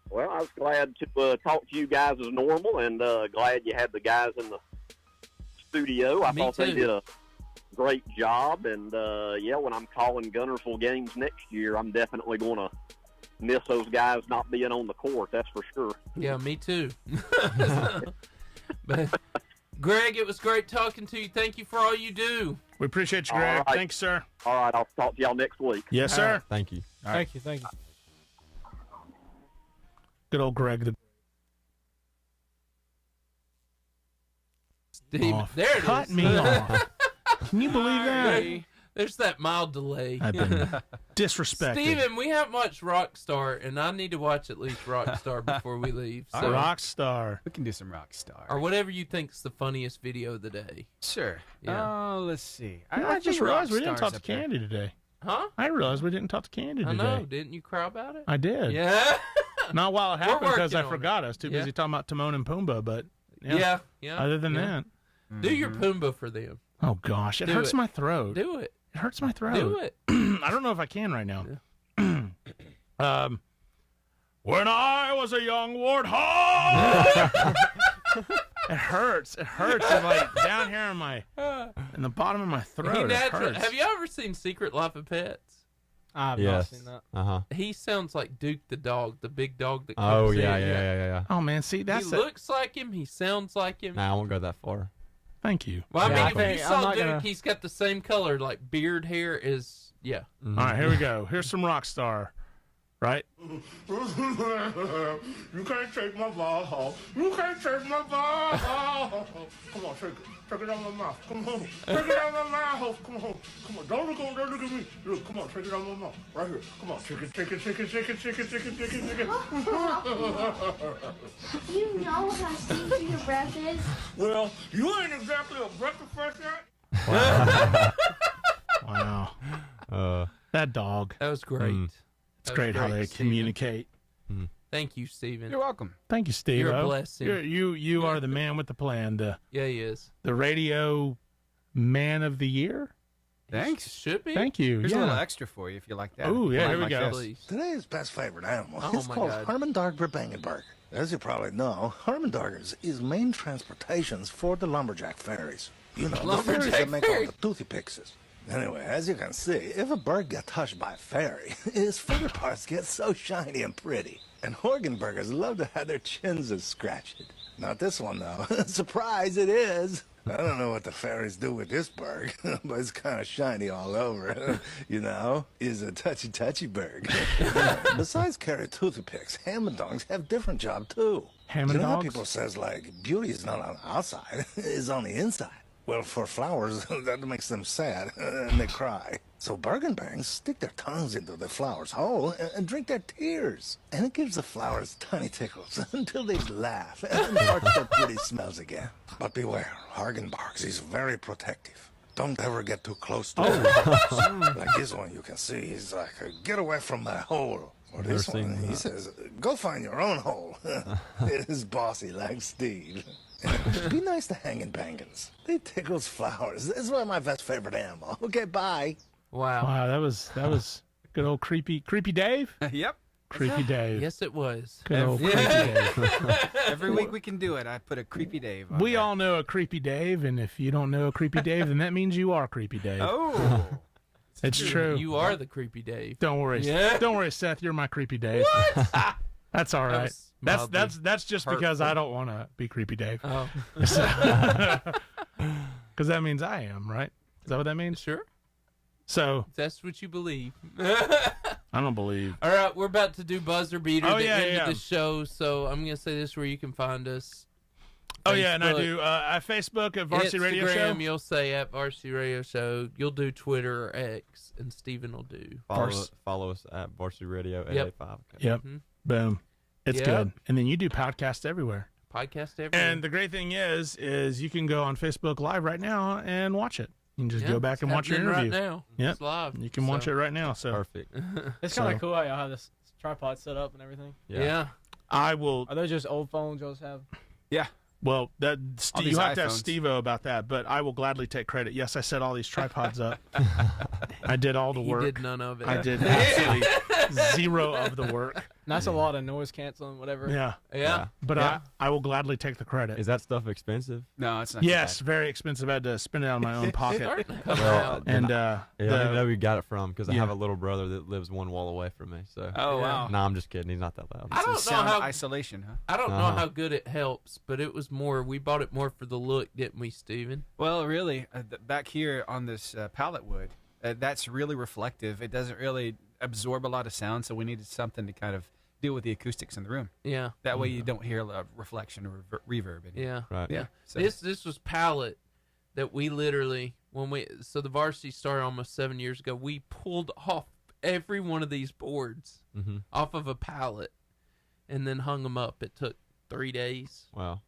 Well, I was glad to talk to you guys as normal, and glad you had the guys in the studio. I thought they did a great job, and yeah, when I'm calling Guntersville games next year, I'm definitely going to miss those guys not being on the court. That's for sure. Yeah, me too. But Greg, it was great talking to you. Thank you for all you do. We appreciate you, Greg. Right. Thanks, sir. All right, I'll talk to y'all next week. Yes, sir. Right. Thank you. All right. Thank you. Good old Greg. Steve, there it Cut is. me off. Can you believe that? There's that mild delay. I've been disrespected. Steven, we haven't watched Rockstar, and I need to watch at least Rockstar before we leave. So, Rockstar. We can do some Rockstar. or whatever you think's the funniest video of the day. Sure. Yeah. Oh, let's see. I just think realized we didn't Rockstar's talk to up there. Candy today. Huh? I realized we didn't talk to Candy I today. know. Didn't you cry about it? I did. Yeah. Not while it happened, because I working on forgot. it. I was too Yeah. busy talking about Timon and Pumbaa, but Yeah. Other than yeah. that. Do your Pumbaa for them. Oh, gosh. It Do hurts it. my throat. Do it. It hurts my throat. Do it. I don't know if I can right now. When I was a young warthog. It hurts. It hurts. It's like down here in the bottom of my throat. It hurts. Have you ever seen Secret Life of Pets? I've not Yes. seen that. Uh-huh. He sounds like Duke the dog, the big dog that comes Oh, in. yeah. Oh, man. See, that's He looks like him. He sounds like him. Nah, I won't go that far. Thank you. Well, I Yeah, mean, I if think- you I'm saw not Duke, gonna- he's got the same color, like beard hair is, yeah. All right, here we go. Here's some Rockstar, right? You can't take my ball. You can't take my ball. Come on, take it. Take it out of my mouth. Come on. Take it out of my mouth. Come on. Come on. Don't look at me. Look, come on, take it out of my mouth. Right here. Come on, take it. You know how stinky your breath is? Well, you ain't exactly a breakfast fresh yet. Wow. That dog. That was great. It's That was great how they Steven. communicate. Thank you, Steven. You're welcome. Thank you, Steve. You're a blessing. You are the man with the plan. Yeah, he is. The radio man of the year. Thanks. Should be. Thank you. Here's yeah. a little extra for you if you like that. Oh, yeah, If you here we like go. this. Please. Today's best favorite animal Oh, is my called God. Hermann Dagobert Bangenberg. As you probably know, Hermandargers is main transportations for the lumberjack ferries. You know, the ferries that make all the toothy pixes. Anyway, as you can see, if a bird gets touched by a fairy, his feather parts get so shiny and pretty. And Horgenburgers love to have their chins scratched. Not this one, though. Surprise, it is. I don't know what the fairies do with this bird, but it's kind of shiny all over. You know, he's a touchy berg. Besides carry toothy picks, Hammondongs have different job, too. You know how people says, like, beauty is not on the outside, it's on the inside. Well, for flowers, that makes them sad, and they cry. So Bergenbangs stick their tongues into the flower's hole and drink their tears. And it gives the flowers tiny tickles until they laugh and start their pretty smells again. But beware, Hagenbargs is very protective. Don't ever get too close to him. Like this one, you can see, he's like, get away from my hole. Or this one, he says, go find your own hole. It is bossy like Steve. Be nice to hanging bangins. They tickles flowers. This is one of my best favorite animal. Okay, bye. Wow, that was good old creepy Dave. Yep. Creepy Dave. Yes, it was. Good old creepy Dave. Every week we can do it. I put a creepy Dave on We there. all know a creepy Dave, and if you don't know a creepy Dave, then that means you are creepy Dave. Oh. It's true. You are the creepy Dave. Don't worry. Yeah. Don't worry, Seth. You're my creepy Dave. What? That's all right. That's just because I don't want to be creepy Dave. Oh. Because that means I am, right? Is that what that means? Sure. So that's what you believe. I don't believe. All right, we're about to do buzzer beater Oh, at the yeah, end yeah. of the show, so I'm gonna say this where you can find us. Oh yeah, and I Facebook. do Facebook at Varsity Radio Show. Instagram, you'll say at Varsity Radio Show. You'll do Twitter or X, and Steven will do. Follow us at Varsity Radio 885. Yep. Boom. It's Yep. good. And then you do podcasts everywhere. Podcast everywhere. And the great thing is you can go on Facebook Live right now and watch it. You can just Yeah, go back and it's watch your happening interview. right now. Yep. It's live, You can watch so. it right now. So Perfect. It's kind of cool how y'all have this tripod set up and everything. Yeah. I will. Are those just old phones y'all just have? Yeah. Well, All you these have to ask iPhones. Steve-O about that, but I will gladly take credit. Yes, I set all these tripods up. I did all the He work. did none of it. I did absolutely zero of the work. And that's a lot of noise canceling, whatever. Yeah. Yeah. But Yeah. I will gladly take the credit. Is that stuff expensive? No, it's not. Yes, very expensive. I had to spend it out of my own pocket. Starting to come Well, out. And Yeah, I don't even know where you got it from because I Yeah. have a little brother that lives one wall away from me. So. Oh, wow. No, I'm just kidding. He's not that loud. I don't know Sound how isolation, huh? I don't know Uh-huh. how good it helps, but it was more. We bought it more for the look, didn't we, Steven? Well, really, back here on this pallet wood, that's really reflective. It doesn't really absorb a lot of sound, so we needed something to kind of deal with the acoustics in the room. Yeah. That way you don't hear a lot of reflection or reverb. In it. Yeah. Right. Yeah. So, This was pallet that we literally so the Varsity started almost 7 years ago. We pulled off every one of these boards Mm-hmm. off of a pallet and then hung them up. It took 3 days. Wow.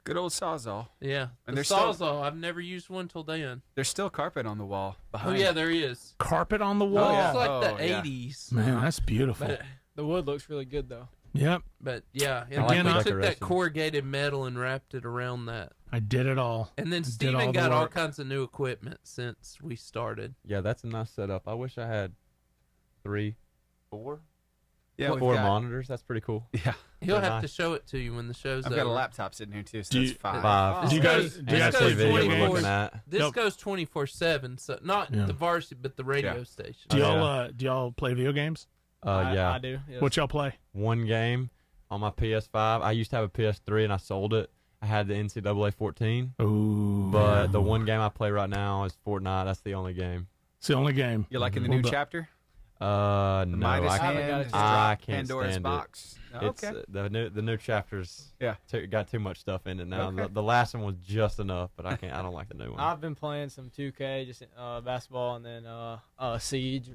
good old Sawzall. Yeah. And The there's still- Sawzall. I've never used one till then. There's still carpet on the wall behind. Oh yeah, there is. carpet on the wall. It's like the Oh, yeah. 80s. Man, that's beautiful. But, The wood looks really good though. Yep. but yeah, and like then the we took that decoration. corrugated metal and wrapped it around that. I did it all. And then Did Steven all the got all work. kinds of new equipment since we started. Yeah, that's a nice setup. I wish I had 3, 4, Yeah, we've 4 got- monitors. That's pretty cool. Yeah. He'll Pretty have nice. to show it to you when the show's I've over. got a laptop sitting here too, so Do that's you- 5. 5. Do you guys- This do you guys goes play TV we're 24 looking at. This Nope. goes 24/7, so not Yeah. the Varsity, but the radio Yeah. station. Do Oh, y'all do y'all play video games? Yeah. I do. Yes. What y'all play? One game on my PS5. I used to have a PS3 and I sold it. I had the NCAA 14. Ooh. But the one game I play right now is Fortnite. That's the only game. It's the only game. You liking the What new about- chapter? No, The Midas I Hand, haven't got it yet. I can't Pandora's stand box. it. Oh, It's okay. the new chapters. Yeah. Got too much stuff in it now. Okay. The last one was just enough, but I don't like the new one. I've been playing some 2K, just basketball, and then Siege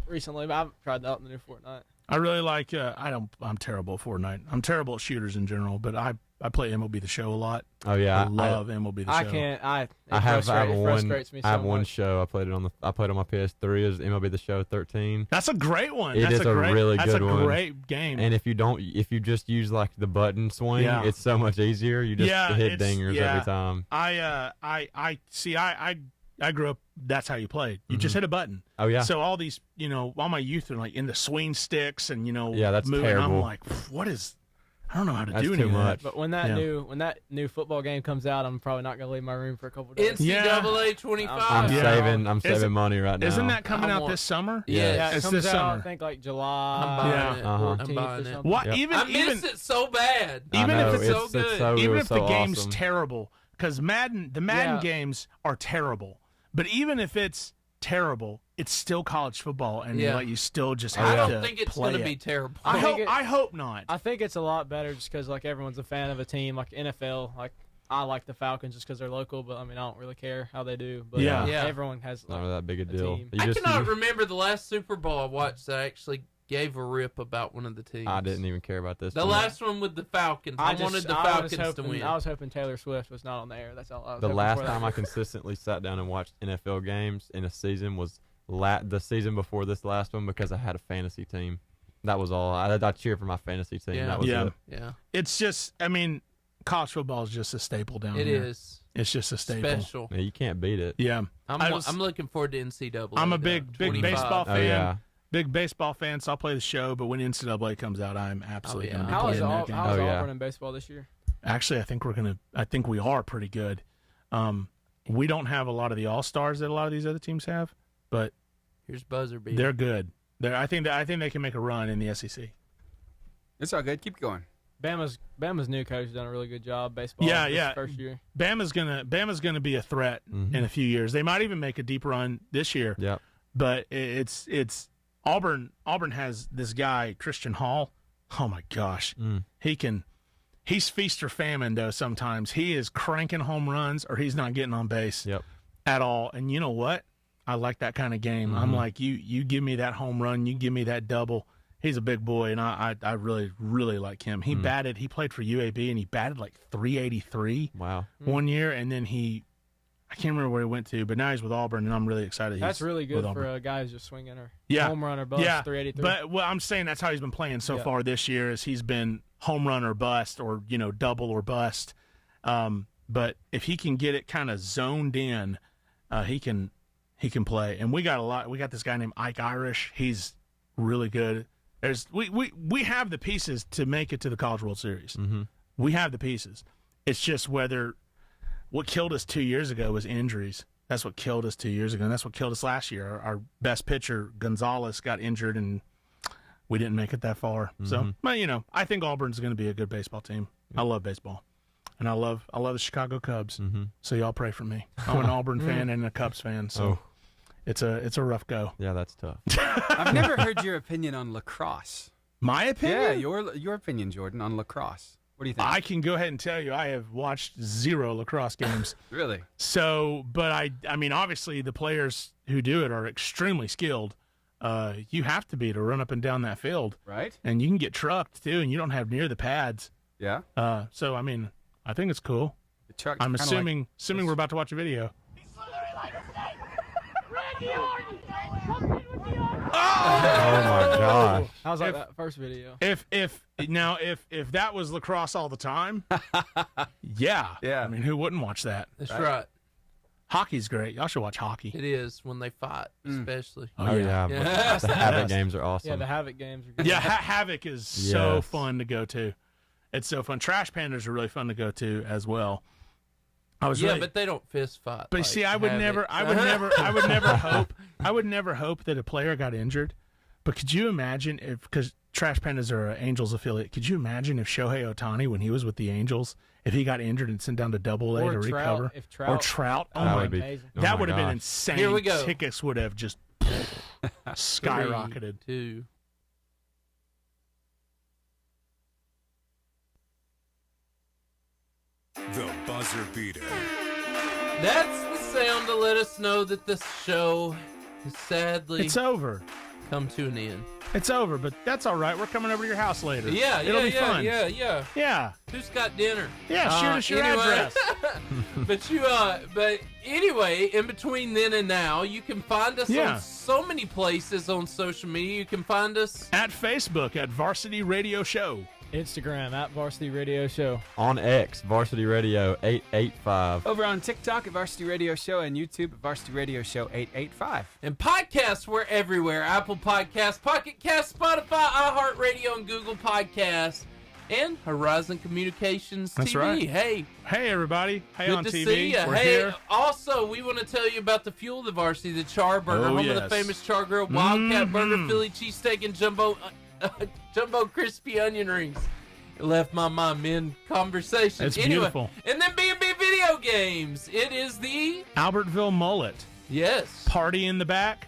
recently. But I haven't tried out in the new Fortnite. I really like. I'm terrible at Fortnite. I'm terrible at shooters in general, but I play MLB The Show a lot. Oh yeah, I love MLB The Show. I can't. I have it one. frustrates me I have so one much. show. I played on my PS3. Is MLB The Show 13. That's a great one. It that's is a really that's good a one. great game. And if you just use like the button swing, Yeah. it's so much easier. You just hit it's- dingers yeah. every time. I see. I grew up. That's how you played. You just hit a button. Oh yeah. So all these, all my youth are like in the swing sticks and Yeah, that's moving. I'm terrible. like, what is? I don't know how to That's do too any of that. much. But when that new football game comes out, I'm probably not gonna leave my room for a couple days. NCAA 25. I'm saving money right now. Isn't that coming out this summer? Yeah, it it's comes this out, summer. I think like July. I'm buying it. 14th I'm buying or it. something. What? Yep. Even Missed it so bad. Even I know, if it's so good. even it was if so the game's awesome. terrible, because the Madden games are terrible. But even if it's terrible, it's still college football, and Yeah. like you still just I have to don't think it's play going to it. be terrible. I hope not. I think it's a lot better just because like everyone's a fan of a team. Like NFL, like I like the Falcons just because they're local, but I mean I don't really care how they do. But Yeah. everyone has Not like, that big a deal. team. You I just- cannot you- remember the last Super Bowl I watched that actually gave a rip about one of the teams. I didn't even care about this. The one. last one with the Falcons. I wanted the Falcons to win. I was hoping Taylor Swift was not on the air. That's all. I was The hoping last for that. time I consistently sat down and watched NFL games in a season was the season before this last one because I had a fantasy team. That was all. I cheered for my fantasy team. Yeah. That was it. Yeah. It's just, I mean, college football is just a staple down It here. is. It's just a staple. Special. Yeah, you can't beat it. Yeah. I'm looking forward to NCAA. I'm a though. big 25. baseball fan. Oh, yeah. Big baseball fan, so I'll play the show. But when NCAA comes out, I'm absolutely going to be How is playing that game. Auburn in baseball this year? Actually, I think we are pretty good. We don't have a lot of the all-stars that a lot of these other teams have, but Here's buzzer beater. they're good. I think they can make a run in the SEC. It's all good. Keep going. Bama's new coach has done a really good job. Baseball. Yeah. First year. Bama's gonna be a threat in a few years. They might even make a deep run this year. Yep. But it's Auburn. Auburn has this guy Christian Hall. Oh my gosh, he's feast or famine though. Sometimes he is cranking home runs or he's not getting on base at all. And you know what? I like that kind of game. I'm like you give me that home run, you give me that double. He's a big boy, and I really, really like him. He played for UAB, and he batted like 383 one year, and then I can't remember where he went to, but now he's with Auburn, and I'm really excited. That's really good with for Auburn. a guy who's just swinging or Yeah. home run or bust, 383. But well, I'm saying that's how he's been playing so far this year. Is he's been home run or bust, or double or bust. But if he can get it kind of zoned in, he can play. And we got this guy named Ike Irish. He's really good. We have the pieces to make it to the College World Series. We have the pieces. It's just what killed us 2 years ago was injuries. That's what killed us 2 years ago, and that's what killed us last year. Our best pitcher, Gonzalez, got injured, and we didn't make it that far. So, but I think Auburn's going to be a good baseball team. I love baseball, and I love the Chicago Cubs. So y'all pray for me. I'm an Auburn fan and a Cubs fan. So. It's a rough go. Yeah, that's tough. I've never heard your opinion on lacrosse. My opinion? Yeah, your opinion, Jordan, on lacrosse. What do you think? I can go ahead and tell you I have watched 0 lacrosse games. Really? So, but I mean, obviously the players who do it are extremely skilled. You have to be to run up and down that field. Right. And you can get trucked too, and you don't have near the pads. Yeah. So, I mean, I think it's cool. The truck's I'm kinda assuming we're about to watch a video. Oh my gosh. I was like that first video. If that was lacrosse all the time, yeah. I mean, who wouldn't watch that? That's right. Hockey's great. Y'all should watch hockey. It is when they fight, especially. Oh yeah. But the Havoc games are awesome. Yeah, the Havoc games are good. Yeah, Havoc is so fun to go to. It's so fun. Trash Pandas are really fun to go to as well. But they don't fist fight. But like see, I would never hope that a player got injured. But could you imagine because Trash Pandas are an Angels affiliate, could you imagine if Shohei Ohtani, when he was with the Angels, if he got injured and sent down to Double-A to recover? Or Trout. Oh that my, would be amazing. that would have been gosh. insane. Here we go. Tickets would have just skyrocketed. 3, 2. The buzzer beater. That's the sound to let us know that this show has sadly It's over. come to an end. It's over, but that's all right. We're coming over to your house later. Yeah, It'll be fun. Yeah. Yeah. Who's got dinner? Yeah, shoot us your anyway. address. But anyway, in between then and now, you can find us on so many places on social media. You can find us At Facebook at Varsity Radio Show. Instagram at Varsity Radio Show. On X, Varsity Radio 885. Over on TikTok at Varsity Radio Show and YouTube at Varsity Radio Show 885. and podcasts. We're everywhere: Apple Podcasts, Pocket Cast, Spotify, iHeartRadio, and Google Podcasts. and Horizon Communications That's TV. right. Hey, everybody. Hey, good on to TV. see you. We're Hey, here. also, we want to tell you about the Fuel of the Varsity, the Char Burger, Oh, home of yes. the famous Char Grill, Wildcat Burger, Philly cheesesteak, and jumbo crispy onion rings. It left my mind mid-conversation. It's anyway, beautiful. And then B&B Video Games. It is the... Albertville Mullet. Yes. Party in the back.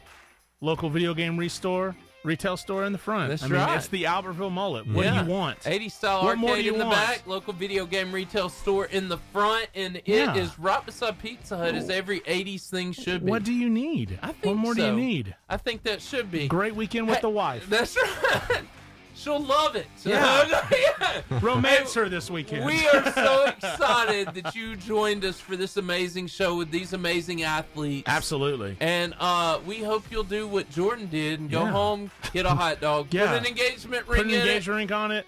Local video game retail store in the front. That's I mean, right. It's the Albertville Mullet. What do you want? 80s style What more do arcade you in the want? back, local video game retail store in the front, and it Yeah. is right beside Pizza Hut, as every 80s thing should be. What do you need? I think What more do so. you need? I think that should be. Great weekend with the wife. That's right. She'll love it. Yeah. Yeah. Romance her this weekend. We are so excited that you joined us for this amazing show with these amazing athletes. Absolutely. And we hope you'll do what Jordan did and go Yeah. home, get a hot dog, Yeah. put an engagement ring Put an in engagement ring on it.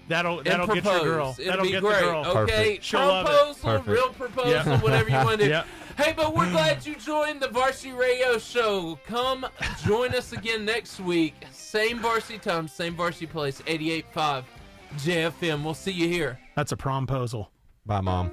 That'll and get your propose. girl. It'll That'll be get great. the girl. Okay, Perfect. She'll love it. proposal, Perfect. real proposal, Yeah. whatever you want to do. Yeah. Hey, but we're glad you joined the Varsity Radio Show. Come join us again next week. Same Varsity time, same Varsity place, 88.5 JFM. We'll see you here. That's a promposal. Bye, Mom.